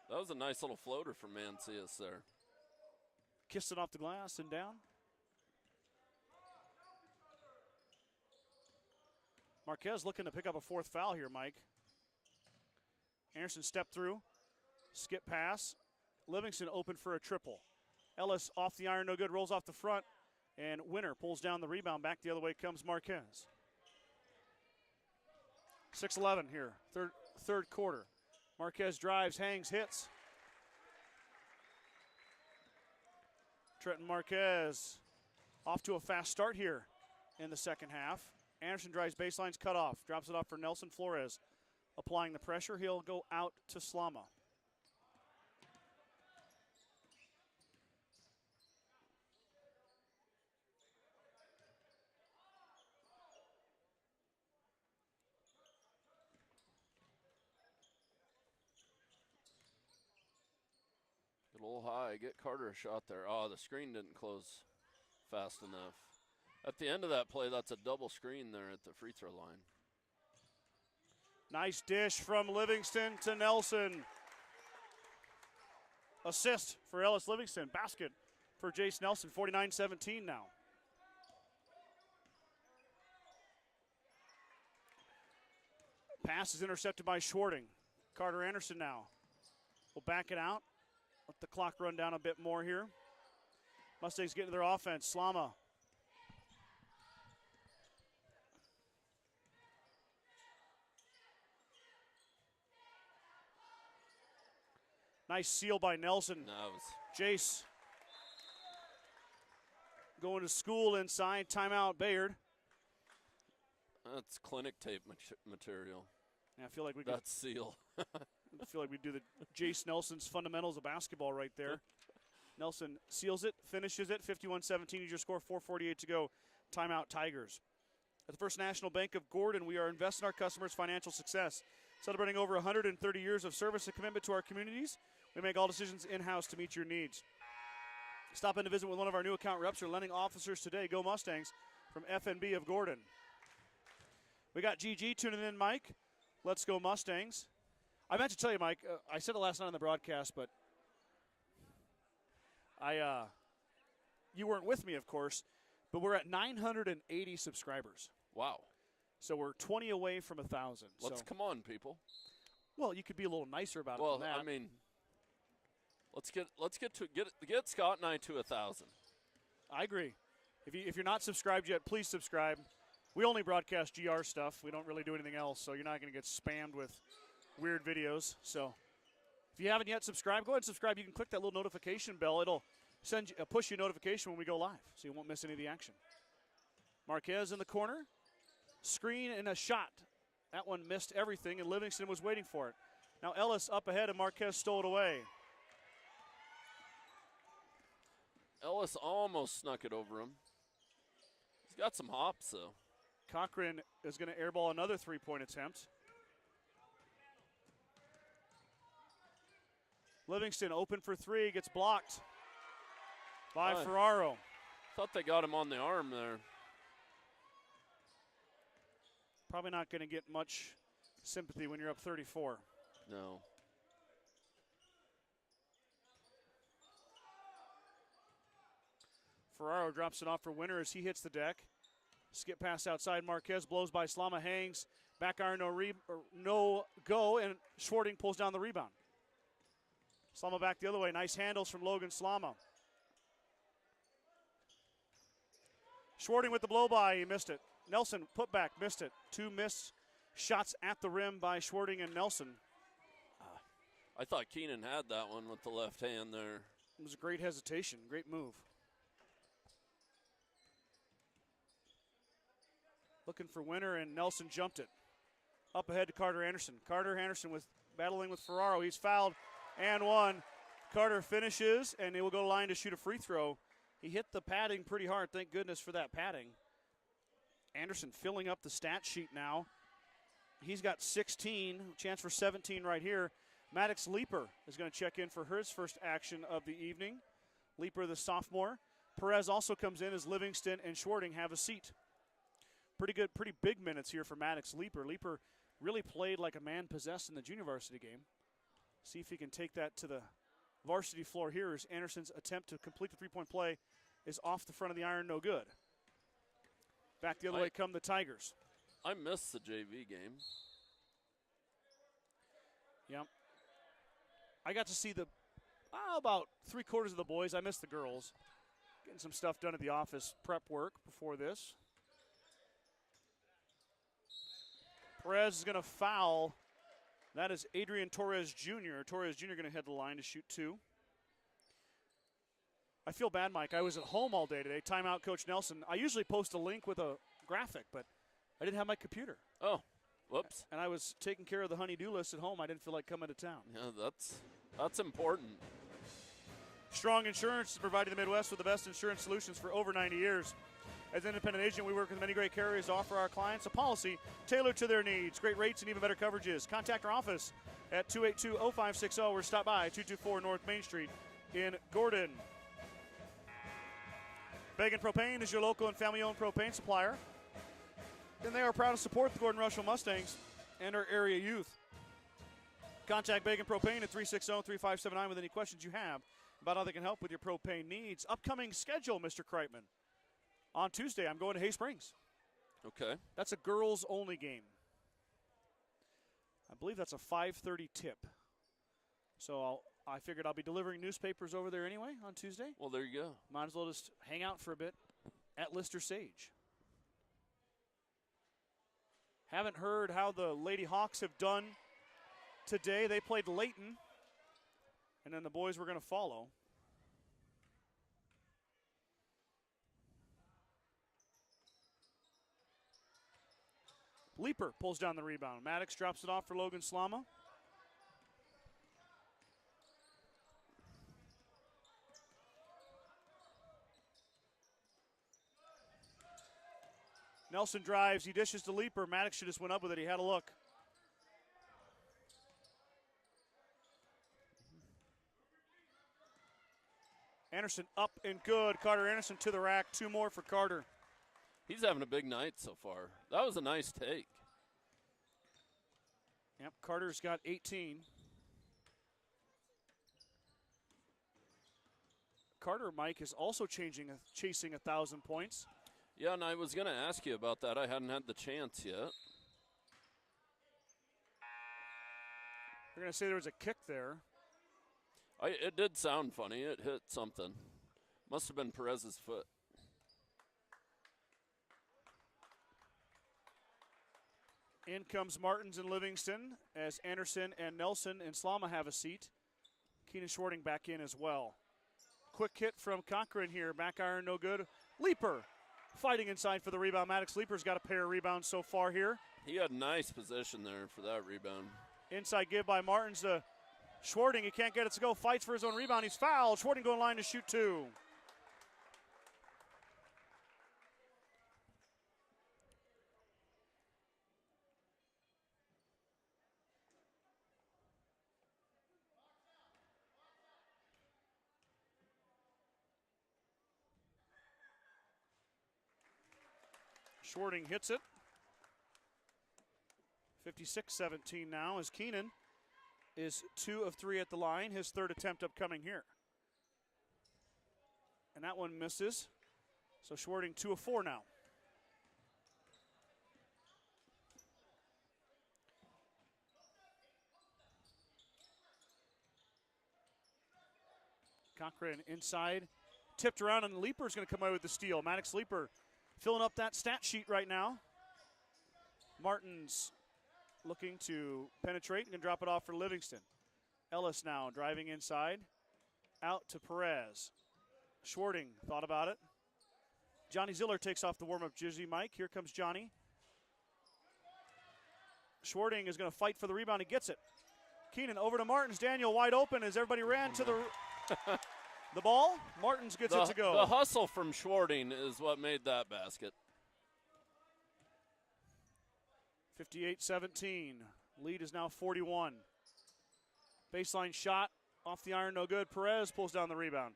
That was a nice little floater from Mancias there. Kissed it off the glass and down. Marquez looking to pick up a 4th foul here, Mike. Anderson stepped through. Skip pass. Livingston open for a triple. Ellis off the iron, no good, rolls off the front. And Winter pulls down the rebound. Back the other way comes Marquez. 6:11 here, third quarter. Marquez drives, hangs, hits. Trenton Marquez off to a fast start here in the second half. Anderson drives baselines, cut off, drops it off for Nelson Flores. Applying the pressure, he'll go out to Slama. Get a little high, get Carter a shot there. Oh, the screen didn't close fast enough. At the end of that play, that's a double screen there at the free throw line. Nice dish from Livingston to Nelson. Assist for Ellis Livingston. Basket for Jace Nelson, 49-17 now. Pass is intercepted by Schwarting. Carter Anderson now will back it out. Let the clock run down a bit more here. Mustangs get into their offense. Slama. Nice seal by Nelson. Jace going to school inside. Timeout, Bayard. That's clinic tape material. Yeah, I feel like we That's seal. I feel like we do the Jace Nelson's fundamentals of basketball right there. Nelson seals it, finishes it, 51-17 is your score, 4:48 to go. Timeout Tigers. At the First National Bank of Gordon, we are investing in our customers' financial success. Celebrating over 130 years of service and commitment to our communities, we make all decisions in-house to meet your needs. Stop in to visit with one of our new account reps or lending officers today. Go Mustangs from FNB of Gordon. We got GG tuning in, Mike. Let's go Mustangs. I meant to tell you, Mike, I said it last night on the broadcast, but you weren't with me, of course, but we're at 980 subscribers. Wow. So we're 20 away from 1,000. Come on, people. Well, you could be a little nicer about it Well, than that. I mean, let's get Scott and I to 1,000. I agree. If you're not subscribed yet, please subscribe. We only broadcast GR stuff. We don't really do anything else, so you're not going to get spammed with weird videos. So if you haven't yet subscribed, go ahead and subscribe. You can click that little notification bell. It'll send you, push you a notification when we go live, so you won't miss any of the action. Marquez in the corner. Screen and a shot. That one missed everything, and Livingston was waiting for it. Now Ellis up ahead, and Marquez stole it away. Ellis almost snuck it over him. He's got some hops, though. Cochran is going to airball another three-point attempt. Livingston open for three, gets blocked by Ferraro. Thought they got him on the arm there. Probably not going to get much sympathy when you're up 34. No. Ferraro drops it off for Winter as he hits the deck. Skip pass outside. Marquez blows by Slama, hangs. Back iron, no go, and Schwarting pulls down the rebound. Slama back the other way. Nice handles from Logan Slama. Schwarting with the blow by. He missed it. Nelson put back, missed it. Two missed shots at the rim by Schwarting and Nelson. I thought Keenan had that one with the left hand there. It was a great hesitation, great move. Looking for Winter, and Nelson jumped it. Up ahead to Carter Anderson. Carter Anderson battling with Ferraro. He's fouled and one. Carter finishes, and he will go to line to shoot a free throw. He hit the padding pretty hard. Thank goodness for that padding. Anderson filling up the stat sheet now. He's got 16, chance for 17 right here. Maddox Leaper is going to check in for his first action of the evening. Leaper, the sophomore. Perez also comes in as Livingston and Schwarting have a seat. Pretty good, pretty big minutes here for Maddox Leaper. Leaper really played like a man possessed in the junior varsity game. See if he can take that to the varsity floor here as Anderson's attempt to complete the three-point play is off the front of the iron, no good. Back the other way come the Tigers. I missed the JV game. Yep. I got to see about three-quarters of the boys. I missed the girls. Getting some stuff done at the office, prep work before this. Perez is going to foul. That is Adrian Torres Jr. Torres Jr. going to head the line to shoot two. I feel bad, Mike. I was at home all day today. Timeout, Coach Nelson. I usually post a link with a graphic, but I didn't have my computer. Oh, whoops. And I was taking care of the honey-do list at home. I didn't feel like coming to town. Yeah, that's important. Strong Insurance is providing the Midwest with the best insurance solutions for over 90 years. As an independent agent, we work with many great carriers to offer our clients a policy tailored to their needs. Great rates and even better coverages. Contact our office at 282-0560 or stop by 224 North Main Street in Gordon. Began Propane is your local and family-owned propane supplier. And they are proud to support the Gordon-Rushville Mustangs and our area youth. Contact Began Propane at 360-3579 with any questions you have about how they can help with your propane needs. Upcoming schedule, Mr. Kreitman. On Tuesday, I'm going to Hay Springs. Okay. That's a girls-only game. I believe that's a 5:30 tip. So I figured I'll be delivering newspapers over there anyway on Tuesday. Well, there you go. Might as well just hang out for a bit at Lister Sage. Haven't heard how the Lady Hawks have done today. They played Layton, and then the boys were going to follow. Leaper pulls down the rebound. Maddox drops it off for Logan Slama. Nelson drives. He dishes to Leaper. Maddox should just went up with it. He had a look. Anderson up and good. Carter Anderson to the rack. 2 more for Carter. He's having a big night so far. That was a nice take. Yep, Carter's got 18. Carter, Mike, is also chasing 1,000 points. Yeah, and I was going to ask you about that. I hadn't had the chance yet. We're going to say there was a kick there. It did sound funny. It hit something. Must have been Perez's foot. In comes Martins and Livingston as Anderson and Nelson and Slama have a seat. Keenan Schwarting back in as well. Quick hit from Cochran here. Back iron, no good. Leaper fighting inside for the rebound. Maddox Leaper's got a pair of rebounds so far here. He had nice position there for that rebound. Inside give by Martins to Schwarting. He can't get it to go. Fights for his own rebound. He's fouled. Schwarting going line to shoot 2. Schwarting hits it. 56-17 now as Keenan is 2 of 3 at the line. His 3rd attempt upcoming here. And that one misses. So Schwarting 2 of 4 now. Cochran inside. Tipped around, and Leaper's going to come away with the steal. Maddox Leaper filling up that stat sheet right now. Martins looking to penetrate and drop it off for Livingston. Ellis now driving inside. Out to Perez. Schwarting thought about it. Johnny Ziller takes off the warm-up jersey, Mike. Here comes Johnny. Schwarting is going to fight for the rebound. He gets it. Keenan over to Martins. Daniel wide open as everybody ran to the ball. Martins gets it to go. The hustle from Schwarting is what made that basket. 58-17. Lead is now 41. Baseline shot off the iron, no good. Perez pulls down the rebound.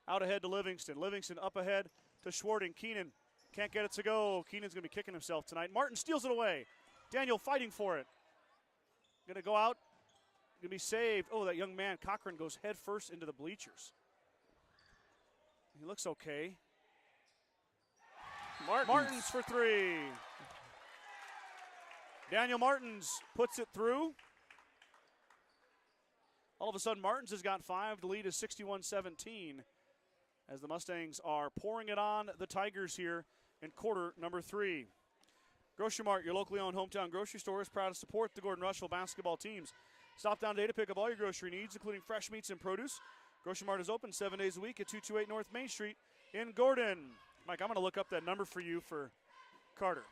Out ahead to Livingston. Livingston up ahead to Schwarting. Keenan can't get it to go. Keenan's going to be kicking himself tonight. Martin steals it away. Daniel fighting for it. Going to go out. Going to be saved. Oh, that young man, Cochran, goes head first into the bleachers. He looks okay. Martins for 3. Daniel Martins puts it through. All of a sudden, Martins has got 5. The lead is 61-17 as the Mustangs are pouring it on the Tigers here in quarter number 3. Grocery Mart, your locally owned hometown grocery store, is proud to support the Gordon-Rushville basketball teams. Stop down today to pick up all your grocery needs, including fresh meats and produce. Grocery Mart is open 7 days a week at 228 North Main Street in Gordon. Mike, I'm going to look up that number for you for Carter.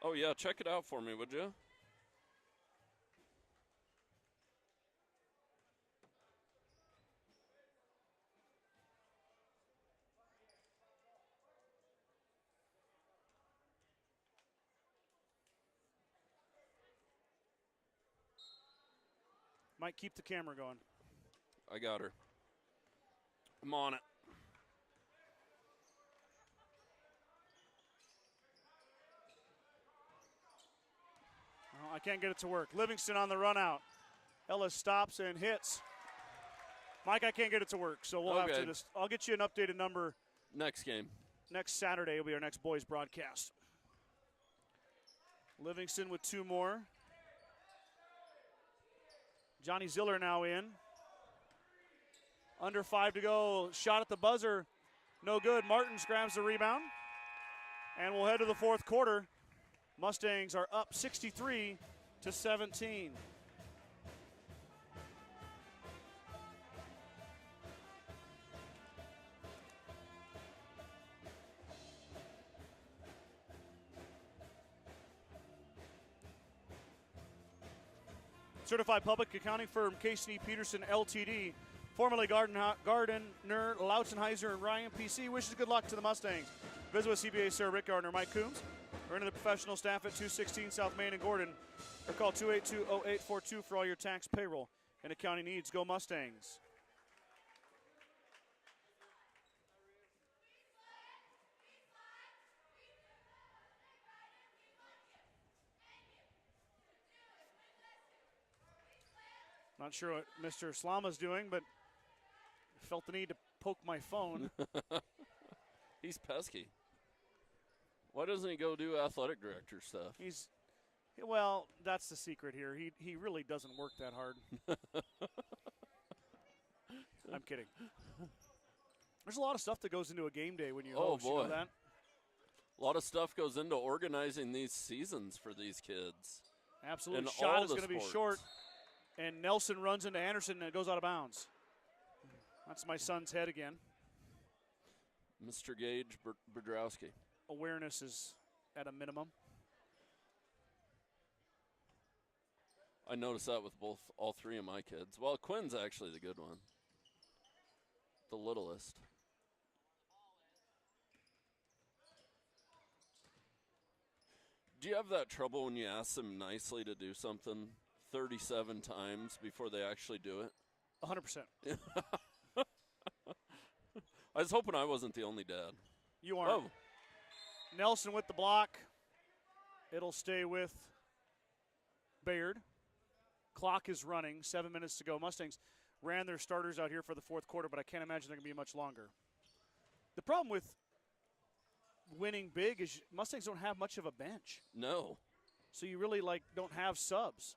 Oh, yeah, check it out for me, would you? Mike, keep the camera going. I got her. I'm on it. I can't get it to work. Livingston on the run out. Ellis stops and hits. Mike, I can't get it to work, so we'll have to just, I'll get you an updated number. Next game. Next Saturday will be our next boys broadcast. Livingston with 2 more. Johnny Ziller now in. Under 5 to go. Shot at the buzzer. No good. Martins grabs the rebound. And we'll head to the 4th quarter. Mustangs are up 63-17. Certified public accounting firm Casey Peterson LTD, formerly Gardner, Lautzenheiser, and Ryan PC wishes good luck to the Mustangs. Visit with CBA Sir Rick Gardner, Mike Coombs, or into the professional staff at 216 South Main in Gordon, or call 282-0842 for all your tax, payroll, and accounting needs. Go Mustangs. Not sure what Mr. Slama's doing, but felt the need to poke my phone. He's pesky. Why doesn't he go do athletic director stuff? Well, that's the secret here. He really doesn't work that hard. I'm kidding. There's a lot of stuff that goes into a game day when you host. Boy. You know that? A lot of stuff goes into organizing these seasons for these kids. Absolutely. In Shot all is the going to be sports. short, and Nelson runs into Anderson, and it goes out of bounds. That's my son's head again. Mr. Gage Bidroski. Awareness is at a minimum. I noticed that with all three of my kids. Well, Quinn's actually the good one. The littlest. Do you have that trouble when you ask them nicely to do something 37 times before they actually do it? 100%. I was hoping I wasn't the only dad. You aren't. Oh, Nelson with the block. It'll stay with Bayard. Clock is running. 7 minutes to go. Mustangs ran their starters out here for the fourth quarter, but I can't imagine they're going to be much longer. The problem with winning big is Mustangs don't have much of a bench. no. So you really don't have subs.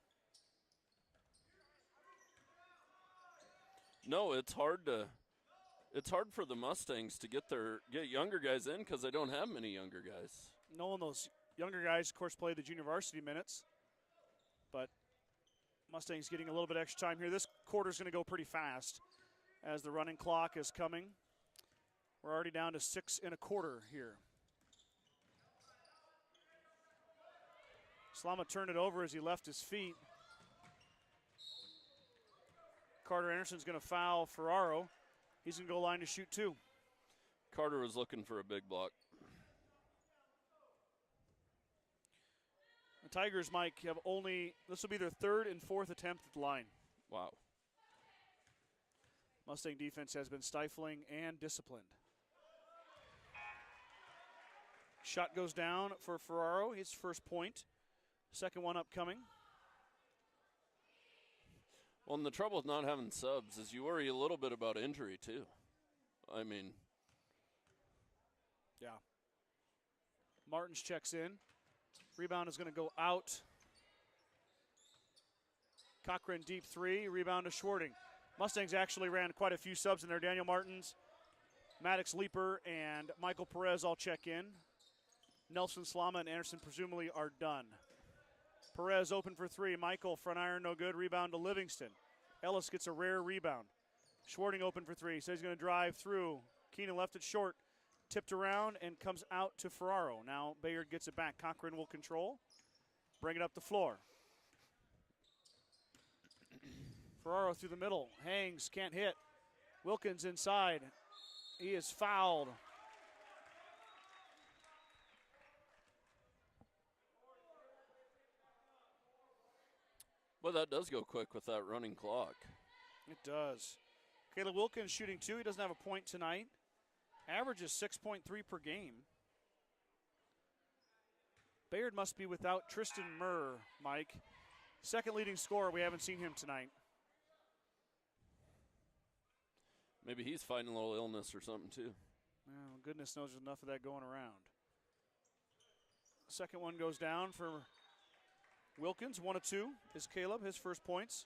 No, it's hard for the Mustangs to get younger guys in because they don't have many younger guys. No one of those younger guys, of course, play the junior varsity minutes. But Mustangs getting a little bit extra time here. This quarter's going to go pretty fast as the running clock is coming. We're already down to 6 1/4 here. Slama turned it over as he left his feet. Carter Anderson's going to foul Ferraro. He's going to go line to shoot 2. Carter was looking for a big block. The Tigers, Mike, this will be their 3rd and 4th attempt at the line. Wow. Mustang defense has been stifling and disciplined. Shot goes down for Ferraro, his first point. Second one upcoming. Well, and the trouble with not having subs is you worry a little bit about injury, too. I mean. Yeah. Martins checks in. Rebound is going to go out. Cochran deep 3. Rebound to Schwarting. Mustangs actually ran quite a few subs in there. Daniel Martins, Maddox Leeper, and Michael Perez all check in. Nelson Slama and Anderson presumably are done. Perez open for 3. Michael, front iron, no good. Rebound to Livingston. Ellis gets a rare rebound. Schwarting open for 3. Says he's going to drive through. Keenan left it short. Tipped around and comes out to Ferraro. Now Bayard gets it back. Cochran will control. Bring it up the floor. Ferraro through the middle. Hangs, can't hit. Wilkins inside. He is fouled. Well, that does go quick with that running clock. It does. Caleb Wilkins shooting 2. He doesn't have a point tonight. Average is 6.3 per game. Bayard must be without Tristan Murr, Mike. Second leading scorer. We haven't seen him tonight. Maybe he's fighting a little illness or something, too. Well, goodness knows there's enough of that going around. Second one goes down for Wilkins. 1 of 2 is Caleb, his first points.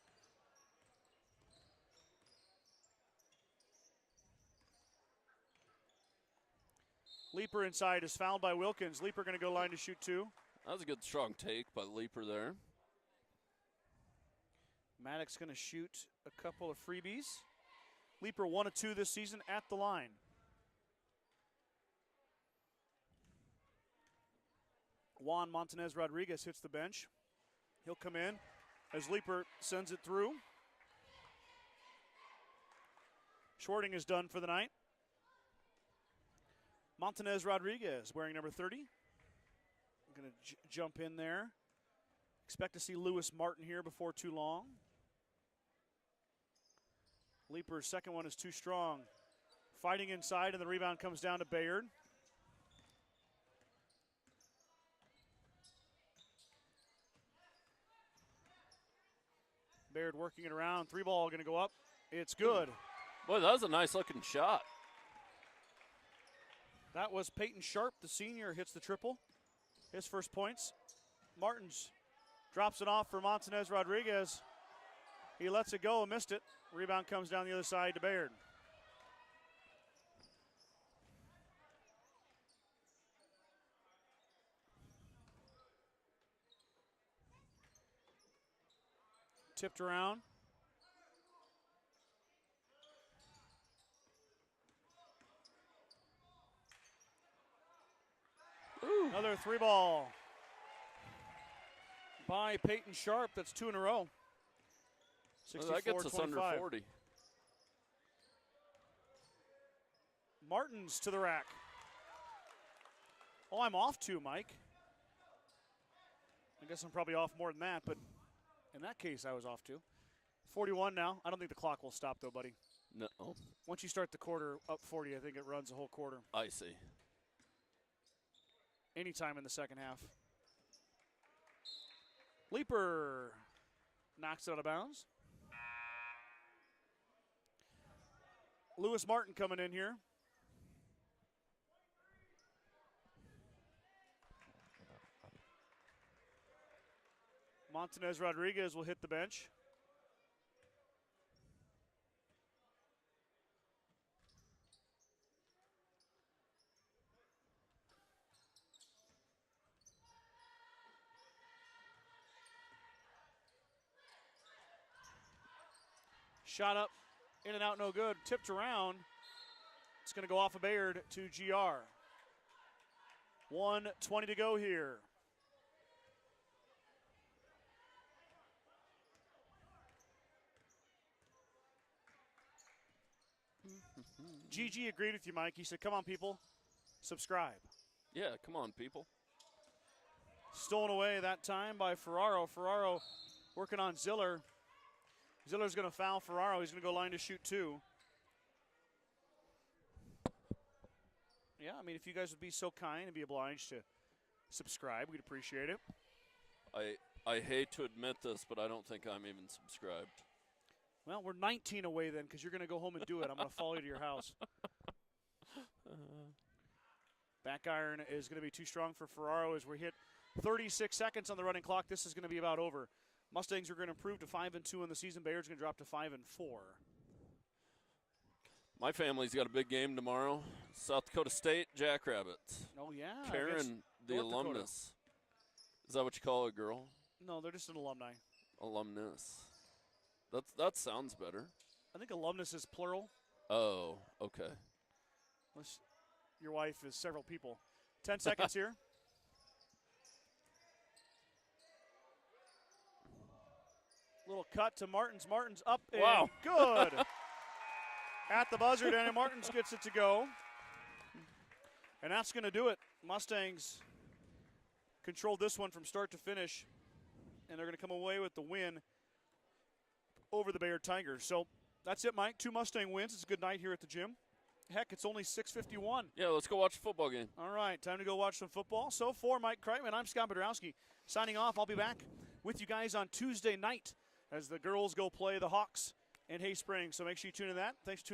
Leeper inside is fouled by Wilkins. Leeper going to go line to shoot 2. That was a good strong take by Leeper there. Maddox going to shoot a couple of freebies. Leeper 1 of 2 this season at the line. Juan Montanez Rodriguez hits the bench. He'll come in as Leeper sends it through. Schwarting is done for the night. Montanez Rodriguez wearing number 30. I'm going to jump in there. Expect to see Lewis Martin here before too long. Leaper's second one is too strong. Fighting inside, and the rebound comes down to Bayard. Bayard working it around. 3-ball going to go up. It's good. Boy, that was a nice-looking shot. That was Peyton Sharp, the senior, hits the triple. His first points. Martins drops it off for Montanez Rodriguez. He lets it go and missed it. Rebound comes down the other side to Bayard. Tipped around. Ooh. Another 3-ball by Peyton Sharp. That's 2 in a row. Well, that gets us under 40. Martins to the rack. Oh, I'm off too, Mike. I guess I'm probably off more than that, but in that case, I was off too. 41 now. I don't think the clock will stop, though, buddy. No. Once you start the quarter up 40, I think it runs the whole quarter. I see. Anytime in the second half. Leaper knocks it out of bounds. Lewis Martin coming in here. Montanez Rodriguez will hit the bench. Shot up, in and out, no good. Tipped around. It's going to go off of Bayard to GR. 1:20 to go here. GG agreed with you, Mike. He said, come on, people, subscribe. Yeah, come on, people. Stolen away that time by Ferraro. Ferraro working on Ziller. Ziller's going to foul Ferraro. He's going to go line to shoot 2. Yeah, I mean, if you guys would be so kind and be obliged to subscribe, we'd appreciate it. I hate to admit this, but I don't think I'm even subscribed. Well, we're 19 away then, because you're going to go home and do it. I'm going to follow you to your house. Back iron is going to be too strong for Ferraro as we hit 36 seconds on the running clock. This is going to be about over. Mustangs are going to improve to 5-2 in the season. Bayard's going to drop to 5-4. My family's got a big game tomorrow. South Dakota State Jackrabbits. Oh, yeah. Karen, the alumnus. Is that what you call a girl? No, they're just an alumni. Alumnus. That sounds better. I think alumnus is plural. Oh, okay. Unless your wife is several people. 10 seconds here. Little cut to Martins. Martins up and wow. Good. At the buzzer, Danny Martins gets it to go. And that's going to do it. Mustangs controlled this one from start to finish. And they're going to come away with the win over the Bayard Tigers. So that's it, Mike. 2 Mustang wins. It's a good night here at the gym. Heck, it's only 6:51. Yeah, let's go watch a football game. All right, time to go watch some football. So for Mike Kreitman, I'm Scott Bidroski. Signing off. I'll be back with you guys on Tuesday night as the girls go play the Hawks in Hay Springs. So make sure you tune in that. Thanks for tuning in.